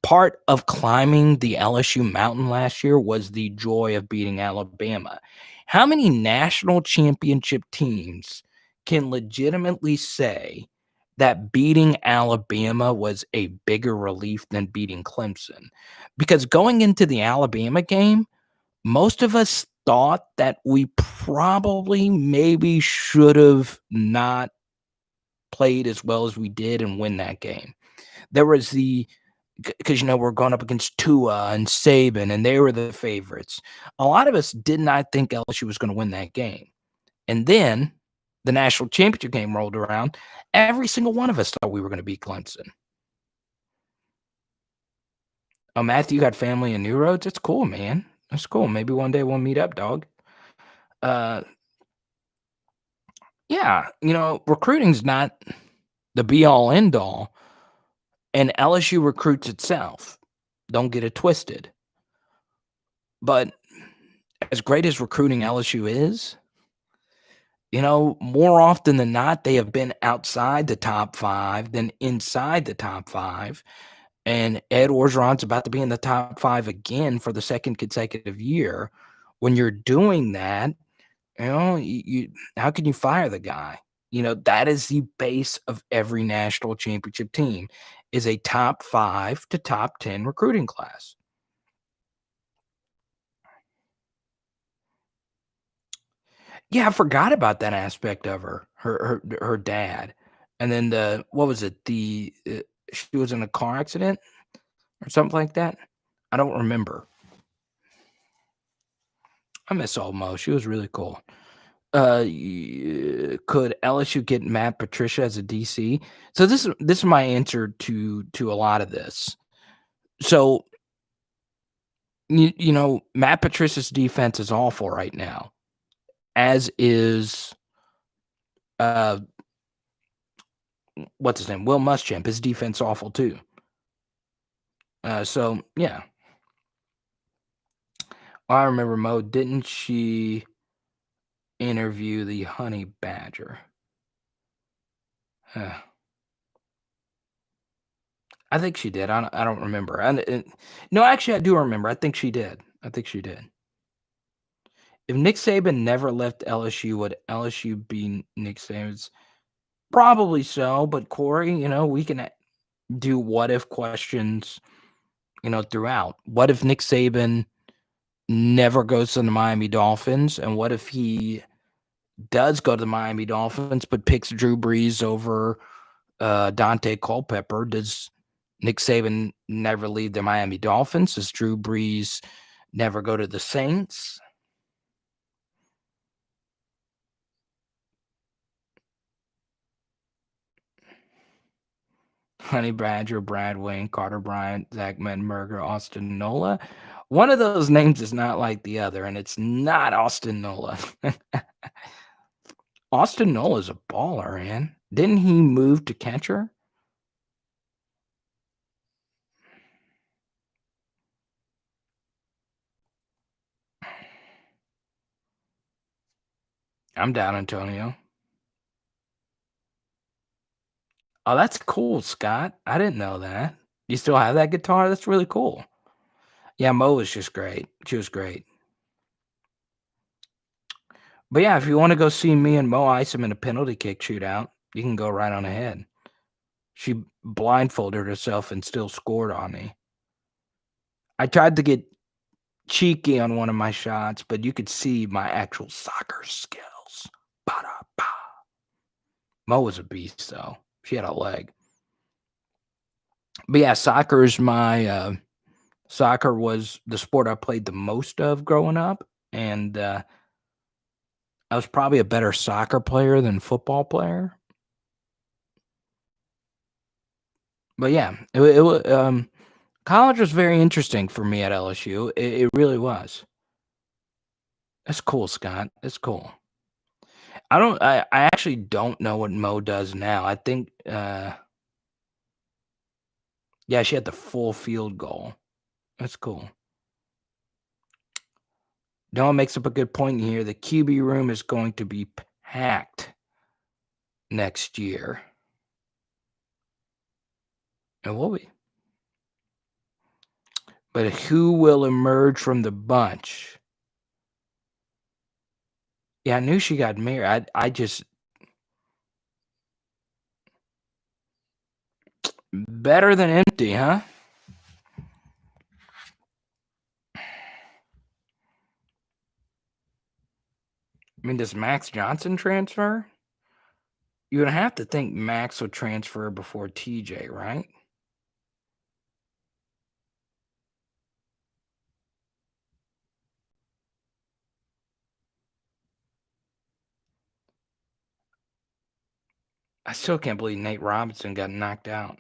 Part of climbing the LSU mountain last year was the joy of beating Alabama. How many national championship teams can legitimately say that beating Alabama was a bigger relief than beating Clemson. Because going into the Alabama game, most of us thought that we probably maybe should have not played as well as we did and win that game. There was because we're going up against Tua and Saban, and they were the favorites. A lot of us did not think LSU was going to win that game. And then the national championship game rolled around. Every single one of us thought we were going to beat Clemson. Oh, Matthew, you got family in New Roads? That's cool, man. That's cool. Maybe one day we'll meet up, dog. Yeah, recruiting's not the be all end all, and LSU recruits itself. Don't get it twisted. But as great as recruiting LSU is, more often than not, they have been outside the top 5 than inside the top 5. And Ed Orgeron's about to be in the top 5 again for the second consecutive year. When you're doing that, you how can you fire the guy? That is the base of every national championship team is a top 5 to top 10 recruiting class. Yeah, I forgot about that aspect of her dad. And then what was it? She was in a car accident or something like that. I don't remember. I miss old Mo. She was really cool. Could LSU get Matt Patricia as a DC? So this is my answer to a lot of this. So Matt Patricia's defense is awful right now, as is what's his name? Will Muschamp. His defense awful too. So yeah. I remember Mo. Didn't she interview the honey badger? I think she did. I don't remember. No, actually, I do remember. I think she did. If Nick Saban never left LSU, would LSU be Nick Saban's? Probably so. But Corey, we can do what if questions, throughout. What if Nick Saban never goes to the Miami Dolphins, and what if he does go to the Miami Dolphins but picks Drew Brees over Dante Culpepper? Does Nick Saban never leave the Miami Dolphins? Does Drew Brees never go to the Saints? Honey Badger, Brad Wayne, Carter Bryant, Zach Mettenberger, Austin Nola. One of those names is not like the other, and it's not Austin Nola. Austin Nola's a baller, man. Didn't he move to catcher? I'm down, Antonio. Oh, that's cool, Scott. I didn't know that. You still have that guitar? That's really cool. Yeah, Mo was just great. She was great. But yeah, if you want to go see me and Mo Isom in a penalty kick shootout, you can go right on ahead. She blindfolded herself and still scored on me. I tried to get cheeky on one of my shots, but you could see my actual soccer skills. Ba-da-ba. Mo was a beast, though. She had a leg. But yeah, soccer was the sport I played the most of growing up, and I was probably a better soccer player than football player. But yeah, college was very interesting for me at LSU. It really was. That's cool, Scott. That's cool. I actually don't know what Mo does now. I think yeah, she had the full field goal. That's cool. Noah makes up a good point here. The QB room is going to be packed next year. It will be. But who will emerge from the bunch? Yeah, I knew she got married. I just Better than empty, huh? I mean, does Max Johnson transfer? You would have to think Max would transfer before TJ, right? I still can't believe Nate Robinson got knocked out.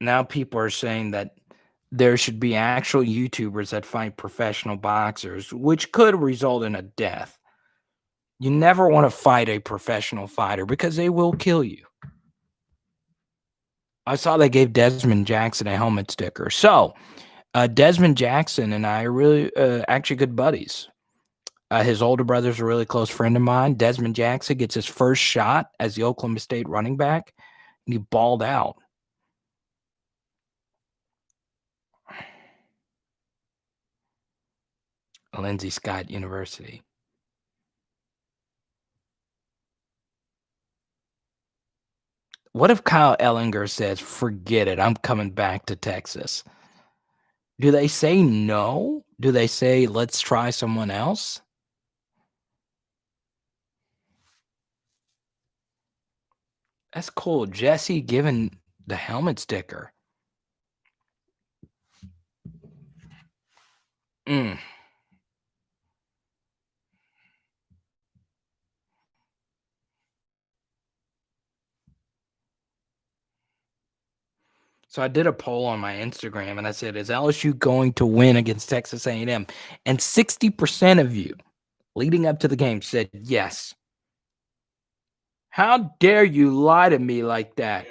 Now people are saying that there should be actual YouTubers that fight professional boxers, which could result in a death. You never want to fight a professional fighter because they will kill you. I saw they gave Desmond Jackson a helmet sticker. So, Desmond Jackson and I are really actually good buddies. His older brother's a really close friend of mine. Desmond Jackson gets his first shot as the Oklahoma State running back, and he balled out. Lindsey Scott University. What if Kyle Ellinger says, "Forget it, I'm coming back to Texas"? Do they say no? Do they say, "Let's try someone else"? That's cool. Jesse giving the helmet sticker. Mm. So I did a poll on my Instagram and I said, "Is LSU going to win against Texas A&M?" And 60% of you leading up to the game said yes. How dare you lie to me like that?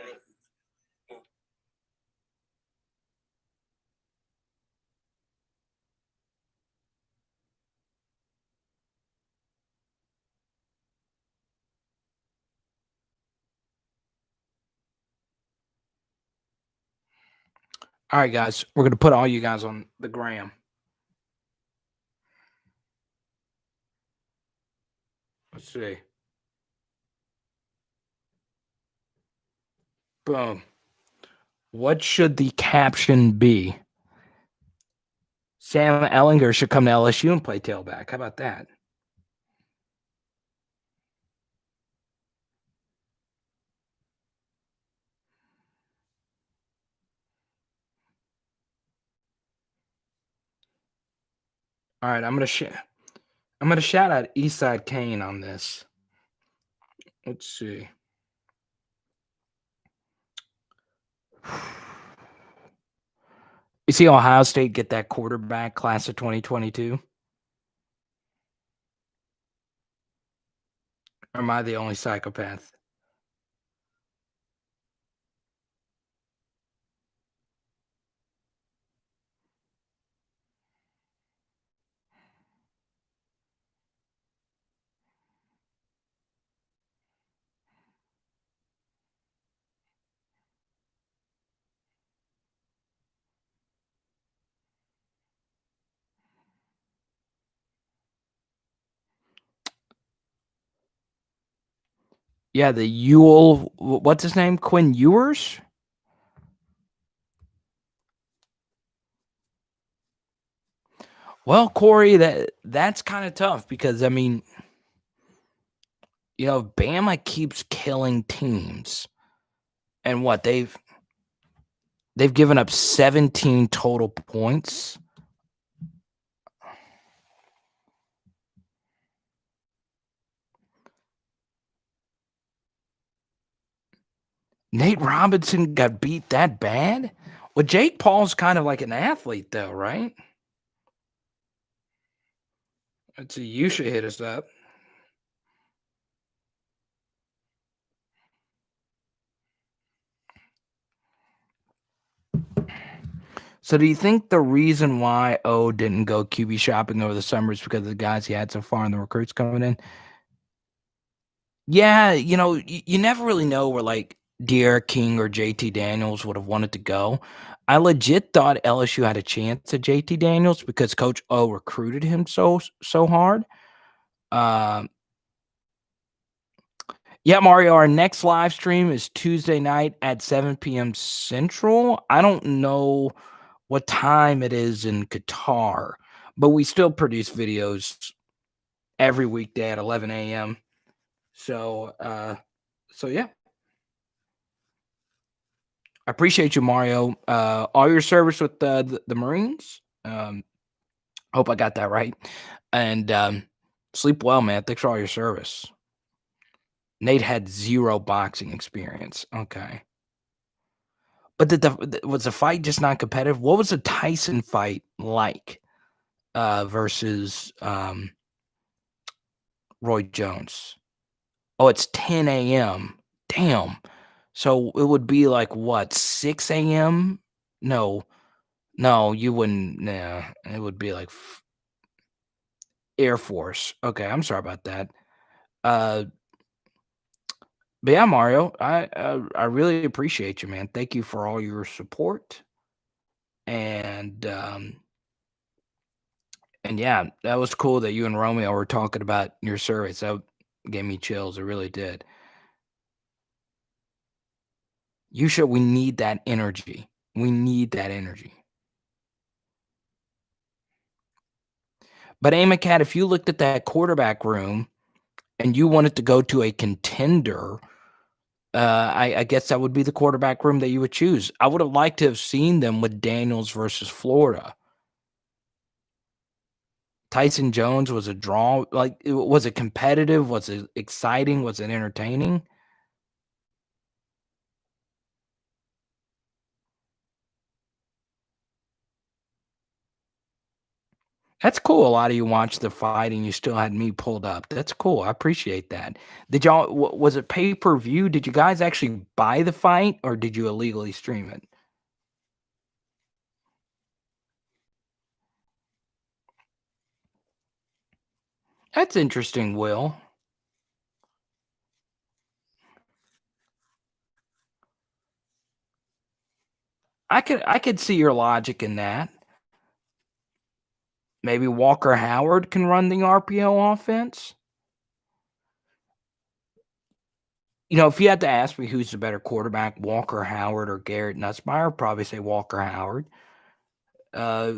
All right, guys, we're going to put all you guys on the gram. Let's see. Boom. What should the caption be? Sam Ellinger should come to LSU and play tailback. How about that? All right, I'm gonna shout out Eastside Kane on this. Let's see. You see Ohio State get that quarterback class of 2022? Or am I the only psychopath? Yeah, the Ewell, what's his name? Quinn Ewers? Well, Corey, that's kind of tough because I mean, Bama keeps killing teams, and what they've given up 17 total points. Nate Robinson got beat that bad? Well, Jake Paul's kind of like an athlete, though, right? Let's see. You should hit us up. So, do you think the reason why O didn't go QB shopping over the summer is because of the guys he had so far and the recruits coming in? Yeah, you never really know where like De'Ara King or JT Daniels would have wanted to go. I legit thought LSU had a chance at JT Daniels because Coach O recruited him so hard. Um, yeah, Mario, our next live stream is Tuesday night at 7 p.m. Central. I don't know what time it is in Qatar, but we still produce videos every weekday at 11 a.m. So yeah. I appreciate you, Mario. All your service with the Marines. Hope I got that right. And sleep well, man. Thanks for all your service. Nate had 0 boxing experience. Okay. But was the fight just not competitive? What was the Tyson fight like versus Roy Jones? Oh, it's 10 a.m. Damn. So it would be like what, 6 a.m.? No, you wouldn't. Nah, it would be like Air Force. Okay, I'm sorry about that. Uh, but yeah, Mario, I really appreciate you, man. Thank you for all your support, and yeah, that was cool that you and Romeo were talking about your service. That gave me chills. It really did. You should. We need that energy. We need that energy. But Amacat, if you looked at that quarterback room and you wanted to go to a contender, I guess that would be the quarterback room that you would choose. I would have liked to have seen them with Daniels versus Florida. Tyson Jones was a draw. Like, was it competitive? Was it exciting? Was it entertaining? That's cool. A lot of you watched the fight and you still had me pulled up. That's cool. I appreciate that. Did y'all, was it pay per view? Did you guys actually buy the fight or did you illegally stream it? That's interesting, Will. I could see your logic in that. Maybe Walker Howard can run the RPO offense. You know, if you had to ask me who's the better quarterback, Walker Howard or Garrett Nussmeier, I'd probably say Walker Howard. Uh,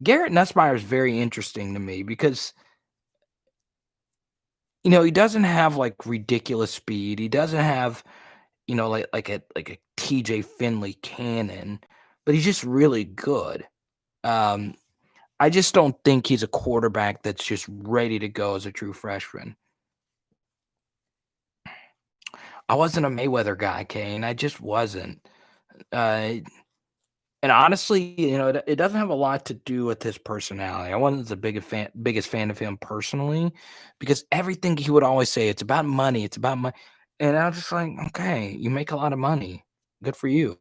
Garrett Nussmeier is very interesting to me because he doesn't have like ridiculous speed. He doesn't have like a TJ Finley cannon, but he's just really good. Um, I just don't think he's a quarterback that's just ready to go as a true freshman. I wasn't a Mayweather guy, Kane. I just wasn't. Uh, and honestly, it doesn't have a lot to do with his personality. I wasn't the biggest fan of him personally, because everything he would always say, it's about money, it's about money. And I was just like, okay, you make a lot of money. Good for you.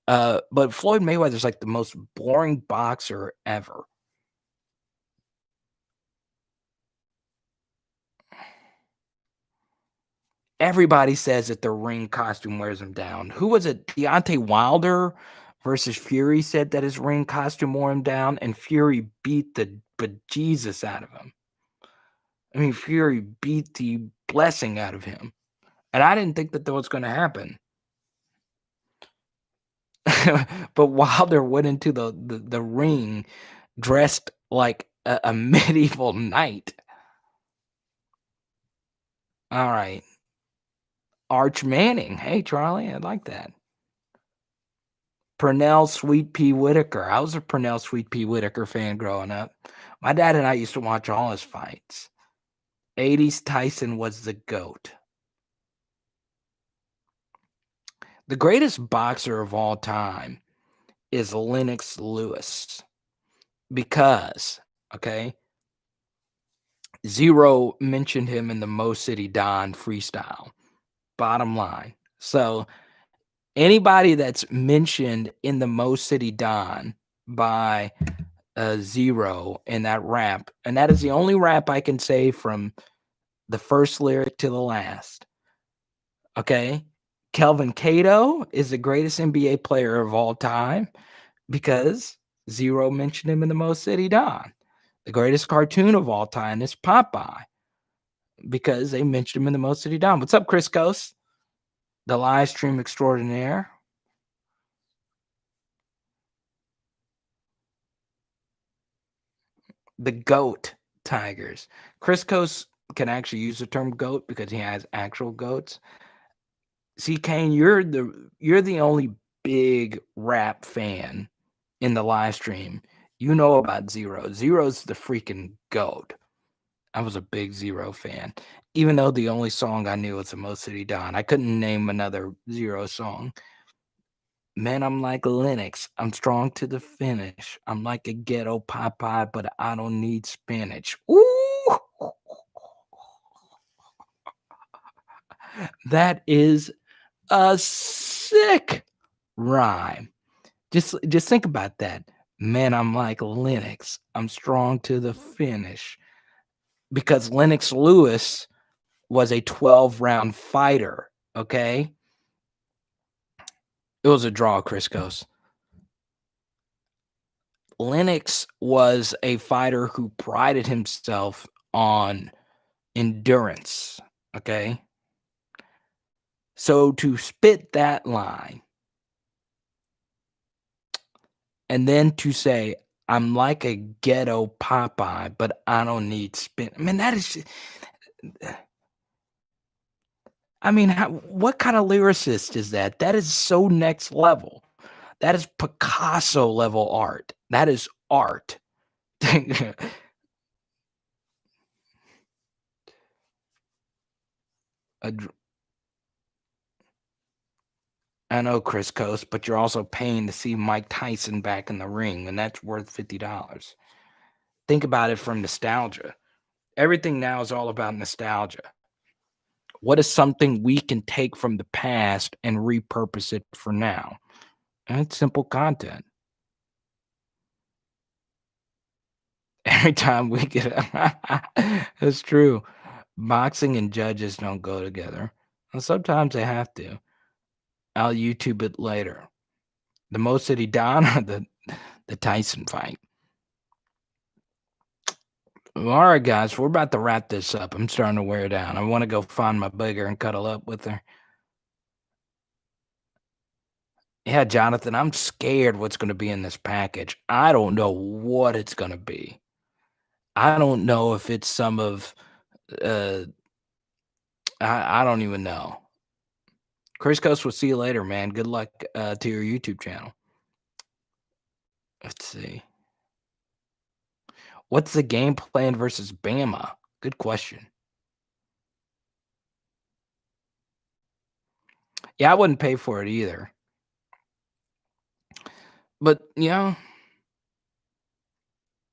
But Floyd Mayweather's like the most boring boxer ever. Everybody says that the ring costume wears him down. Who was it? Deontay Wilder versus Fury said that his ring costume wore him down, and Fury beat the bejesus out of him. I mean, Fury beat the blessing out of him, and I didn't think that was going to happen. But Wilder went into the ring dressed like a medieval knight. All right. Arch Manning. Hey, Charlie, I like that. Purnell Sweet Pea Whitaker. I was a Purnell Sweet Pea Whitaker fan growing up. My dad and I used to watch all his fights. 80s Tyson was the GOAT. The greatest boxer of all time is Lennox Lewis because, okay, Zero mentioned him in the Mo City Don freestyle. Bottom line. So anybody that's mentioned in the Mo City Don by Zero in that rap, and that is the only rap I can say from the first lyric to the last. Okay, Kelvin Cato is the greatest NBA player of all time because Zero mentioned him in the Most City Don. The greatest cartoon of all time is Popeye because they mentioned him in the Most City Don. What's up, Chris Coast? The live stream extraordinaire. The GOAT Tigers. Chris Coast can actually use the term GOAT because he has actual goats. See, Kane, you're the only big rap fan in the live stream. You know about Zero. Zero's the freaking GOAT. I was a big Zero fan, even though the only song I knew was the Mo City Don. I couldn't name another Zero song. Man, I'm like Linux. I'm strong to the finish. I'm like a ghetto Popeye, but I don't need spinach. Ooh, that is a sick rhyme. Just think about that. Man, I'm like Linux. I'm strong to the finish. Because Lennox Lewis was a 12-round fighter, okay? It was a draw, Chris goes. Lennox was a fighter who prided himself on endurance, okay? So to spit that line and then to say, I'm like a ghetto Popeye, but I don't need spin. I mean, that is, I mean, what kind of lyricist is that? That is so next level. That is Picasso level art. That is art. I know, Chris Coast, but you're also paying to see Mike Tyson back in the ring, and that's worth $50. Think about it from nostalgia. Everything now is all about nostalgia. What is something we can take from the past and repurpose it for now? And it's simple content. Every time we get that's true. Boxing and judges don't go together. And sometimes they have to. I'll YouTube it later. The Mo City Don or the Tyson fight? All right, guys, we're about to wrap this up. I'm starting to wear down. I want to go find my booger and cuddle up with her. Yeah, Jonathan, I'm scared what's going to be in this package. I don't know what it's going to be. I don't know if it's some of, uh, I don't even know. Chris Coast, we'll see you later, man. Good luck to your YouTube channel. Let's see. What's the game plan versus Bama? Good question. Yeah, I wouldn't pay for it either. But, the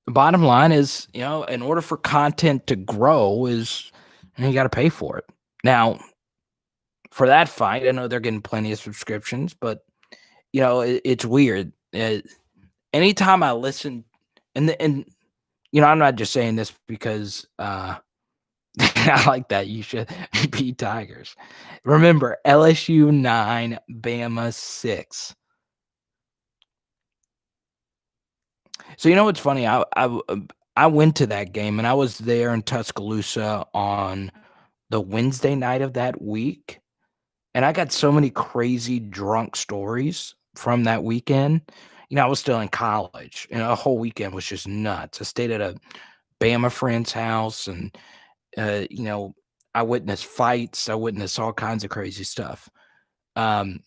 bottom line is, in order for content to grow is you got to pay for it. Now, for that fight, I know they're getting plenty of subscriptions, but, it's weird. Anytime I listen and I'm not just saying this because, I like that. You should be Tigers. Remember, LSU 9, Bama 6. So you know what's funny? I went to that game and I was there in Tuscaloosa on the Wednesday night of that week, and I got so many crazy drunk stories from that weekend. I was still in college, and the whole weekend was just nuts. I stayed at a Bama friend's house, and I witnessed fights. I witnessed all kinds of crazy stuff. But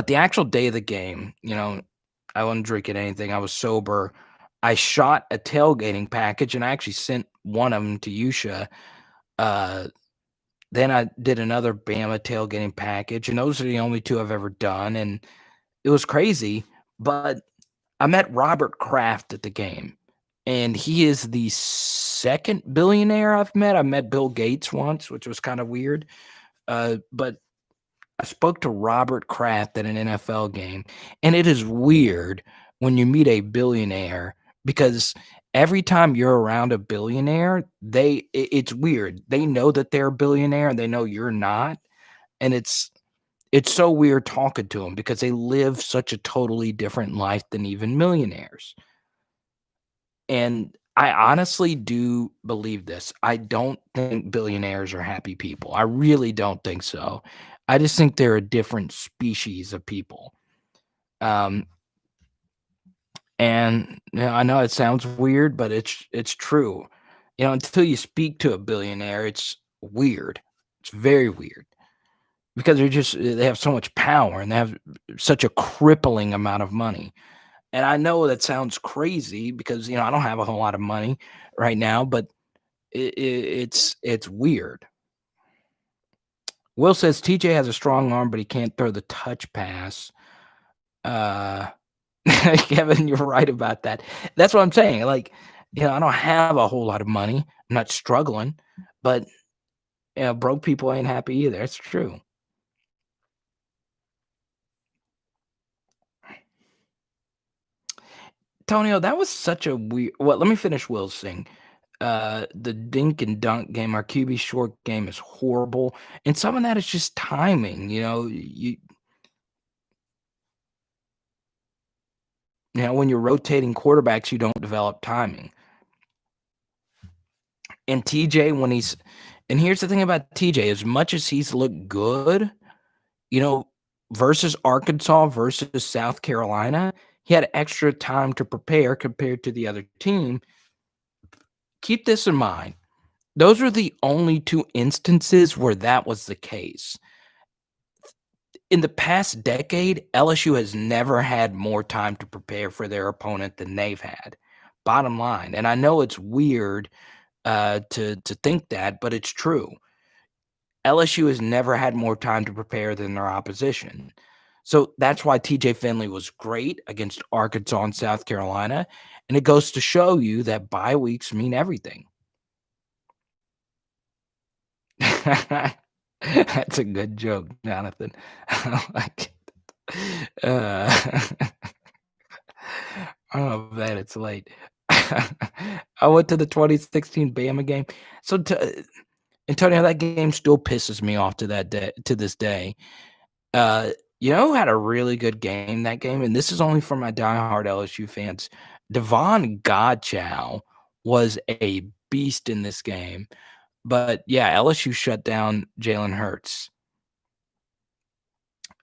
the actual day of the game, I wasn't drinking anything. I was sober. I shot a tailgating package, and I actually sent one of them to Yusha. Then I did another Bama tailgating package, and those are the only 2 I've ever done, and it was crazy, but I met Robert Kraft at the game, and he is the 2nd billionaire I've met. I met Bill Gates once, which was kinda weird, but I spoke to Robert Kraft at an NFL game, and it is weird when you meet a billionaire because every time you're around a billionaire, it's weird. They know that they're a billionaire and they know you're not, and it's It's so weird talking to them because they live such a totally different life than even millionaires. And I honestly do believe this. I don't think billionaires are happy people. I really don't think so. I just think they're a different species of people. Um, and I know it sounds weird, but it's true. Until you speak to a billionaire, it's weird. It's very weird because they have so much power and they have such a crippling amount of money. And I know that sounds crazy because I don't have a whole lot of money right now, but it's weird. Will says TJ has a strong arm, but he can't throw the touch pass. Uh, Kevin, you're right about that. That's what I'm saying. Like, I don't have a whole lot of money. I'm not struggling, but broke people ain't happy either. It's true. Tonio, that was such a weird. Well, let me finish Will's thing. The dink and dunk game, our QB short game is horrible, and some of that is just timing. When you're rotating quarterbacks, you don't develop timing. And TJ, and here's the thing about TJ, as much as he's looked good, you know, versus Arkansas versus South Carolina, he had extra time to prepare compared to the other team. Keep this in mind. Those are the only two instances where that was the case. In the past decade, LSU has never had more time to prepare for their opponent than they've had. Bottom line, and I know it's weird to think that, but it's true. LSU has never had more time to prepare than their opposition. So that's why TJ Finley was great against Arkansas and South Carolina. And it goes to show you that bye weeks mean everything. That's a good joke, Jonathan. I like it. Oh, man, it's late. I went to the 2016 Bama game. So, Antonio, that game still pisses me off to this day. Uh, who had a really good game that game, and this is only for my diehard LSU fans. Devon Godchow was a beast in this game. But, yeah, LSU shut down Jalen Hurts.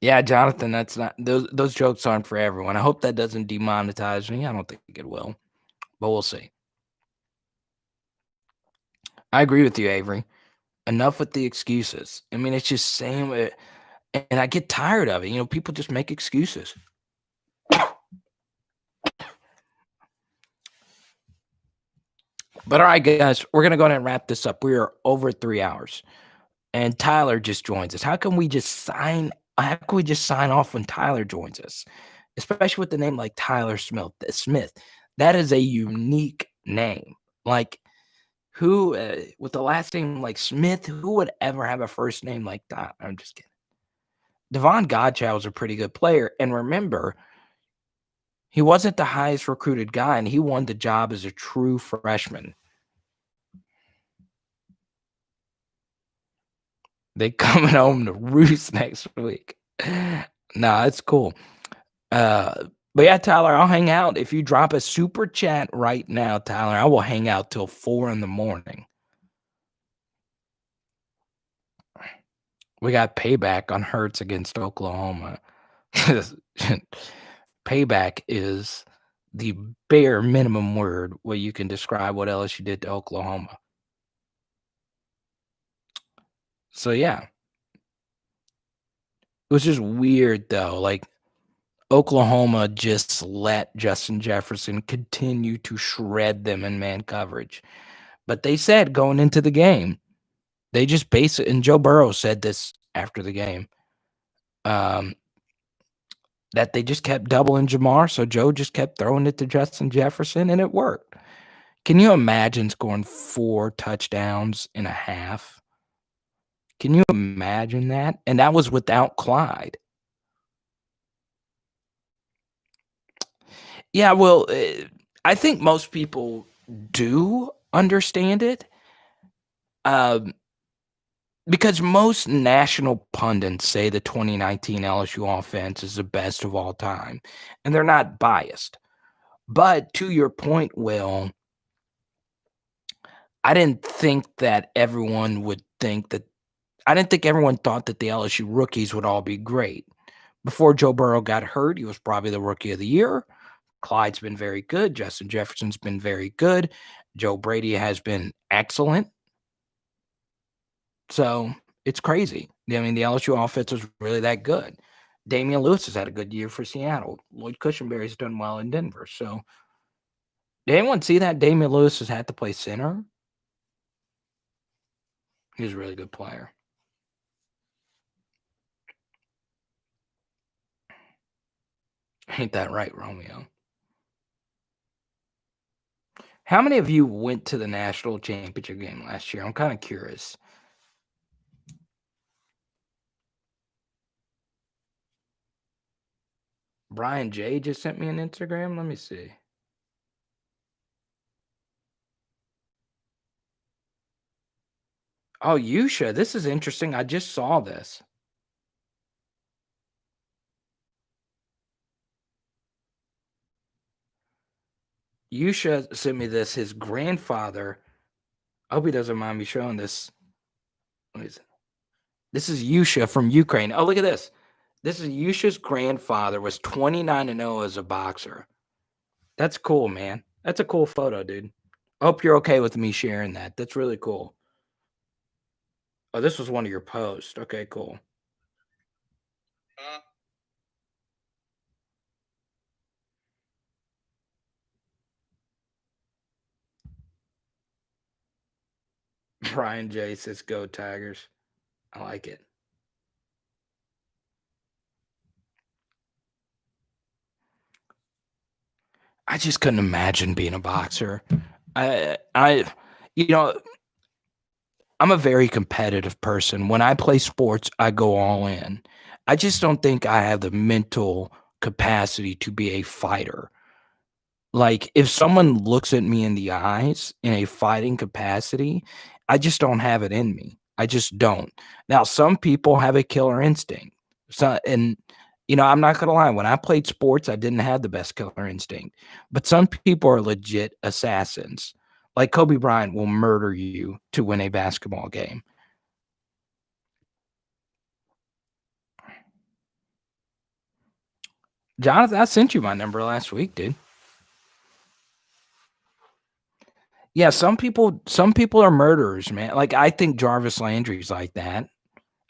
Yeah, Jonathan, that's not those jokes aren't for everyone. I hope that doesn't demonetize me. I don't think it will, but we'll see. I agree with you, Avery. Enough with the excuses. I mean, it's just same, and I get tired of it. People just make excuses. But all right, guys, we're gonna go ahead and wrap this up. We are over 3 hours, and Tyler just joins us. How can we just sign? How can we just sign off when Tyler joins us, especially with the name like Tyler Smith? Smith, that is a unique name. Like who with the last name like Smith? Who would ever have a first name like that? I'm just kidding. Devon Godchow is a pretty good player, and remember, he wasn't the highest recruited guy, and he won the job as a true freshman. They coming home to roost next week. Nah, it's cool. But yeah, Tyler, I'll hang out. If you drop a super chat right now, Tyler, I will hang out till 4 in the morning. We got payback on Hurts against Oklahoma. Payback is the bare minimum word where you can describe what LSU did to Oklahoma. So yeah. It was just weird though. Like Oklahoma just let Justin Jefferson continue to shred them in man coverage. But they said going into the game, they just base it, and Joe Burrow said this after the game, that they just kept doubling Jamar, so Joe just kept throwing it to Justin Jefferson, and it worked. Can you imagine scoring 4 touchdowns in a half? Can you imagine that? And that was without Clyde. Yeah, well, I think most people do understand it. Um, because most national pundits say the 2019 LSU offense is the best of all time, and they're not biased. But to your point, Will, I didn't think that everyone would think that I didn't think everyone thought that the LSU rookies would all be great. Before Joe Burrow got hurt, he was probably the rookie of the year. Clyde's been very good. Justin Jefferson's been very good. Joe Brady has been excellent. So it's crazy. I mean, the LSU offense was really that good. Damian Lewis has had a good year for Seattle. Lloyd Cushenberry's done well in Denver. So did anyone see that Damian Lewis has had to play center? He was a really good player. Ain't that right, Romeo? How many of you went to the national championship game last year? I'm kind of curious. Brian J just sent me an Instagram. Let me see. Oh, Yusha, this is interesting. I just saw this. Yusha sent me this. His grandfather. I hope he doesn't mind me showing this. What is it? This is Yusha from Ukraine. Oh, look at this. This is Yusha's grandfather was 29-0 as a boxer. That's cool, man. That's a cool photo, dude. I hope you're okay with me sharing that. That's really cool. Oh, this was one of your posts. Okay, cool. Brian J says, "Go Tigers." I like it. I just couldn't imagine being a boxer. I, you know, I'm a very competitive person. When I play sports, I go all in. I just don't think I have the mental capacity to be a fighter. Like, if someone looks at me in the eyes in a fighting capacity, I just don't have it in me. I just don't. Now, some people have a killer instinct. So, and I'm not gonna lie. When I played sports, I didn't have the best killer instinct. But some people are legit assassins. Like Kobe Bryant will murder you to win a basketball game. Jonathan, I sent you my number last week, dude. Yeah, some people are murderers, man. Like I think Jarvis Landry's like that.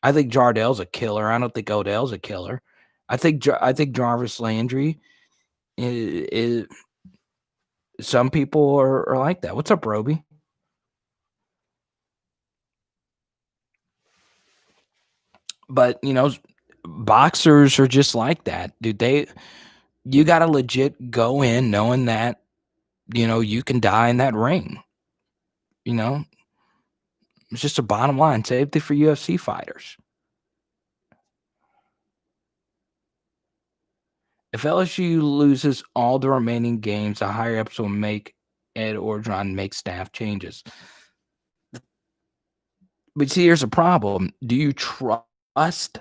I think Jardell's a killer. I don't think Odell's a killer. I think Jarvis Landry is some people are like that. What's up, Roby? But boxers are just like that, dude. You got to legit go in knowing that you can die in that ring. You know, it's just a bottom line. Safety for UFC fighters. If LSU loses all the remaining games, the higher ups will make Ed Orgeron make staff changes. But see, here's a problem. Do you trust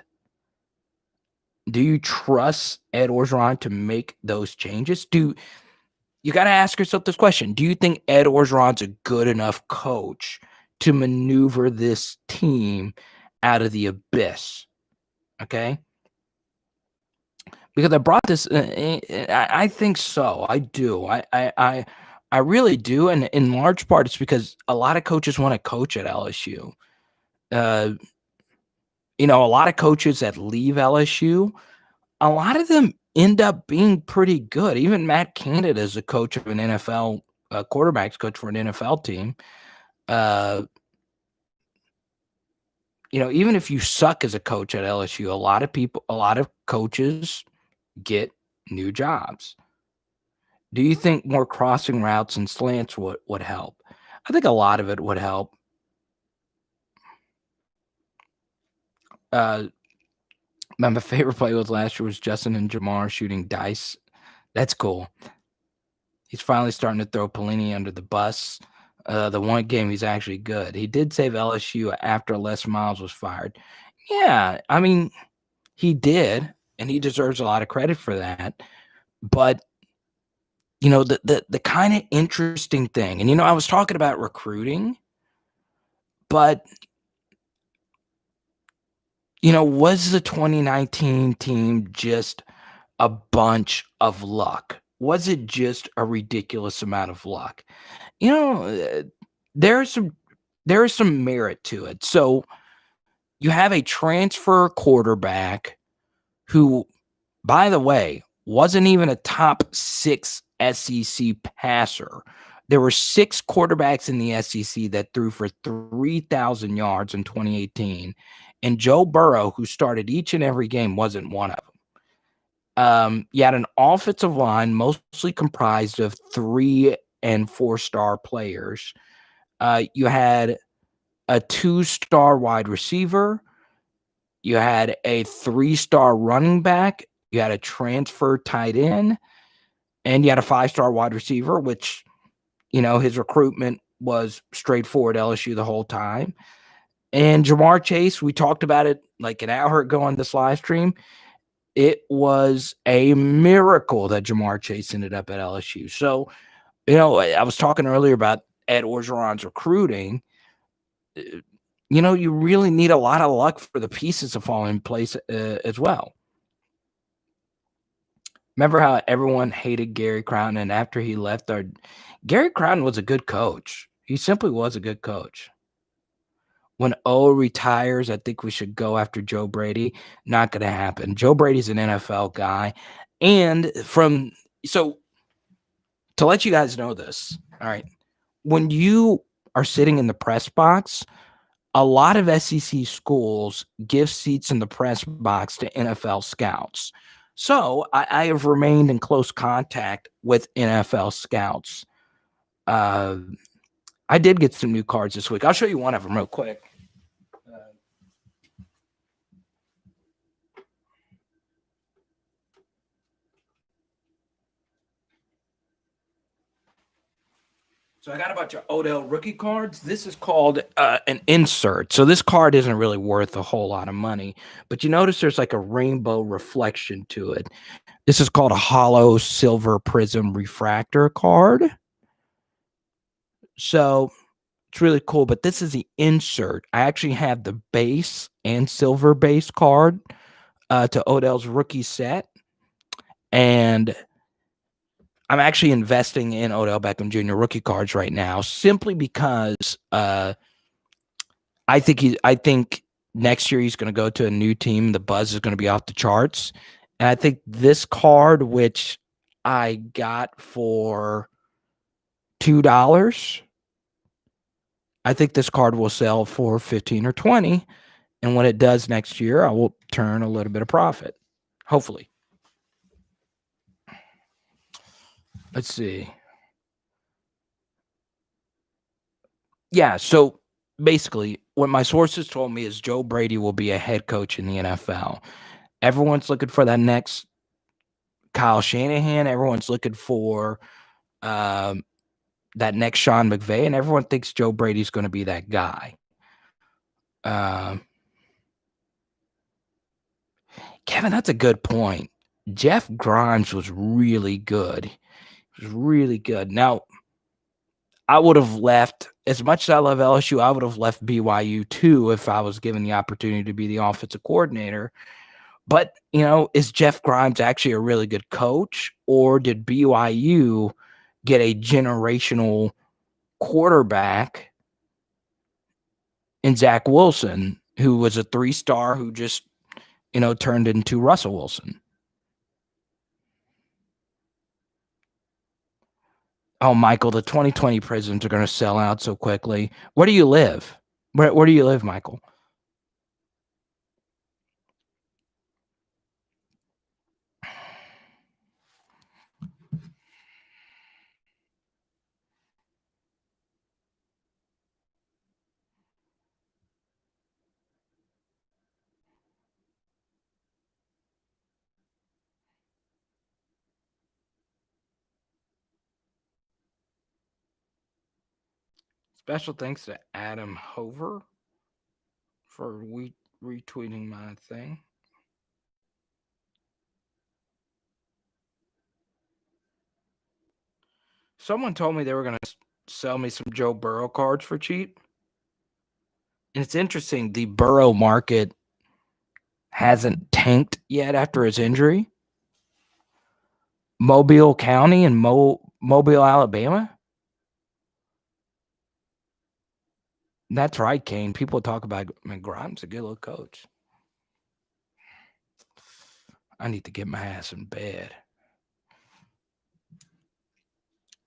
Ed Orgeron to make those changes? You got to ask yourself this question. Do you think Ed Orgeron's a good enough coach to maneuver this team out of the abyss? Okay? Because I brought this I think so. I do. I really do, and in large part, it's because a lot of coaches wanna coach at LSU. Uh, a lot of coaches that leave LSU, a lot of them end up being pretty good. Even Matt Canada is a coach of an NFL quarterbacks coach for an NFL team. Uh, even if you suck as a coach at LSU, a lot of coaches get new jobs. Do you think more crossing routes and slants would help? I think a lot of it would help. Uh, my favorite play was last year was Justin and Jamar shooting dice. That's cool. He's finally starting to throw Pelini under the bus. The one game he's actually good. He did save LSU after Les Miles was fired. Yeah, I mean, he did, and he deserves a lot of credit for that. But the kind of interesting thing, and I was talking about recruiting, but was the 2019 team just a bunch of luck? Was it just a ridiculous amount of luck? You know, uh, there is some merit to it. So you have a transfer quarterback who, by the way, wasn't even a top 6 SEC passer. There were 6 quarterbacks in the SEC that threw for 3,000 yards in 2018, and Joe Burrow, who started each and every game, wasn't one of them. You had an offensive line mostly comprised of 3 and 4-star players. You had a 2-star wide receiver. You had a 3-star running back. You had a transfer tight end, and you had a 5-star wide receiver, which, his recruitment was straightforward LSU the whole time. And Jamar Chase, we talked about it like an hour ago on this live stream. It was a miracle that Jamar Chase ended up at LSU. So, I was talking earlier about Ed Orgeron's recruiting. You really need a lot of luck for the pieces to fall in place as well. Remember how everyone hated Gary Crowton, and after he left, Gary Crowton was a good coach. He simply was a good coach. When O retires, I think we should go after Joe Brady. Not going to happen. Joe Brady's an NFL guy. And so to let you guys know this, all right, when you are sitting in the press box, a lot of SEC schools give seats in the press box to NFL scouts. So I have remained in close contact with NFL scouts. I did get some new cards this week. I'll show you one of them real quick. So I got a bunch of Odell rookie cards. This is called an insert. So this card isn't really worth a whole lot of money, but you notice there's like a rainbow reflection to it. This is called a hollow silver prism refractor card. So it's really cool, but this is the insert. I actually have the base and silver base card to Odell's rookie set, and I'm actually investing in Odell Beckham Jr. rookie cards right now simply because I think next year he's going to go to a new team. The buzz is going to be off the charts, and I think this card, which I got for $2, I think this card will sell for 15 or 20, and when it does next year, I will turn a little bit of profit, hopefully. Let's see. Yeah, so basically, what my sources told me is Joe Brady will be a head coach in the NFL. Everyone's looking for that next Kyle Shanahan. Everyone's looking for that next Sean McVay, and everyone thinks Joe Brady's going to be that guy. Kevin, that's a good point. Jeff Grimes was really good. He was really good. Now, I would have left, as much as I love LSU, I would have left BYU too if I was given the opportunity to be the offensive coordinator. But, is Jeff Grimes actually a really good coach, or did BYU get a generational quarterback in Zach Wilson, who was a 3-star who just, turned into Russell Wilson? Oh, Michael, the 2020 prisons are going to sell out so quickly. Where do you live? Where do you live, Michael? Special thanks to Adam Hover for retweeting my thing. Someone told me they were going to sell me some Joe Burrow cards for cheap. And it's interesting, the Burrow market hasn't tanked yet after his injury. Mobile County and Mobile, Alabama. That's right, Kane. People talk about Grimes, a good little coach. I need to get my ass in bed.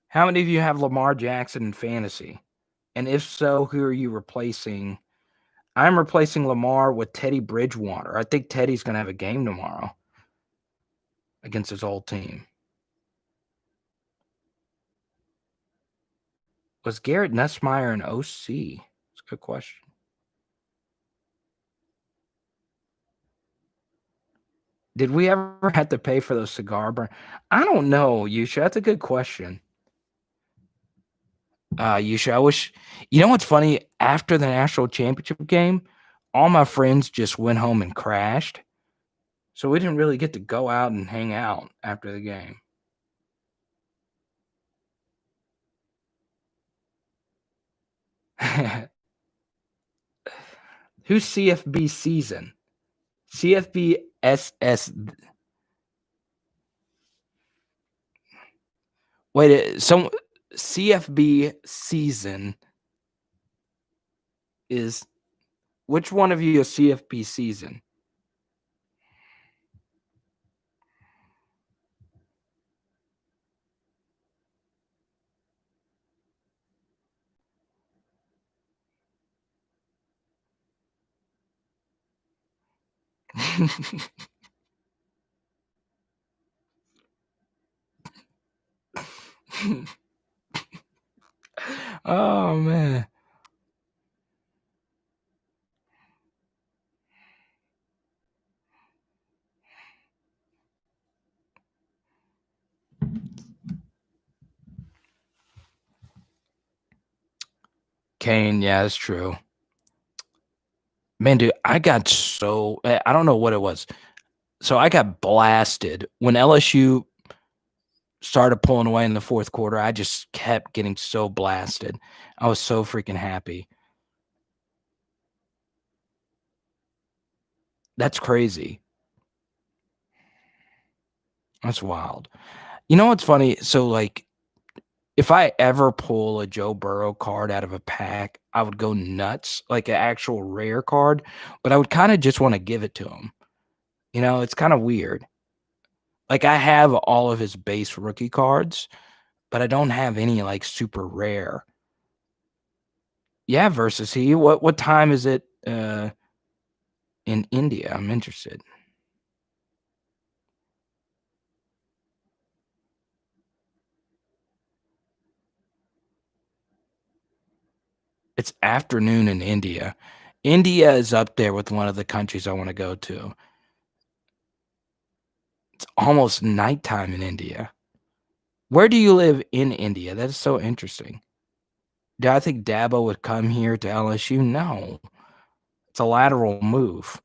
How many of you have Lamar Jackson in fantasy? And if so, who are you replacing? I'm replacing Lamar with Teddy Bridgewater. I think Teddy's going to have a game tomorrow against his old team. Was Garrett Nussmeier an OC? That's a good question. Did we ever have to pay for those cigar burn? I don't know, Yusha. That's a good question. Yusha, I wish. You know what's funny? After the national championship game, all my friends just went home and crashed. So we didn't really get to go out and hang out after the game. Who's CFB season? CFB SS. Wait, some CFB season is which one of you is CFB season? Oh man. Kane, yeah, that's true. Man, dude, I don't know what it was. So I got blasted when LSU started pulling away in the fourth quarter. I just kept getting so blasted. I was so freaking happy. That's crazy. That's wild. You know what's funny? So, like, if I ever pull a Joe Burrow card out of a pack, I would go nuts, like an actual rare card, but I would kind of just want to give it to him. You know, it's kind of weird. Like, I have all of his base rookie cards, but I don't have any like super rare. Yeah, versus he. What time is it in India? I'm interested. It's afternoon in India. India is up there with one of the countries I want to go to. It's almost nighttime in India. Where do you live in India? That is so interesting. Do I think Dabo would come here to LSU? No. It's a lateral move.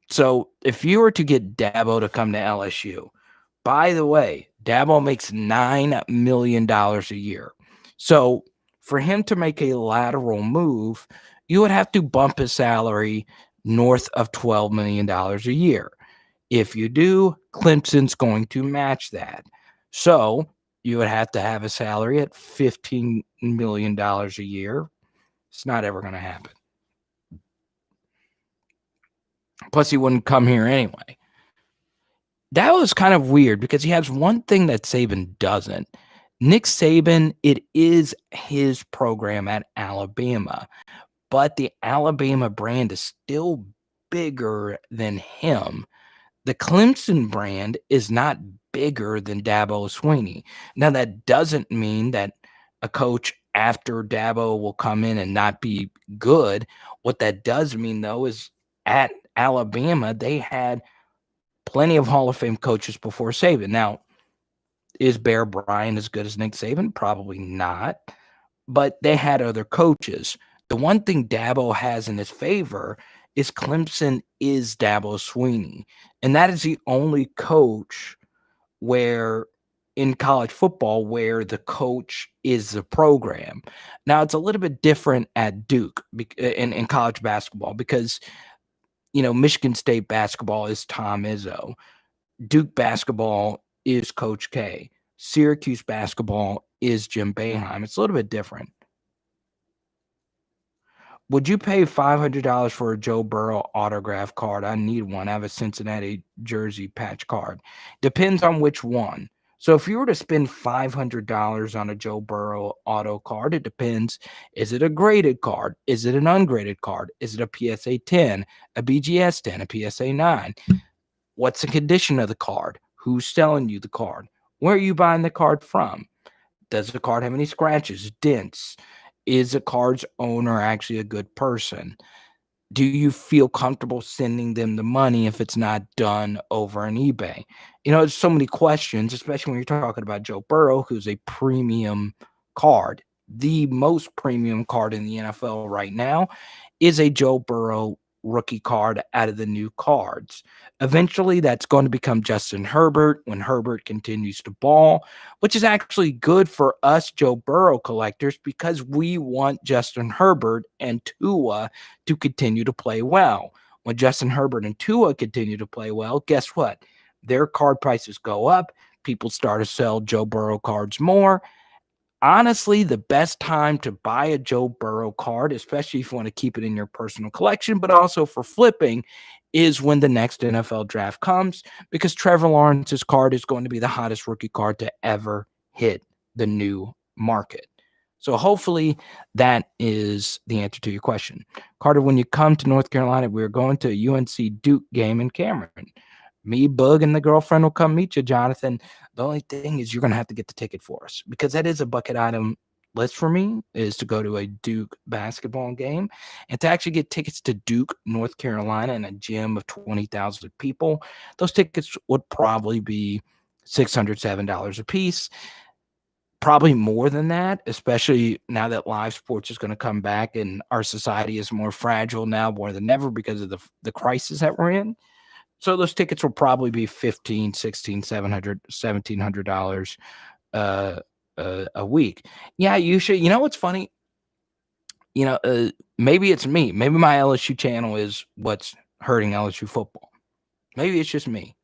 So if you were to get Dabo to come to LSU, by the way, Dabo makes $9 million a year. So for him to make a lateral move, you would have to bump his salary north of $12 million a year. If you do, Clemson's going to match that. So you would have to have a salary at $15 million a year. It's not ever going to happen. Plus, he wouldn't come here anyway. That was kind of weird because he has one thing that Saban doesn't. Nick Saban, it is his program at Alabama, but the Alabama brand is still bigger than him. The Clemson brand is not bigger than Dabo Swinney. Now, that doesn't mean that a coach after Dabo will come in and not be good. What that does mean, though, is at Alabama, they had plenty of Hall of Fame coaches before Saban. Now, is Bear Bryant as good as Nick Saban? Probably not. but they had other coaches. The one thing Dabo has in his favor is Clemson is Dabo Sweeney, and that is the only coach where in college football where the coach is the program. Now it's a little bit different at Duke in college basketball because Michigan State basketball is Tom Izzo. Duke basketball is Coach K. Syracuse basketball is Jim Boeheim. It's a little bit different. Would you pay $500 for a Joe Burrow autograph card? I need one. I have a Cincinnati jersey patch card. Depends on which one. So if you were to spend $500 on a Joe Burrow auto card, it depends. Is it a graded card? Is it an ungraded card? Is it a PSA 10, a BGS 10, a PSA 9? What's the condition of the card? Who's selling you the card? Where are you buying the card from? Does the card have any scratches, dents? Is the card's owner actually a good person? Do you feel comfortable sending them the money if it's not done over on eBay? There's so many questions, especially when you're talking about Joe Burrow, who's a premium card. The most premium card in the NFL right now is a Joe Burrow rookie card out of the new cards. Eventually, that's going to become Justin Herbert when Herbert continues to ball, which is actually good for us Joe Burrow collectors because we want Justin Herbert and Tua to continue to play well. When Justin Herbert and Tua continue to play well, guess what? Their card prices go up. People start to sell Joe Burrow cards more. Honestly, the best time to buy a Joe Burrow card, especially if you want to keep it in your personal collection, but also for flipping, is when the next NFL draft comes because Trevor Lawrence's card is going to be the hottest rookie card to ever hit the new market. So hopefully that is the answer to your question. Carter, when you come to North Carolina, we're going to a UNC Duke game in Cameron. Me, Bug, and the girlfriend will come meet you, Jonathan. The only thing is you're going to have to get the ticket for us because that is a bucket item list for me is to go to a Duke basketball game and to actually get tickets to Duke, North Carolina in a gym of 20,000 people. Those tickets would probably be $607 a piece. Probably more than that, especially now that live sports is going to come back and our society is more fragile now more than ever because of the crisis that we're in. So those tickets will probably be 15, 16, 700, $1,700 a week. Yeah, you should. You know what's funny? Maybe it's me. Maybe my LSU channel is what's hurting LSU football. Maybe it's just me.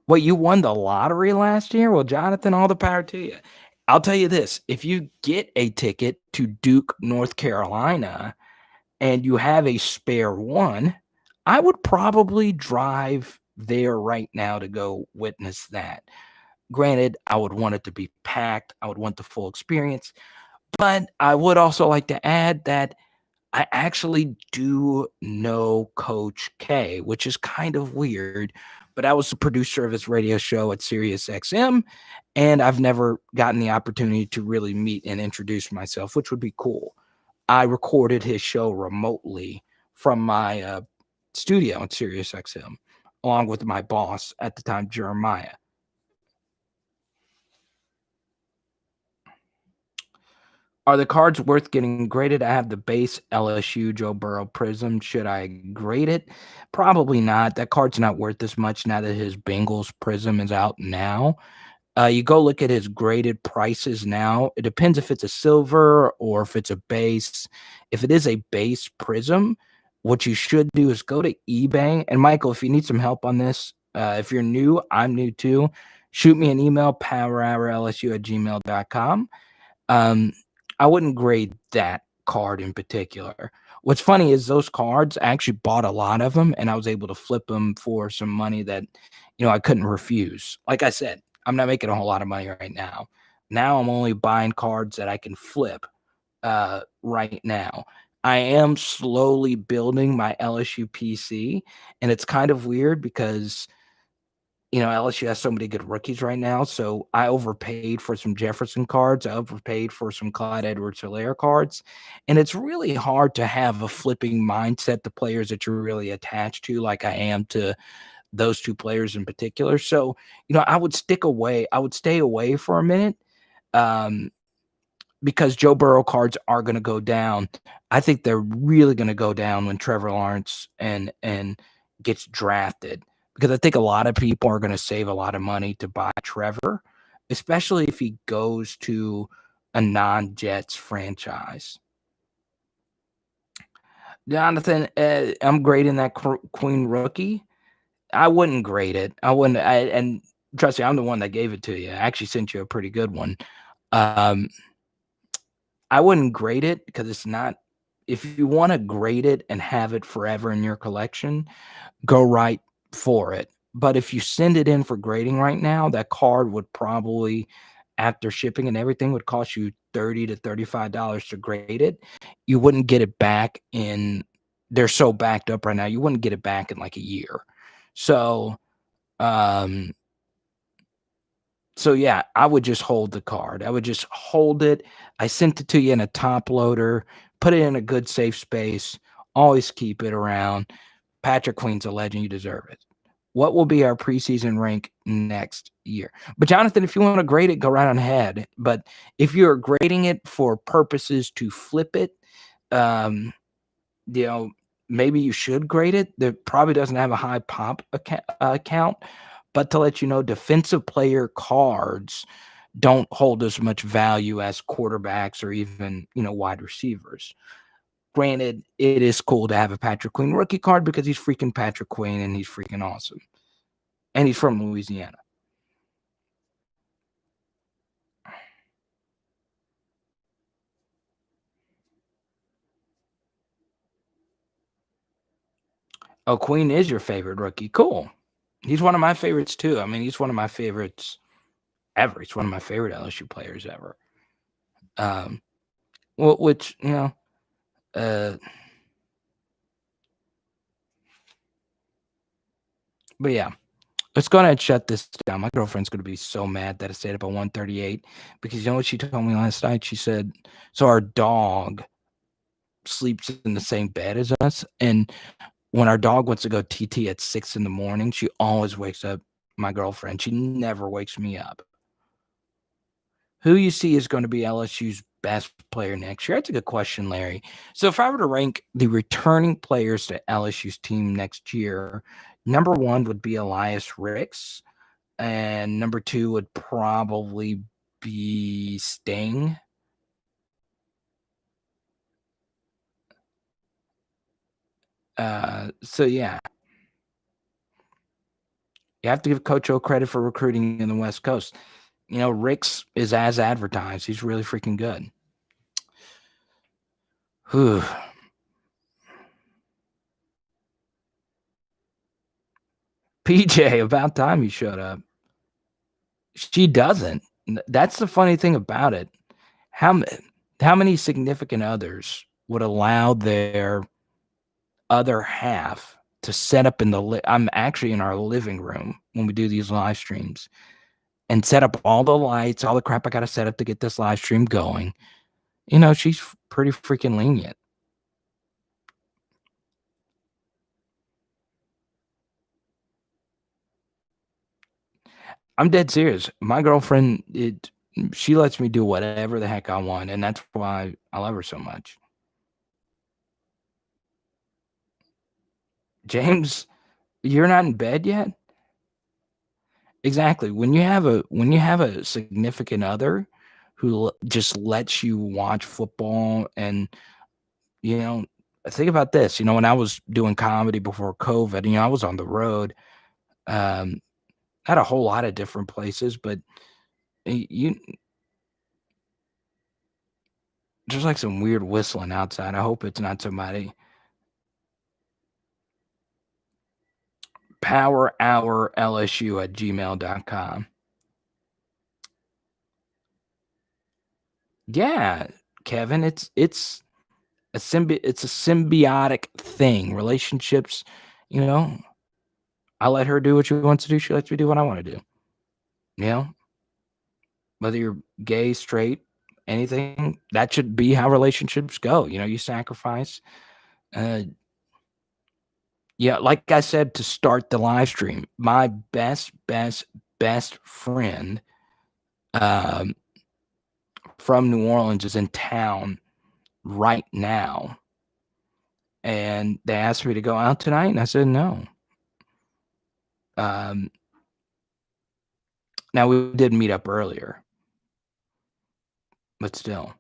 Well, you won the lottery last year? Well, Jonathan, all the power to you. I'll tell you this. If you get a ticket to Duke, North Carolina, and you have a spare one, I would probably drive there right now to go witness that. Granted, I would want it to be packed. I would want the full experience. But I would also like to add that I actually do know Coach K, which is kind of weird. But I was the producer of his radio show at Sirius XM, and I've never gotten the opportunity to really meet and introduce myself, which would be cool. I recorded his show remotely from my studio at Sirius XM, along with my boss at the time, Jeremiah. Are the cards worth getting graded? I have the base LSU Joe Burrow Prism. Should I grade it? Probably not. That card's not worth as much now that his Bengals Prism is out now. You go look at his graded prices now. It depends if it's a silver or if it's a base. If it is a base prism, what you should do is go to eBay. And Michael, if you need some help on this, if you're new, I'm new too. Shoot me an email, powerhourlsu@gmail.com. Um, I wouldn't grade that card in particular. What's funny is those cards, I actually bought a lot of them and I was able to flip them for some money that, I couldn't refuse. Like I said, I'm not making a whole lot of money right now. Now I'm only buying cards that I can flip right now. I am slowly building my LSU PC, and it's kind of weird because LSU has so many good rookies right now. So I overpaid for some Jefferson cards. I overpaid for some Clyde Edwards-Helaire cards. And it's really hard to have a flipping mindset to players that you're really attached to, like I am to those two players in particular. So, I would stay away for a minute. um, because Joe Burrow cards are going to go down. I think they're really going to go down when Trevor Lawrence and gets drafted, because I think a lot of people are going to save a lot of money to buy Trevor, especially if he goes to a non-Jets franchise. Jonathan, I'm grading that Queen rookie. I wouldn't grade it. I wouldn't. And trust me, I'm the one that gave it to you. I actually sent you a pretty good one. Um, I wouldn't grade it because it's not. If you want to grade it and have it forever in your collection, go right for it. But if you send it in for grading right now, that card would probably, after shipping and everything, would cost you $30 to $35 to grade it. You wouldn't get it back in. They're so backed up right now. You wouldn't get it back in like a year. So, um, yeah, I would just hold the card. I would just hold it. I sent it to you in a top loader. Put it in a good safe space. Always keep it around. Patrick Queen's a legend. You deserve it. What will be our preseason rank next year? But Jonathan, if you want to grade it, go right on ahead. But if you're grading it for purposes to flip it, um, you know, maybe you should grade it. That probably doesn't have a high pop account, but to let you know, defensive player cards don't hold as much value as quarterbacks or even, wide receivers. Granted, it is cool to have a Patrick Queen rookie card because he's freaking Patrick Queen and he's freaking awesome. And he's from Louisiana. Oh, Queen is your favorite rookie. Cool. He's one of my favorites too. I mean, he's one of my favorites ever. He's one of my favorite LSU players ever. Well, which, uh, but yeah, let's go ahead and shut this down. My girlfriend's going to be so mad that I stayed up at 1:38 because you know what she told me last night? She said, so our dog sleeps in the same bed as us. And when our dog wants to go TT at 6 in the morning, she always wakes up my girlfriend. She never wakes me up. Who you see is going to be LSU's best player next year? That's a good question, Larry. So if I were to rank the returning players to LSU's team next year, number one would be Elias Ricks, and number two would probably be Sting. So yeah, you have to give Coach O credit for recruiting in the West Coast. Ricks is as advertised. He's really freaking good. Whew. PJ, about time you showed up. She doesn't. That's the funny thing about it. How many significant others would allow their other half to set up in I'm actually in our living room when we do these live streams and set up all the lights, all the crap I got to set up to get this live stream going. She's pretty freaking lenient. I'm dead serious. My girlfriend, she lets me do whatever the heck I want, and that's why I love her so much. James, you're not in bed yet? Exactly. When you have a significant other who just lets you watch football and, you know, think about this, when I was doing comedy before COVID, I was on the road, um, not a whole lot of different places, but you there's like some weird whistling outside. I hope it's not somebody. powerhourlsu@gmail.com. Yeah, Kevin, it's a symbiotic thing. Relationships, you know, I let her do what she wants to do. She lets me do what I want to do. You know, whether you're gay, straight, anything, that should be how relationships go. You sacrifice. Uh, yeah, like I said to start the live stream, my best friend, um, from New Orleans is in town right now. And they asked me to go out tonight, and I said no. Um, Now we did meet up earlier, but still.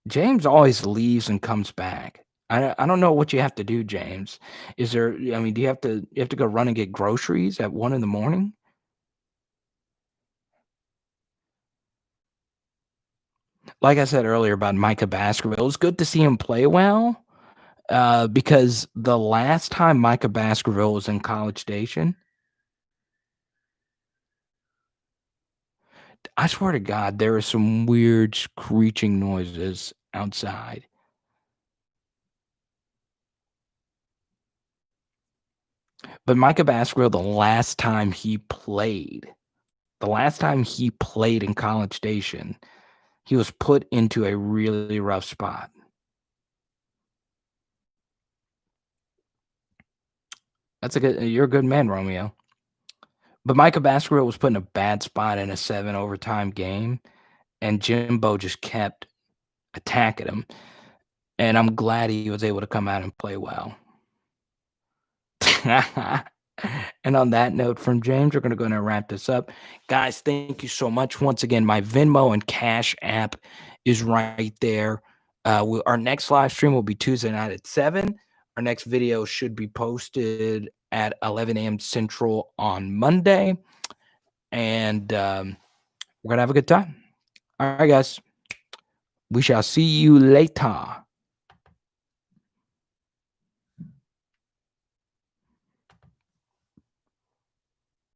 James always leaves and comes back. I don't know what you have to do, James. Is there I mean, do you have to go run and get groceries at 1 in the morning? Like I said earlier about Micah Baskerville, it's good to see him play well, because the last time Micah Baskerville was in College Station, I swear to God, there were some weird screeching noises outside. But Micah Baskerville, the last time he played in College Station, he was put into a really rough spot. You're a good man, Romeo. But Micah Baskerville was put in a bad spot in a 7 overtime game, and Jimbo just kept attacking him, and I'm glad he was able to come out and play well. And on that note from James, we're gonna go and wrap this up. Guys, thank you so much. Once again, my Venmo and Cash app is right there. Our next live stream will be Tuesday night at 7. Our next video should be posted at 11 a.m. Central on Monday, and we're gonna have a good time. All right, guys. We shall see you later.